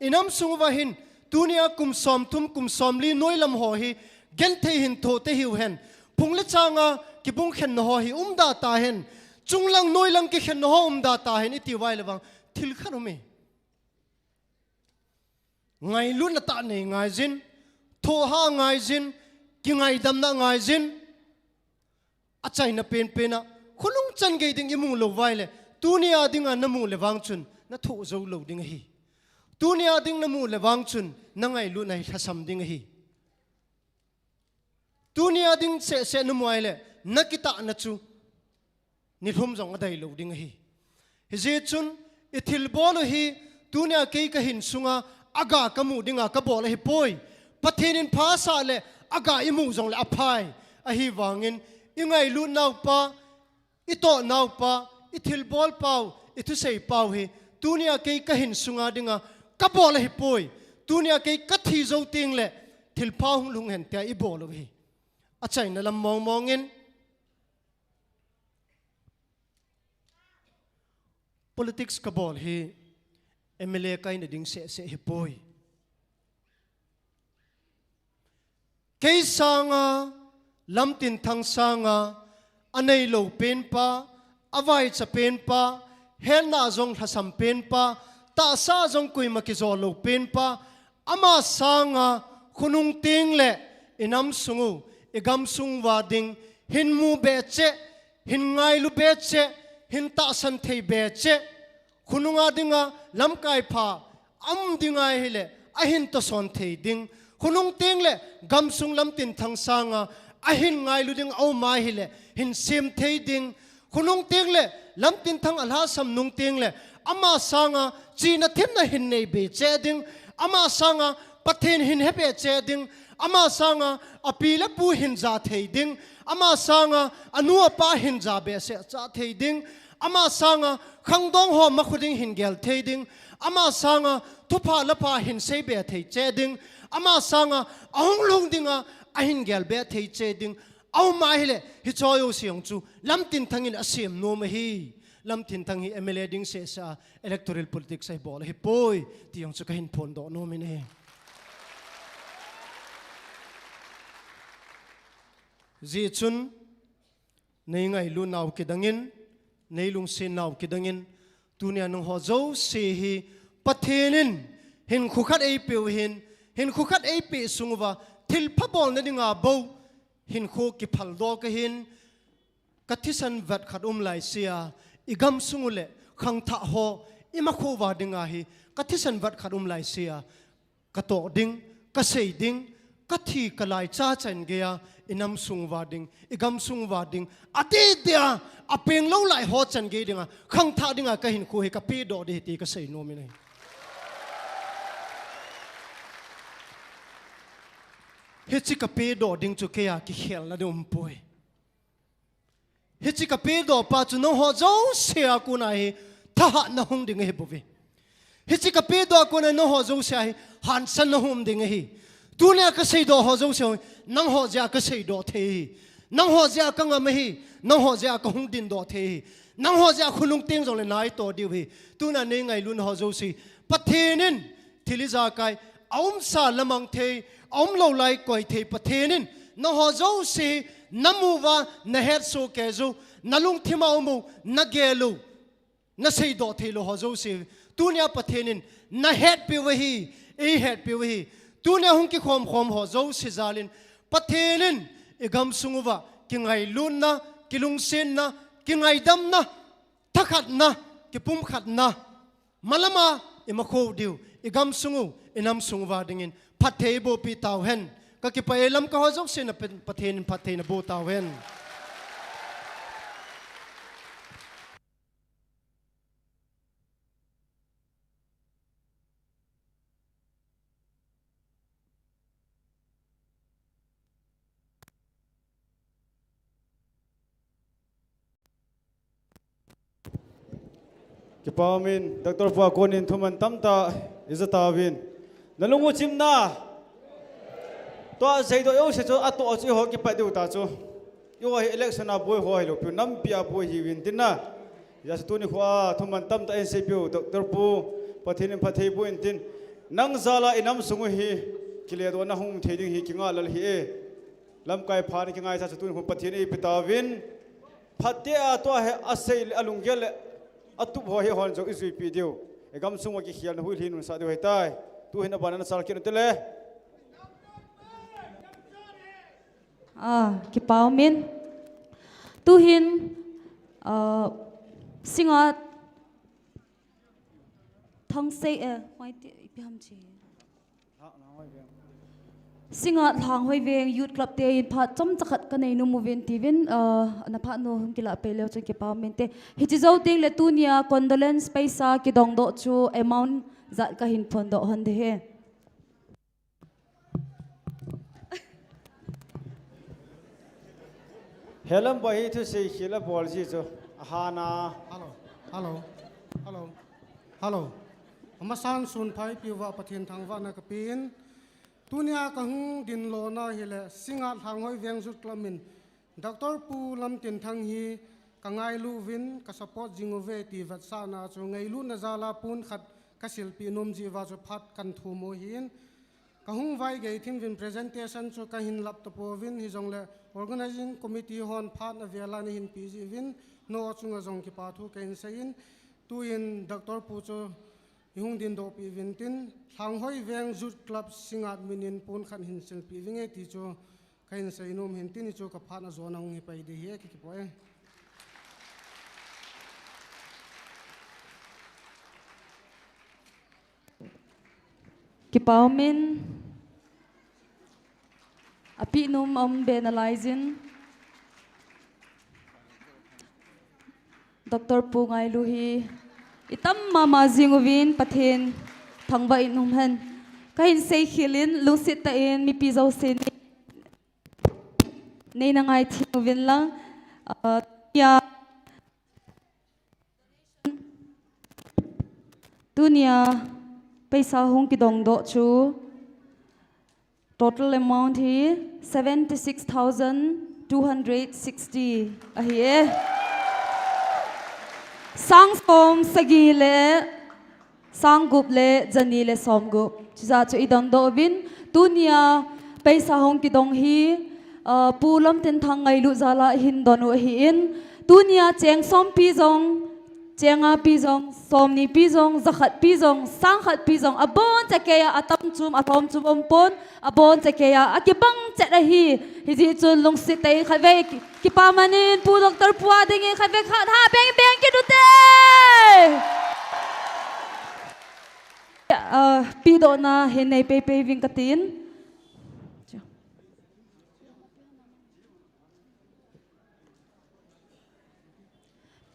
inam sungwa hin tunia kum som tum kum som li noilam ho hi gen the hin tho te hiu hen pungle changa ki bung khen no ho hi da ta hen chunglang noilang ki khen no ho da ta hen iti wai lawang thil khanome ngai lu na ta nei ngai jin tho ha ngai jin ki ngai dam na ngai jin achai na pen pena khulung chan ge ding imu lo wai le tunia ding an namu le wang chun na tho zo lo ding hi tunia ding namu le wang chun na ngai lu nai thasam ding hi tunia ding se namu ai le nakita na chu ni thum jong adai lo ding hi je chun ithil bol hi tunia ke ka hin sunga aga kamu dinga ka bol hi poi pathenin pha sa le aga imu jong le aphai a hi wangin ingai lu nau pa ito nau pa ithil bol pau ithu sei pau hi tunia ke ka hin sunga dinga ka bol hi poi tunia ke ka thi zo ting le thil pha hung lung hen tia i bol hi achai na lam mong mongin politics ka bol hi MLA kai na ding se hi poi ke sanga Lamtinthang sanga anei lo pen pa avai cha pen pa helna zong thasam pen pa ta sa zong kui ma ki zo lo pen pa ama sanga khunung ting le inam sungu igam sung wa ding hin mu be che hin ngai lu be che hin ta san thei be che khununga dinga lam kai pha am dingai hele a hin to son thei ding khunung ting le gam sung Lamtinthang sanga ahin ngai lu ding au mai hi le hin sim thei ding khunung ting le Lamtinthang alha sam nung ting le ama sanga china thimna hin nei be che ding ama sanga pathen hin hepe che ding ama sanga apila pu hin za thei ding ama sanga anu pa hin za be se cha thei ding ama sanga khangdong ho ma khuding hin gel thei ding ama sanga thupa lapa hin sei be thei che ding ama sanga ahong long dinga ahin gel be thei che ding au mai hele hi choyo siang chu Lamtinthang in asim no ma hi Lamtinthang hi MLA ding se sa electoral politics sai bol hi poi tiang chu ka hin phon do no mine ji chun nei ngai lu naw ki dangin nei lung se naw ki dangin tunia nong ho zo se hi pathenin hin khukhat ei pe hin khukhat ei pe sungwa thil phabol na dinga bo hin khu ki phal do ka hin kathisan vat khat lai sia igam sungule khang tha ho ima khu wa dinga hi kathisan vat khat lai sia ka to ding ka sei ding ka thi ka lai cha chen ge ya inam sung wa ding igam sung wa ding ati dia apeng lo lai ho chen ge dinga khang tha dinga ka hin khu he ka pe do de ti ka sei no mi nei hichi ka pe do ding chu ke ya ki khel na dum poi hichi ka pe do pa chu no ho zo se a ku na hi tha na hung ding he bovi hichi ka pe do ku na no ho zo se hi han san na hum ding hi tu ne ka sei do ho zo se nang ho ja ka sei do the nang ho ja ka ngam hi nang ho ja ka hung din do the nang ho ja khulung ting jong le nai to di hi tu na ne ngai lun ho zo si pathenin thiliza kai aum sa lamang the aum lo lai koi the pathenin no ho zo si namuwa na het so ke zo nalung thima mu na gelu na sei do the lo ho zo si tu ne pathenin na het pi wahi e het pi wahi tu ne hung ki khom khom ho zo si zalin pathenin igam sunguwa ki ngai lun na ki lung sen na ki ngai dam na thakhat na ki pum khat na malama imakho diu igam sungu inam sungwa dingin pathe bo pi taw hen ka ki pa elam ka hozok sin na pathen pathe na bo taw hen Kipamin Dr. Fuakonin thuman tamta izatawin nalungu chimna to sei do yo se cho ato chi ho ki pa du ta chu yo hi election a boy ho hi lo pu nam pia boy hi win tinna ya se tu ni khwa thuman tamta CCPUR Dr. Pu pathin pathei bu in tin nang zala inam sungu hi kile do na hum theding hi kinga lal hi e lam kai phani ki ngai sa tu ni khum pathin e pitawin phatte a to he asei alungel atu ho he hon jo isui pi dio egam sunga ki khial na hui hin sa dio hetai tu hina banana sal kin tele ki pau min tu hin singa thang sei hoi ti pi ham chi singa thang hoi veng youth club te in pha chom chakhat ka nei nu movin tivin na pha no hum kila pe le chu ki pau min te hi chi zo ting le tu nia condolence paisa ki dong do chu amount zat ka hin phon do hon de he helam bai thu sei khila bol ji chu hana hello amasan sun phai piwa pathin thangwa na ka pin tunia ka hung din lo na hele singa thang hoi veng zut klamin Dr. Pu Lamtinthang hi ka ngai lu win ka support jingove ti vat sa na chu ngai lu na zala pun khat ka silpi nom ji wa chu phat kan thu mo hin ka hung vai ge thin win presentation chu ka hin lap to po win hi jong le organizing committee hon phat na vela ni hin pi ji win no chunga jong ki pa thu ken sein tu in Dr. Pu chu hung din do pi win tin thang hoi veng zut club singat minin pun khan hin sel pi winge ti chu kain sei nom hin tin chu ka phat na zona ngi pai de he ki poe ki pau min api num benalizing Dr. Pu ngai lu hi itam mama zinguvin pathin thangba inum han kahin sei khilin lusit ta in mi pizo sen nei na ngai thinguvin lang ya dunia paisa hong ki dong do chu total amount hi 76,260 ahi sang som sagi le sang gup le jani le som gup chiza chu idong do vin dunia paisa hong ki dong hi pulam ten thang ngai lu zala hin donu hi in dunia cheng som pi jong chenga pi jong somni pi jong zakhat pi jong sangkhat pi jong abon chakeya atam chum athom chum ompon abon chakeya akibang charahi hiji chun lung sitai khave ki pamanin pu doctor puwa dingi khave khat ha beng beng ki dute pi do na henai pe pe ving katin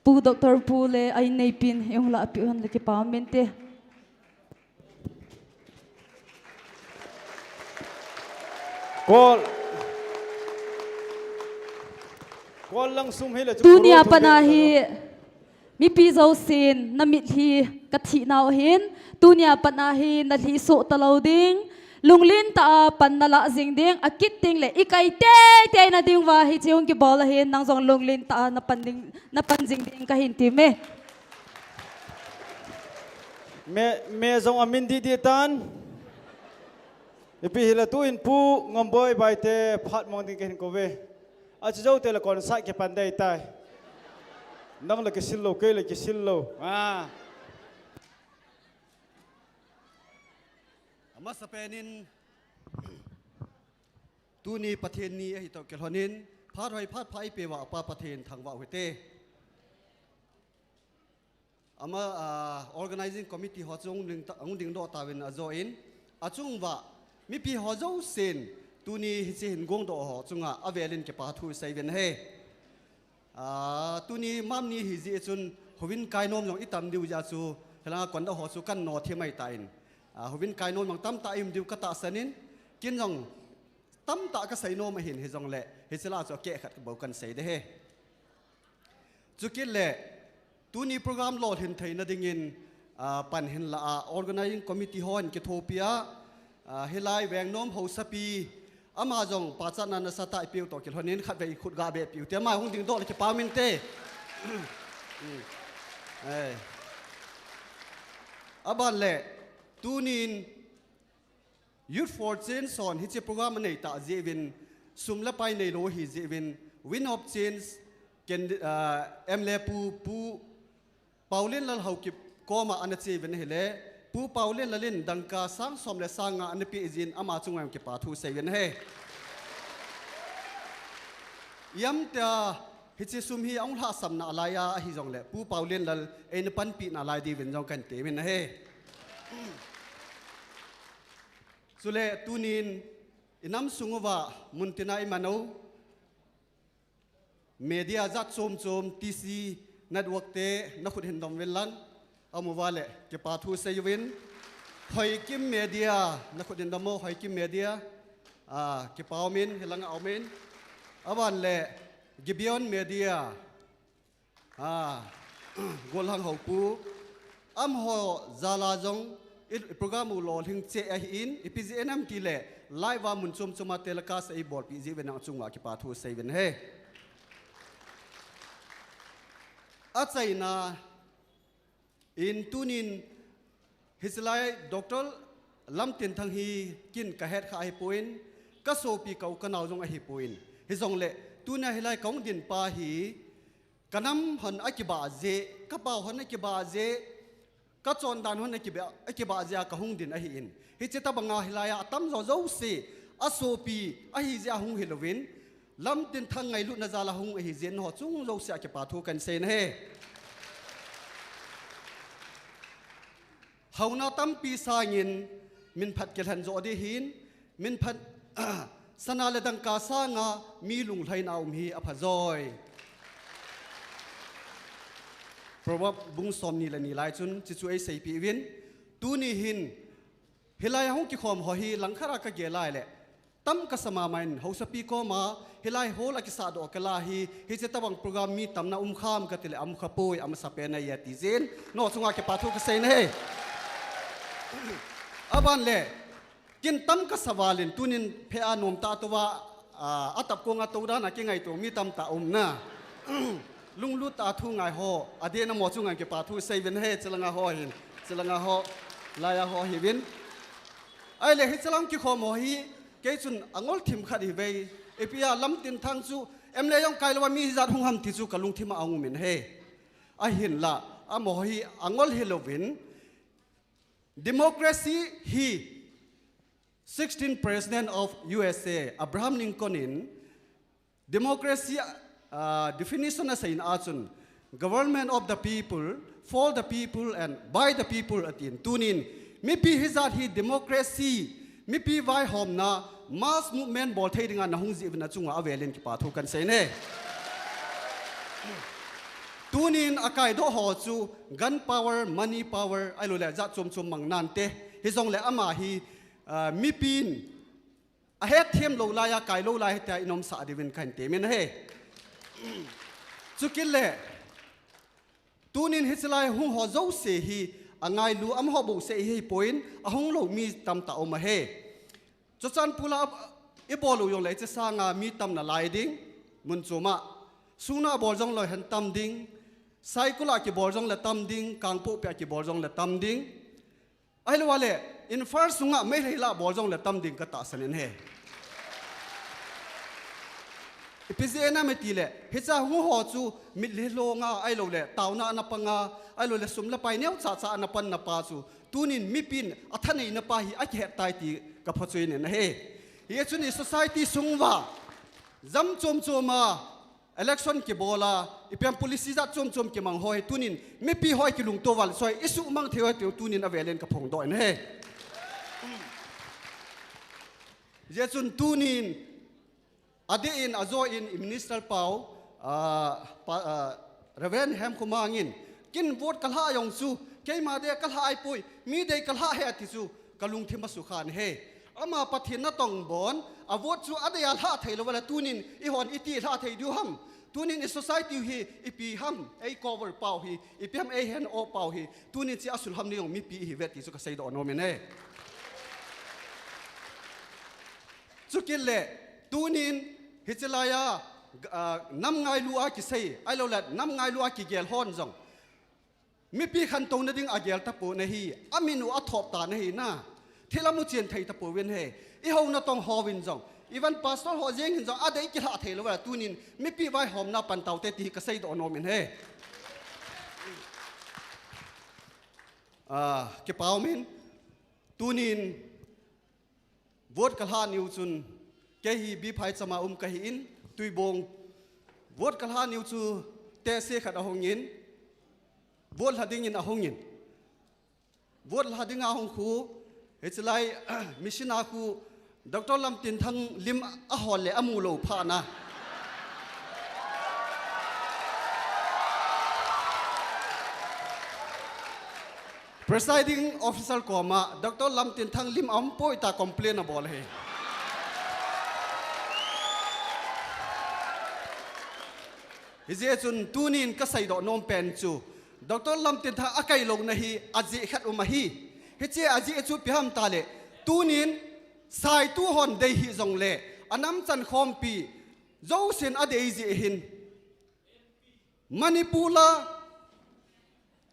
pu doctor pu le ai nei pin yung la pi hon le ki pa mente kol lang sum hi le dunia panahi mi pi zo sin na mit hi kathi naw hin dunia panahi na hi so taloding lunglin ta pan na la jing ding akit ting le ikai te na ding wa hi chiung ki bol hin nang jong lunglin ta na pan jing ding ka hin ti me jong amin di tan ipi hila tu in pu ngomboy bai te phat mong ding ken ko ve a chi zo te la kon sa ke pan dai tai nang la ke sillo ke la ke sillo ama sapenin tuni pathen ni hi to kelhonin phat hoi phat phai pewa pa pathen thangwa hote ama organizing committee ho chung ding do tawin azoin achungwa mi pi ho zo sen tuni hi hin gong do ho chunga avelin ke pa thu saiven he tuni mam ni hi ji chun hovin kainom long itam diu ja chu helanga kon da ho chu kan no themai tain hovin kainom long tam ta im diu kata sanin kin jong tam ta ka sai no ma hin he jong le he sela cho ke khat bo kan sai de he chukil le tuni program lo hin theina dingin pan hin la organizing committee hon ke thopia helai VENGNOM ho sapi ama jong pachana na sata piu to kilhonin khat ve khut ga be piu te ma hung ding do le ke pamin te aban le tunin youth for change son hi che program nei ta jevin sumla pai nei lo hi jevin win of change ken emle pu paulin lal haukip koma anachi ven hele pu paulin lalin dangka sang som le sanga anapi izin ama chungam ke pathu seven he yam ta hichi sum hi ong ha sam na alaya hi jong le pu paulin lal en pan pi na lai di ven jong kan te men he sule tunin inam sunguwa muntina imano media zat som tc network te nakhut hin dom velan amuvale ke pathu seyvin HOIKIM media nakhut hin domo HOIKIM media ke paumin helanga aumin aban le gibion media golhang hopu amho zala jong program lo hing che in ipgnm ti le live wa mun chum chuma telaka sei bol pi ji venang chunga ki pathu seiven he achaina in tunin hislai Dr. Lamtinthang hi kin ka het kha hi point ka so pi kau ka naw jong a hi point hi jong le tuna hilai kong din pa hi kanam hon akiba je ka pa hon akiba je ka chon dan hon akiba je ka hung din a hi in hi cheta banga hilaya atam zo zo se a so pi a hi je hung hilovin Lamtinthang ngai lu na zala hung a hi zen ho chung zo se ke pa thu kan sen he hauna tam pi sangin min phat kelhan zo de hin min phat sana le dang ka sanga mi lung thain aum hi aphazoi เพราะว่าบุ้งสมนี่ละนี่ลายจุนจิจุไอใส่ปีวินตูนี่หินเฮลายห้องกิคอมหอฮีหลังคารากะเกลายแหละตั้มกษมามันเฮาสปีก็มาเฮลายโฮลักษาดอกลาฮีเฮเจตบังโปรแกรมมีตั้มนาข้ามกะติเลอัมขปุยอัมสเปนายติเจนนอสงาเกปาทุกเซนเฮอาบันเล่กินตั้มกษวาลินตูนินเพอานมตาตัวอัตบกงอัตตัวนั้นกินไงตัวมีตั้มตานะลุงลุตาทุ่งไงฮออดีตน้ำหมอจุงไงเก็บปาทุ่งเซเว่นเฮเจลังฮอหินเจลังฮอลายฮอฮิวินไอ้เล่เจลังกิขอมอฮีเกจุนอังอลทิมขัดฮิเวเอพิอาลำตินทางจูเอ็มเลยยองไกลว่ามีจัดหงหัมติจูกับลุงทิมเอาเงินเฮไอ้หินละอมอฮีอังอลฮิโลวิน democracy ฮี 16th President of USA Abraham Lincoln in democracy definition as in Achun government of the people for the people and by the people atin tunin mi pi hizat hi democracy mi pi vai hom na mass movement bol thei dinga na hung ji na chunga avelin ki pa thu kan sei ne tunin akai do ho chu gun power money power ai lo le za chom chom mang nan te hi jong le ama hi mi pin a het them lo la ya kai lo la he ta inom sa divin kan te men he chukin le tunin hislai hung ho zo se hi angai lu am ho bo se hi point a hung lo mi tam ta oma he chochan pula e bolu yong le che sanga mi tam na lai ding mun chuma suna bol jong lo han tam ding saikula ki bol jong le tam ding kangpo pe ki bol jong le tam ding ai lo wale in first sunga me la bol jong le tam ding ka ta sanen he epizena metile hecha hu ho chu mit le lo nga ai lo le tauna na panga ai lo le sumla pai neu cha cha na pan na pa chu tunin mi pin athanei na pa hi a ke tai ti ka phochui ne na he ye chu ni society sungwa zam chom choma election ki bola ipiam policy za chom chom ki mang hoi tunin mi pi hoi ki lung to wal soi isu mang theu te tunin avelen ka phong do ne he ye chun tunin adi in azo in minister pau reverend hem kumangin kin vote kalha yong su keima de kalha ai pui mi de kalha he ati su kalung thima su khan he ama pathin na tong bon a vote chu adaya la thailo wala tunin I hon iti la thai du ham tunin in society hi ipi ham ei cover pau hi ipi ham ei hen o pau hi tunin chi asul ham ni yong mi pi hi vet ti su ka sei do no men he chukin le tunin hichelaya nam ngai lua ki sei ai lo la nam ngai lua ki gel hon jong mi pi khan tong na ding a gel ta po na hi aminu a thop ta na hi na thilamu chen thei ta po wen he I ho na tong ho win jong even pastor ho jeng hin jong a dei ki la thei lo wa tunin mi pi vai hom na pan tau te ti ka sei do no men he ke pau min tunin vot kalha niu chun ke hi bi phai chama ka hi in tui bong vot kalha niu chu te se khat a hongin vot hading in a hongin vot hading a hong khu hechlai mishina khu Dr. Lamtinthang lim a hol le amu lo pha na presiding officer koma Dr. Lamtinthang lim am poi ta complain about he hize chun tunin ka sai do nom pen chu Dr. Lamtinthang akai lo na hi aji khat hi hiche aji chu piham ta le tunin sai tu hon dei hi jong le anam chan khom pi zo sen adei ji hin manipula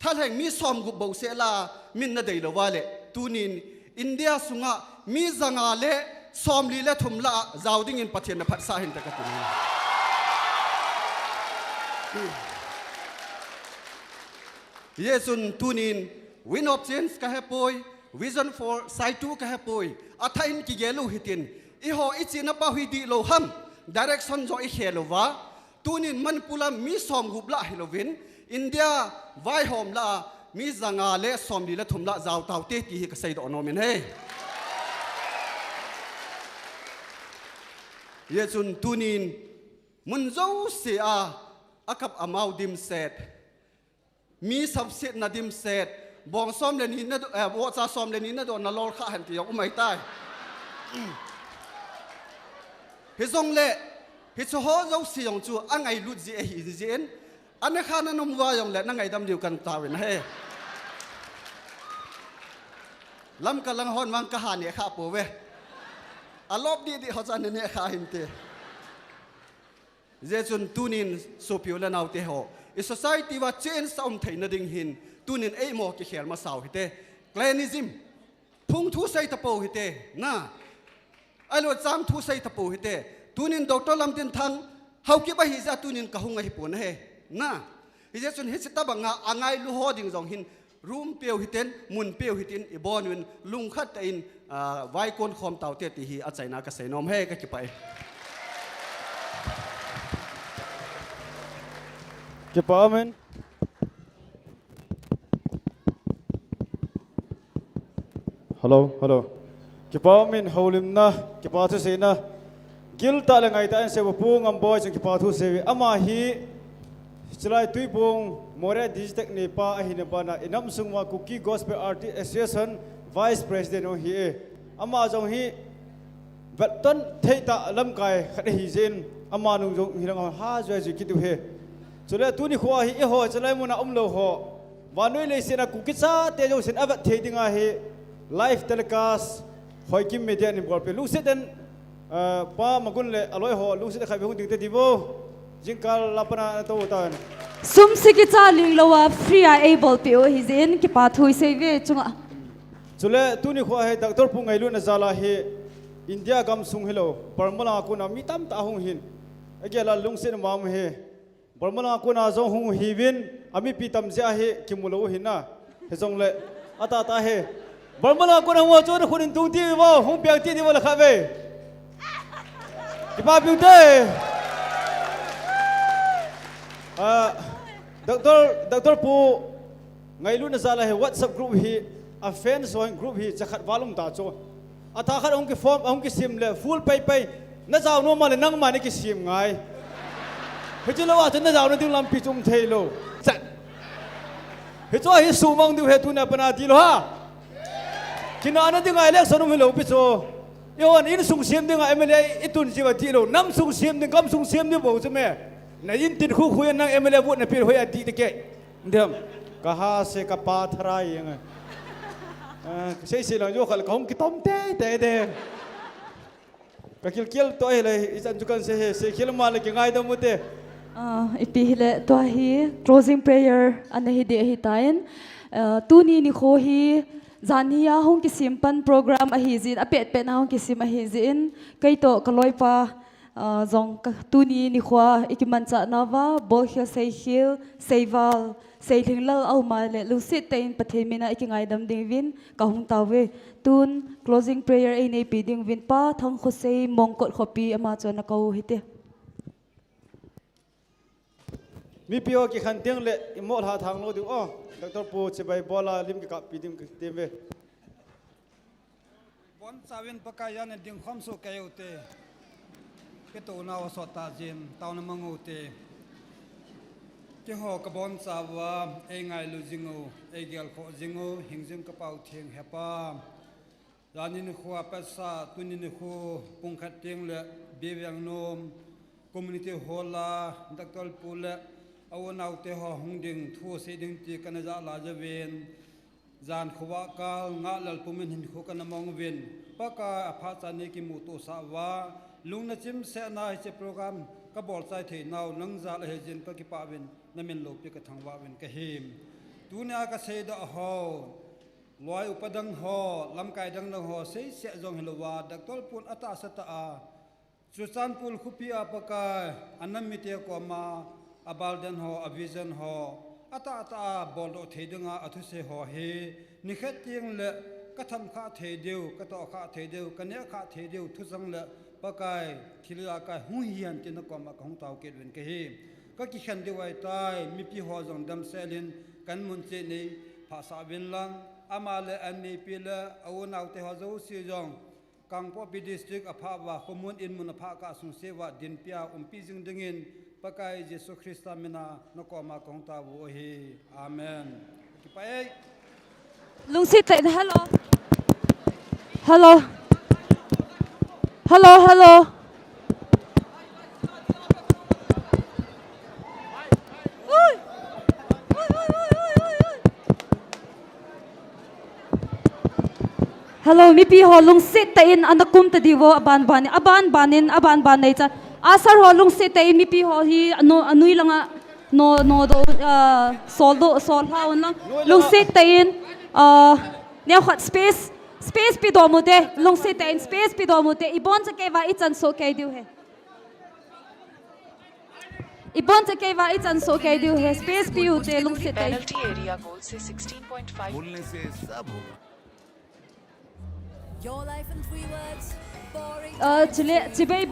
thaleng mi som gu bo se la min na dei lo wale tunin India sunga mi zanga le som li le thum la zawding in pathian na phat sa hin ta ka tin Yesun tunin win of change ka hapoi vision for side 2 ka hapoi athain ki gelu hitin I ho ichina pa hui di lo ham direction jo I khelo wa tunin manpula mi som gubla hilovin India vai hom la mi zanga le som li la thum la zaw taw te ti ka sai do no men he Yesun tunin mun zo se a akap amau dim set มีสับเสนาดิมเศษบองซ้อมเลนินนะวัวซาซ้อมเลนินนะโดนนรกข้าหันตีอุ้มไม่ตายฮิซงเล่ฮิซโฮเจ้าเสียงจูอันไงลุดจีเอฮิจีเอ็นอันนี้ข้านั้นนุ่มว่ายองเล่นั่งไงดำเดียวกันตาเวนเฮลำกันลังฮอนวังกะหาเนี่ยข้าปูเวอารมณ์ดีเขาจะเนี่ยข้าหินเตเจจุนตูนินสุพิวและนาวเตโฮอีสังคมว่าเจนสมไทยนดิ่งหินตูนินหมอกิเขียนมาสาวหิเตแกลนิซิมพุ่งทุใส่ตะปูหิเตนะไอ้หลวดจามทุใส่ตะปูหิเตตูนินดรลำตินทังเฮาคิดว่าฮิจะตูนินกะหงไอหิปุ่นเฮนะฮิเจจุนฮิสตาบังงาอ่างไงลูฮอดิ่งจงหินรูมเปียวหิเตนมุนเปียวหิตินอีบอนุนลุงขัดอินไว้ก้นคอมเต่าเตติฮีอาศัยนากระเสนอมเฮก็จะไปKepa amen. Hello. Kepa amen haulim na kepa tu se na gil ta la ngai ta an se pung am boy jeng kepa tu se ama hi chlai tui pung more digital ne pa a hi ne ba na inam sungwa cookie gospel artist association vice president o hi ama jong hi baton theita lam kai khat hi zen ama nu jong hi lang ha joi ji kitu he chule tu ni khwa hi ho chlai muna lo ho wanoi le sena kukisa te jo sen avat thedinga he live telecast HOIKIM media ni bol pe luset den pa magun le aloi ho luset khai bung ting te dibo jingkal lapana to tan sum sikita ling lowa free able pe o hizin ki pa thui seve chunga chule tu ni khwa he doctor pu ngai lu na zala he India gam sung hello parmala ku na mitam ta hung hin agela lungsen mam he parmala ku na zo hung hivin ami pitam ja he kimulo hina he jong le ata ta he parmala ku na wo cho na khunin tu ti wo hung piang ti ni wo la kha ve ki pa piu te doctor pu ngai lu na zala he WhatsApp group hi a fans join group hi chakhat walum ta cho ata khat ong ki form ong ki sim le full pai na jaw no ma le nang ma ni ki sim ngai he chu lo wa na jaw na ding lam pi chung thei lo chat he cho hi su mong du he tu na pana ti lo ha kina na ding ai lek sonum he lo pi cho yo an in sung sim ding ai mele itun ji wa ti lo nam sung sim ding kam sung sim ni bo che me na yin tin khu khu na mele bu na pi hoi a ti te ke ndem ka ha se ka pa thrai yang sei lang yo khal kaum ki tom te ka kil to hele isan jukan se khil mal ki ngai da mute ipi hele to hi closing prayer an hi de hi tain tu ni kho hi zania hong ki simpan program a hi zin a pet na hong ki sim a hi zin kai to kaloi pa zong tu ni khwa ikiman cha nawa bol khil sei khil seival sei thinglal au ma le lusit tein pathemina ikingai dam ding win ka hung tawe tun closing prayer ei nei pi ding win pa thang kho sei mongkot khopi ama chona kau hite mi pio ki khan teng le imol ha thang lo ding doctor pu che bai bola lim ki ka pi dim tembe bon sawin pakayan ding khom su kayote ke to na wa so ta jin taw na mangote ke ho ka bon sawa e ngai lu jingo e gel kho jingo hingjing ka pau theng hepa ranin khwa pasa tunin khu pung khat teng le be VENGNOM community hola daktal pula awanau te ho hungding thu se ding ti kana ja la jawen zan khwa ka nga lal pumin hin khu kana mong wen paka apha chani ki mu to sawa lungna chim se na che program ka bol chai thei naw nang za la hejin ka ki pa win namin lo pi ka thangwa win ka him tunia ka se da ho loi upadang ho lam kai dang na ho sei se jong hilowa daktol pun ata sata a chuchan pul khupi apaka anam mite ko ma abalden ho avision ho ata bol do theidanga athu se ho he nikhat ting le ka tham kha theideu ka to kha theideu ka ne kha theideu thu jang le pakai thila ka hu hian tin ko ma khong taw ke wen ke he ka ki khan de wai tai mi pi ho jong dam selin kan mun che nei pha sa bin lang amale an ni pi la awnaw te ho zo si jong kangpo pi district apha wa komun in mun apha ka sung se wa din pia pi jing dingin pakai Yesus Kristus mina nakoma kong tabu hi amen kipai lung sit tay hello hello hello hello hello mi pi ho lung sit tay in anakum ta diwo aban banin cha asar ho lung sit tay mi pi ho hi anui langa no do sol ha on lang lung sit tay in neo khat space pi do mu te lung sit tay in space pi do mu te ibon cha ke wa I chan so ke diu he ibon cha ke wa I chan so ke diu he space pi u te lung sit tay penalty area goal से 16.5 बोलने से सब होगा Your life in 3 words. Boring. chibei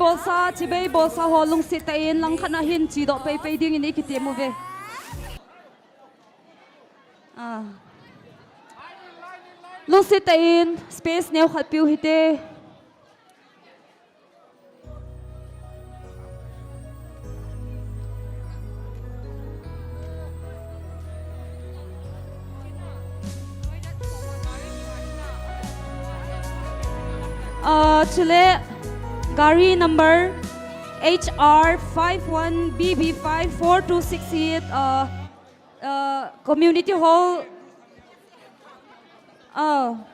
bolsa ho lung sit tay in lang khana hin chi do pe ding in ikite mu ve lung sit tay in space neo khat piu hite chile gari number HR 51BB54268 community hall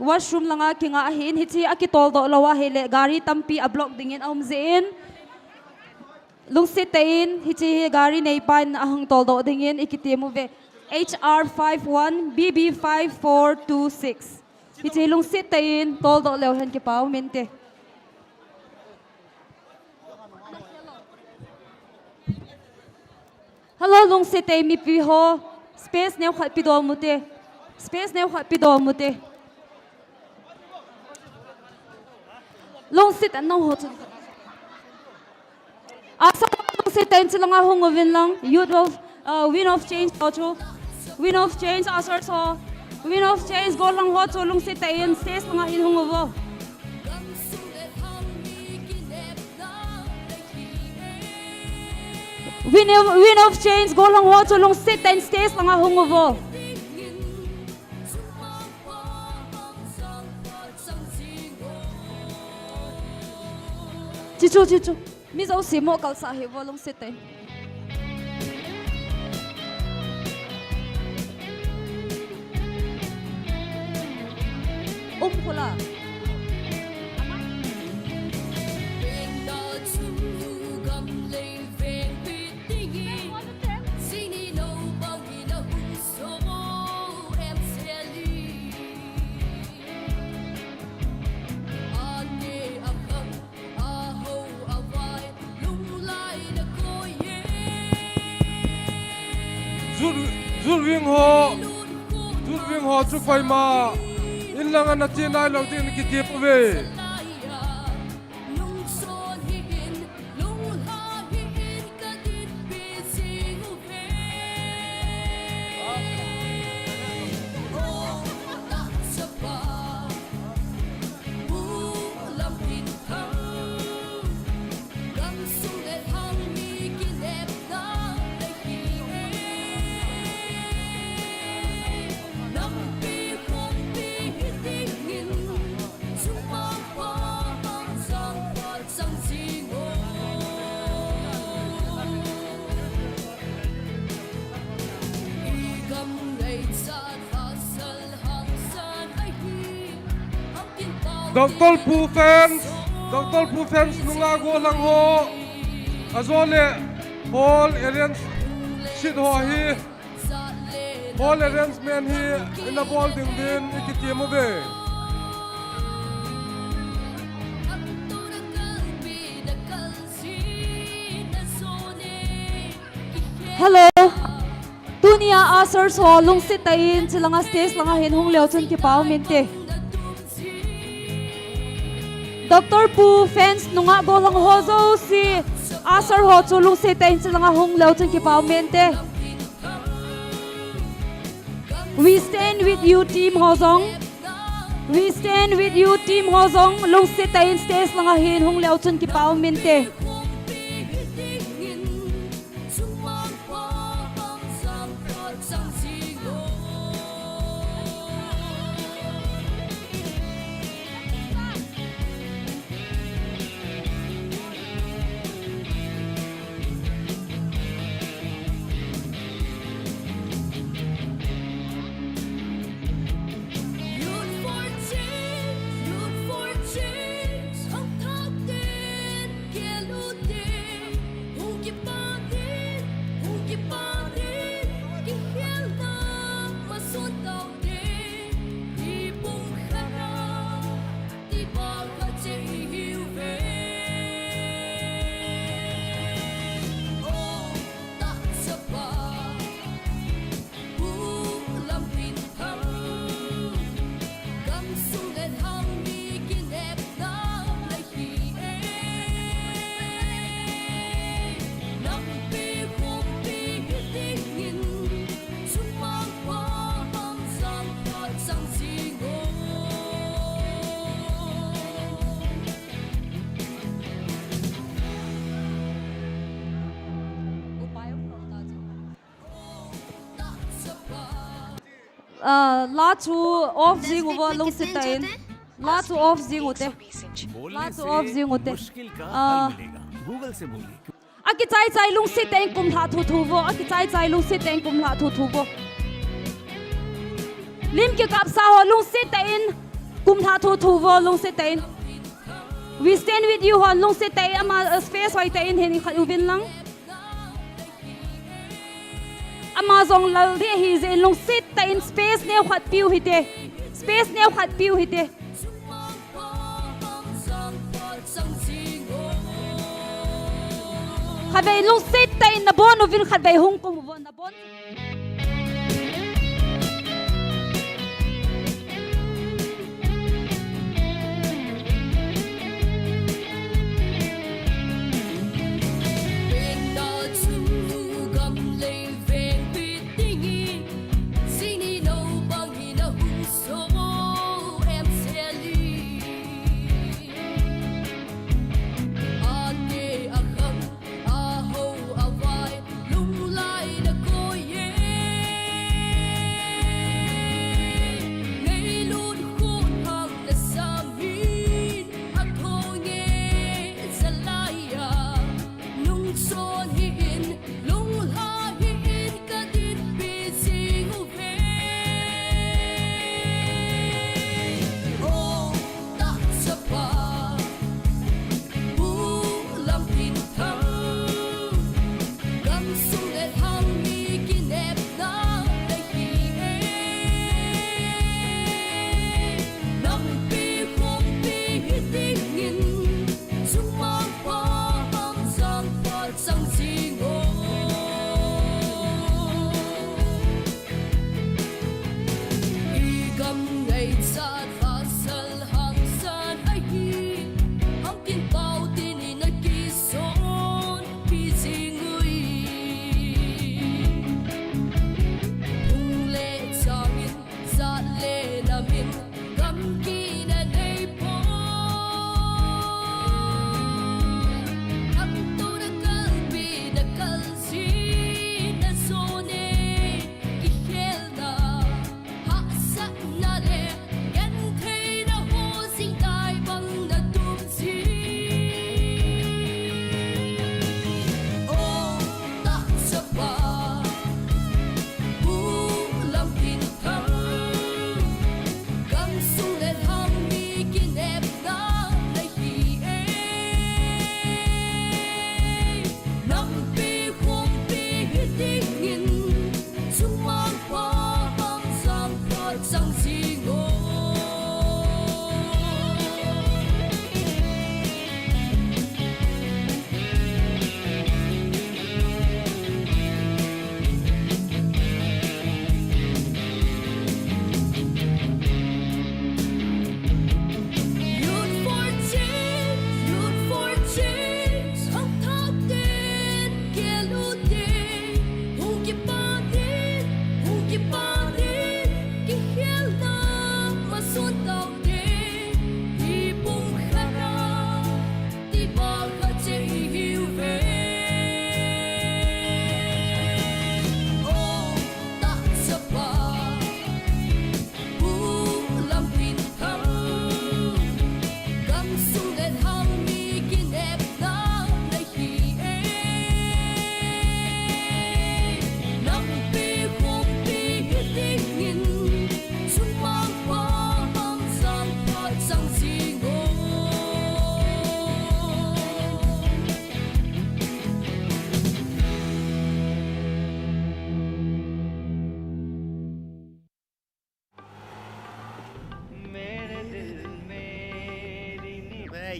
washroom langa kinga hin hichi akitol do lawa hele gari tampi a block dingin ahum zein lungsit tain hichi gari nei pan ahang tol do dingin ikitemu ve HR 51BB5426 hichi lungsit tain tol do lew hen ki pau mente hello lungsit tain mi pi ho space neu khat pi do mute space neu khat pi do mute lungsit an no ho chu asa lungsit tain chilanga hongowin lang youth of win of change to win of change asar so win of change go lang ho chu lungsit tain stage langa hin hongowo win of change go lang ho chu lungsit tain stage langa hongowo Chichu mi zo simo kal sa he volong sete pula Zulwing ho chu phai ma in lang an ti nai lo tin ki tip ve Dr. Pu fans nunga go lang ho azole hall arrange shit ho hi hall arrangement hi in a ball ding din ikitiemo be hello tunia asar so lungsit tain chilanga stage langa hin hung leo chun ki pau mente Dr. Pu fans nunga go lang ho zo si asar ho chu lungsit tain chilanga hung leo chun ki pau mente we stand with you team hozong we stand with you team hozong lungsit tain stage langa hin hung leo chun ki pau mente lá chu off zing over long sit tain lá chu off zing ute lá chu off zing ute Google से बोलिए aki chai lung sit tain kum tha thu vo aki chai lung sit tain kum tha thu vo lim ki kap sa ho lung sit tain kum tha thu vo lung sit tain we stand with you ho lung sit tain ama space hoi tain hen khat ubin lang ama zong lal de hi ze lung sit tain space ne khat piu hi te space ne khat piu hi te khát về lung sit tain na bon ovin khát về hung kum bon na bon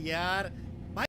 यार भाई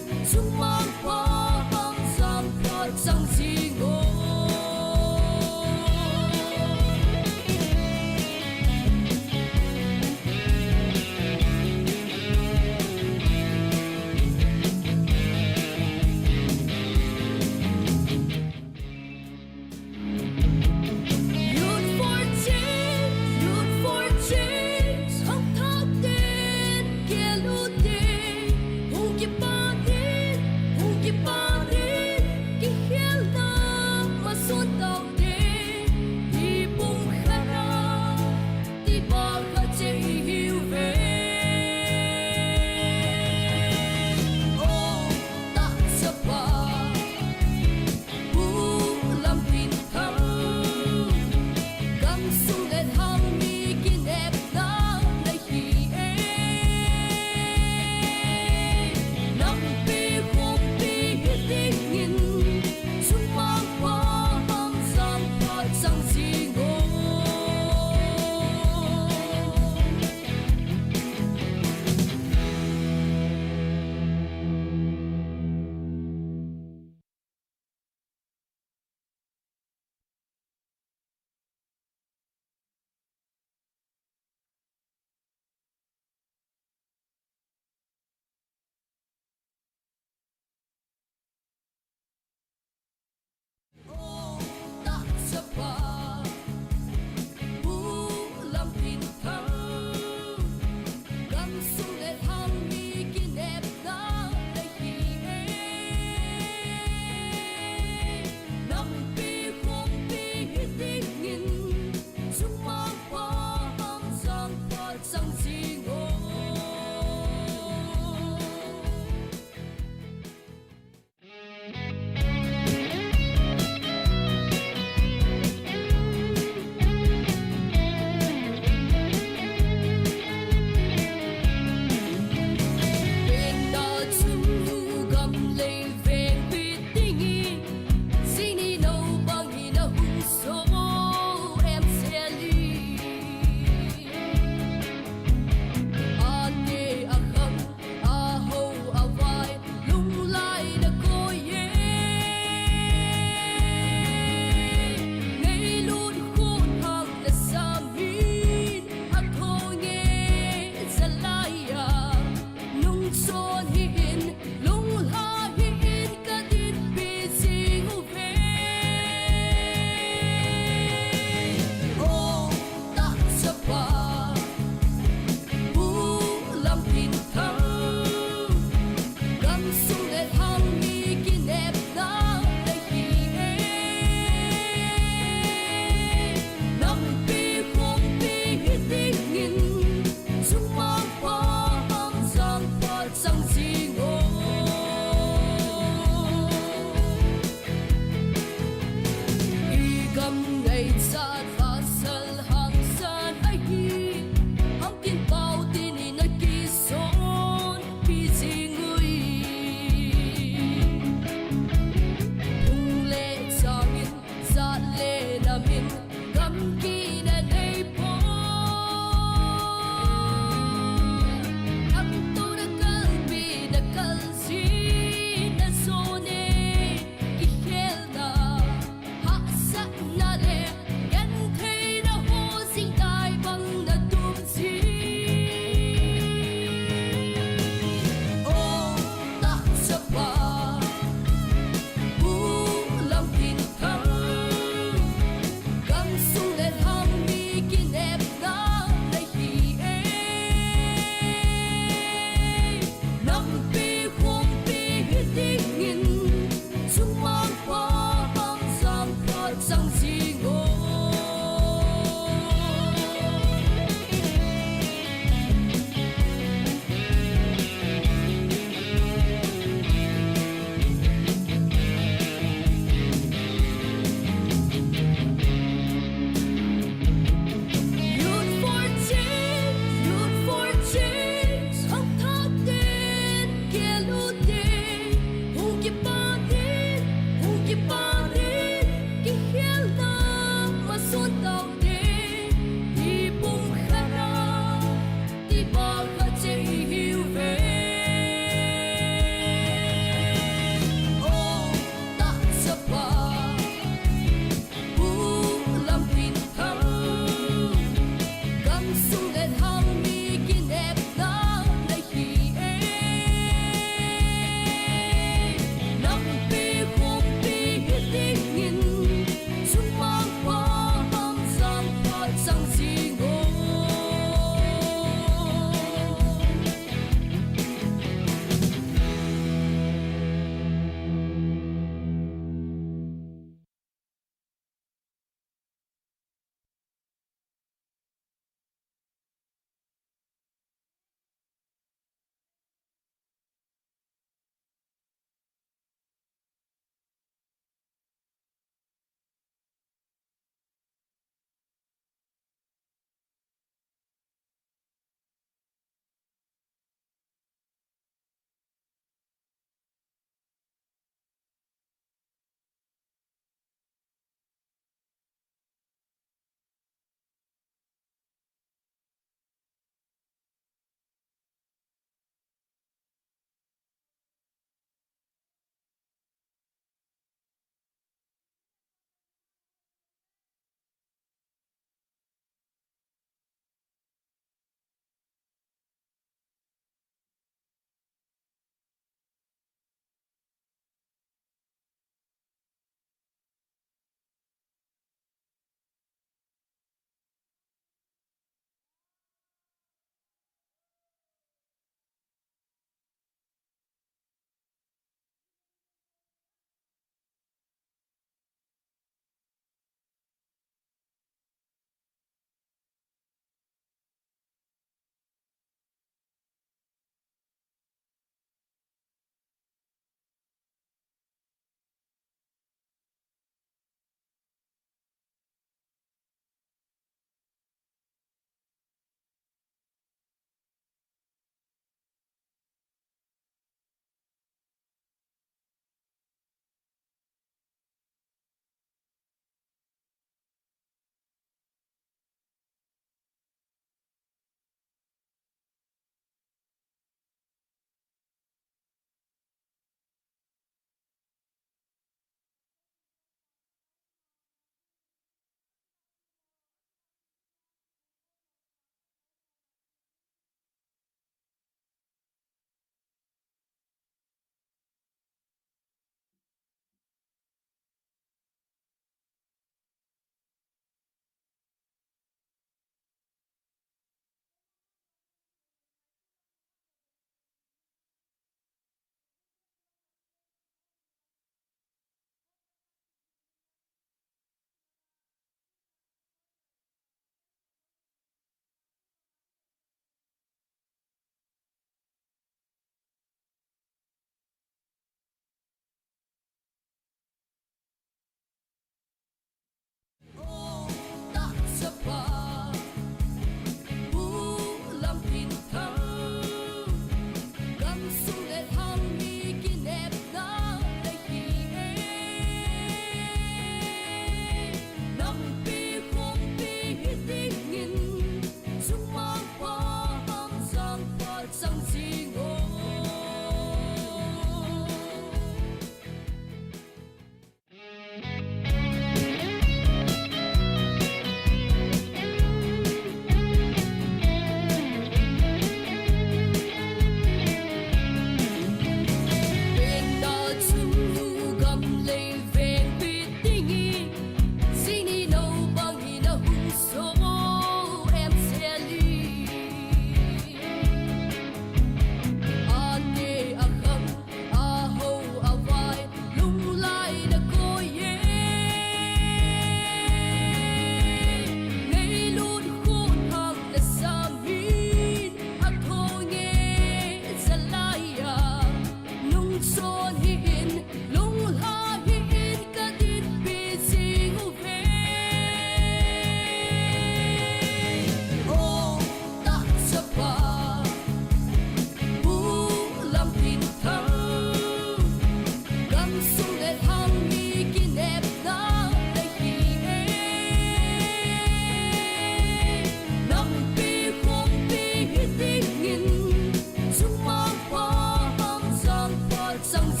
song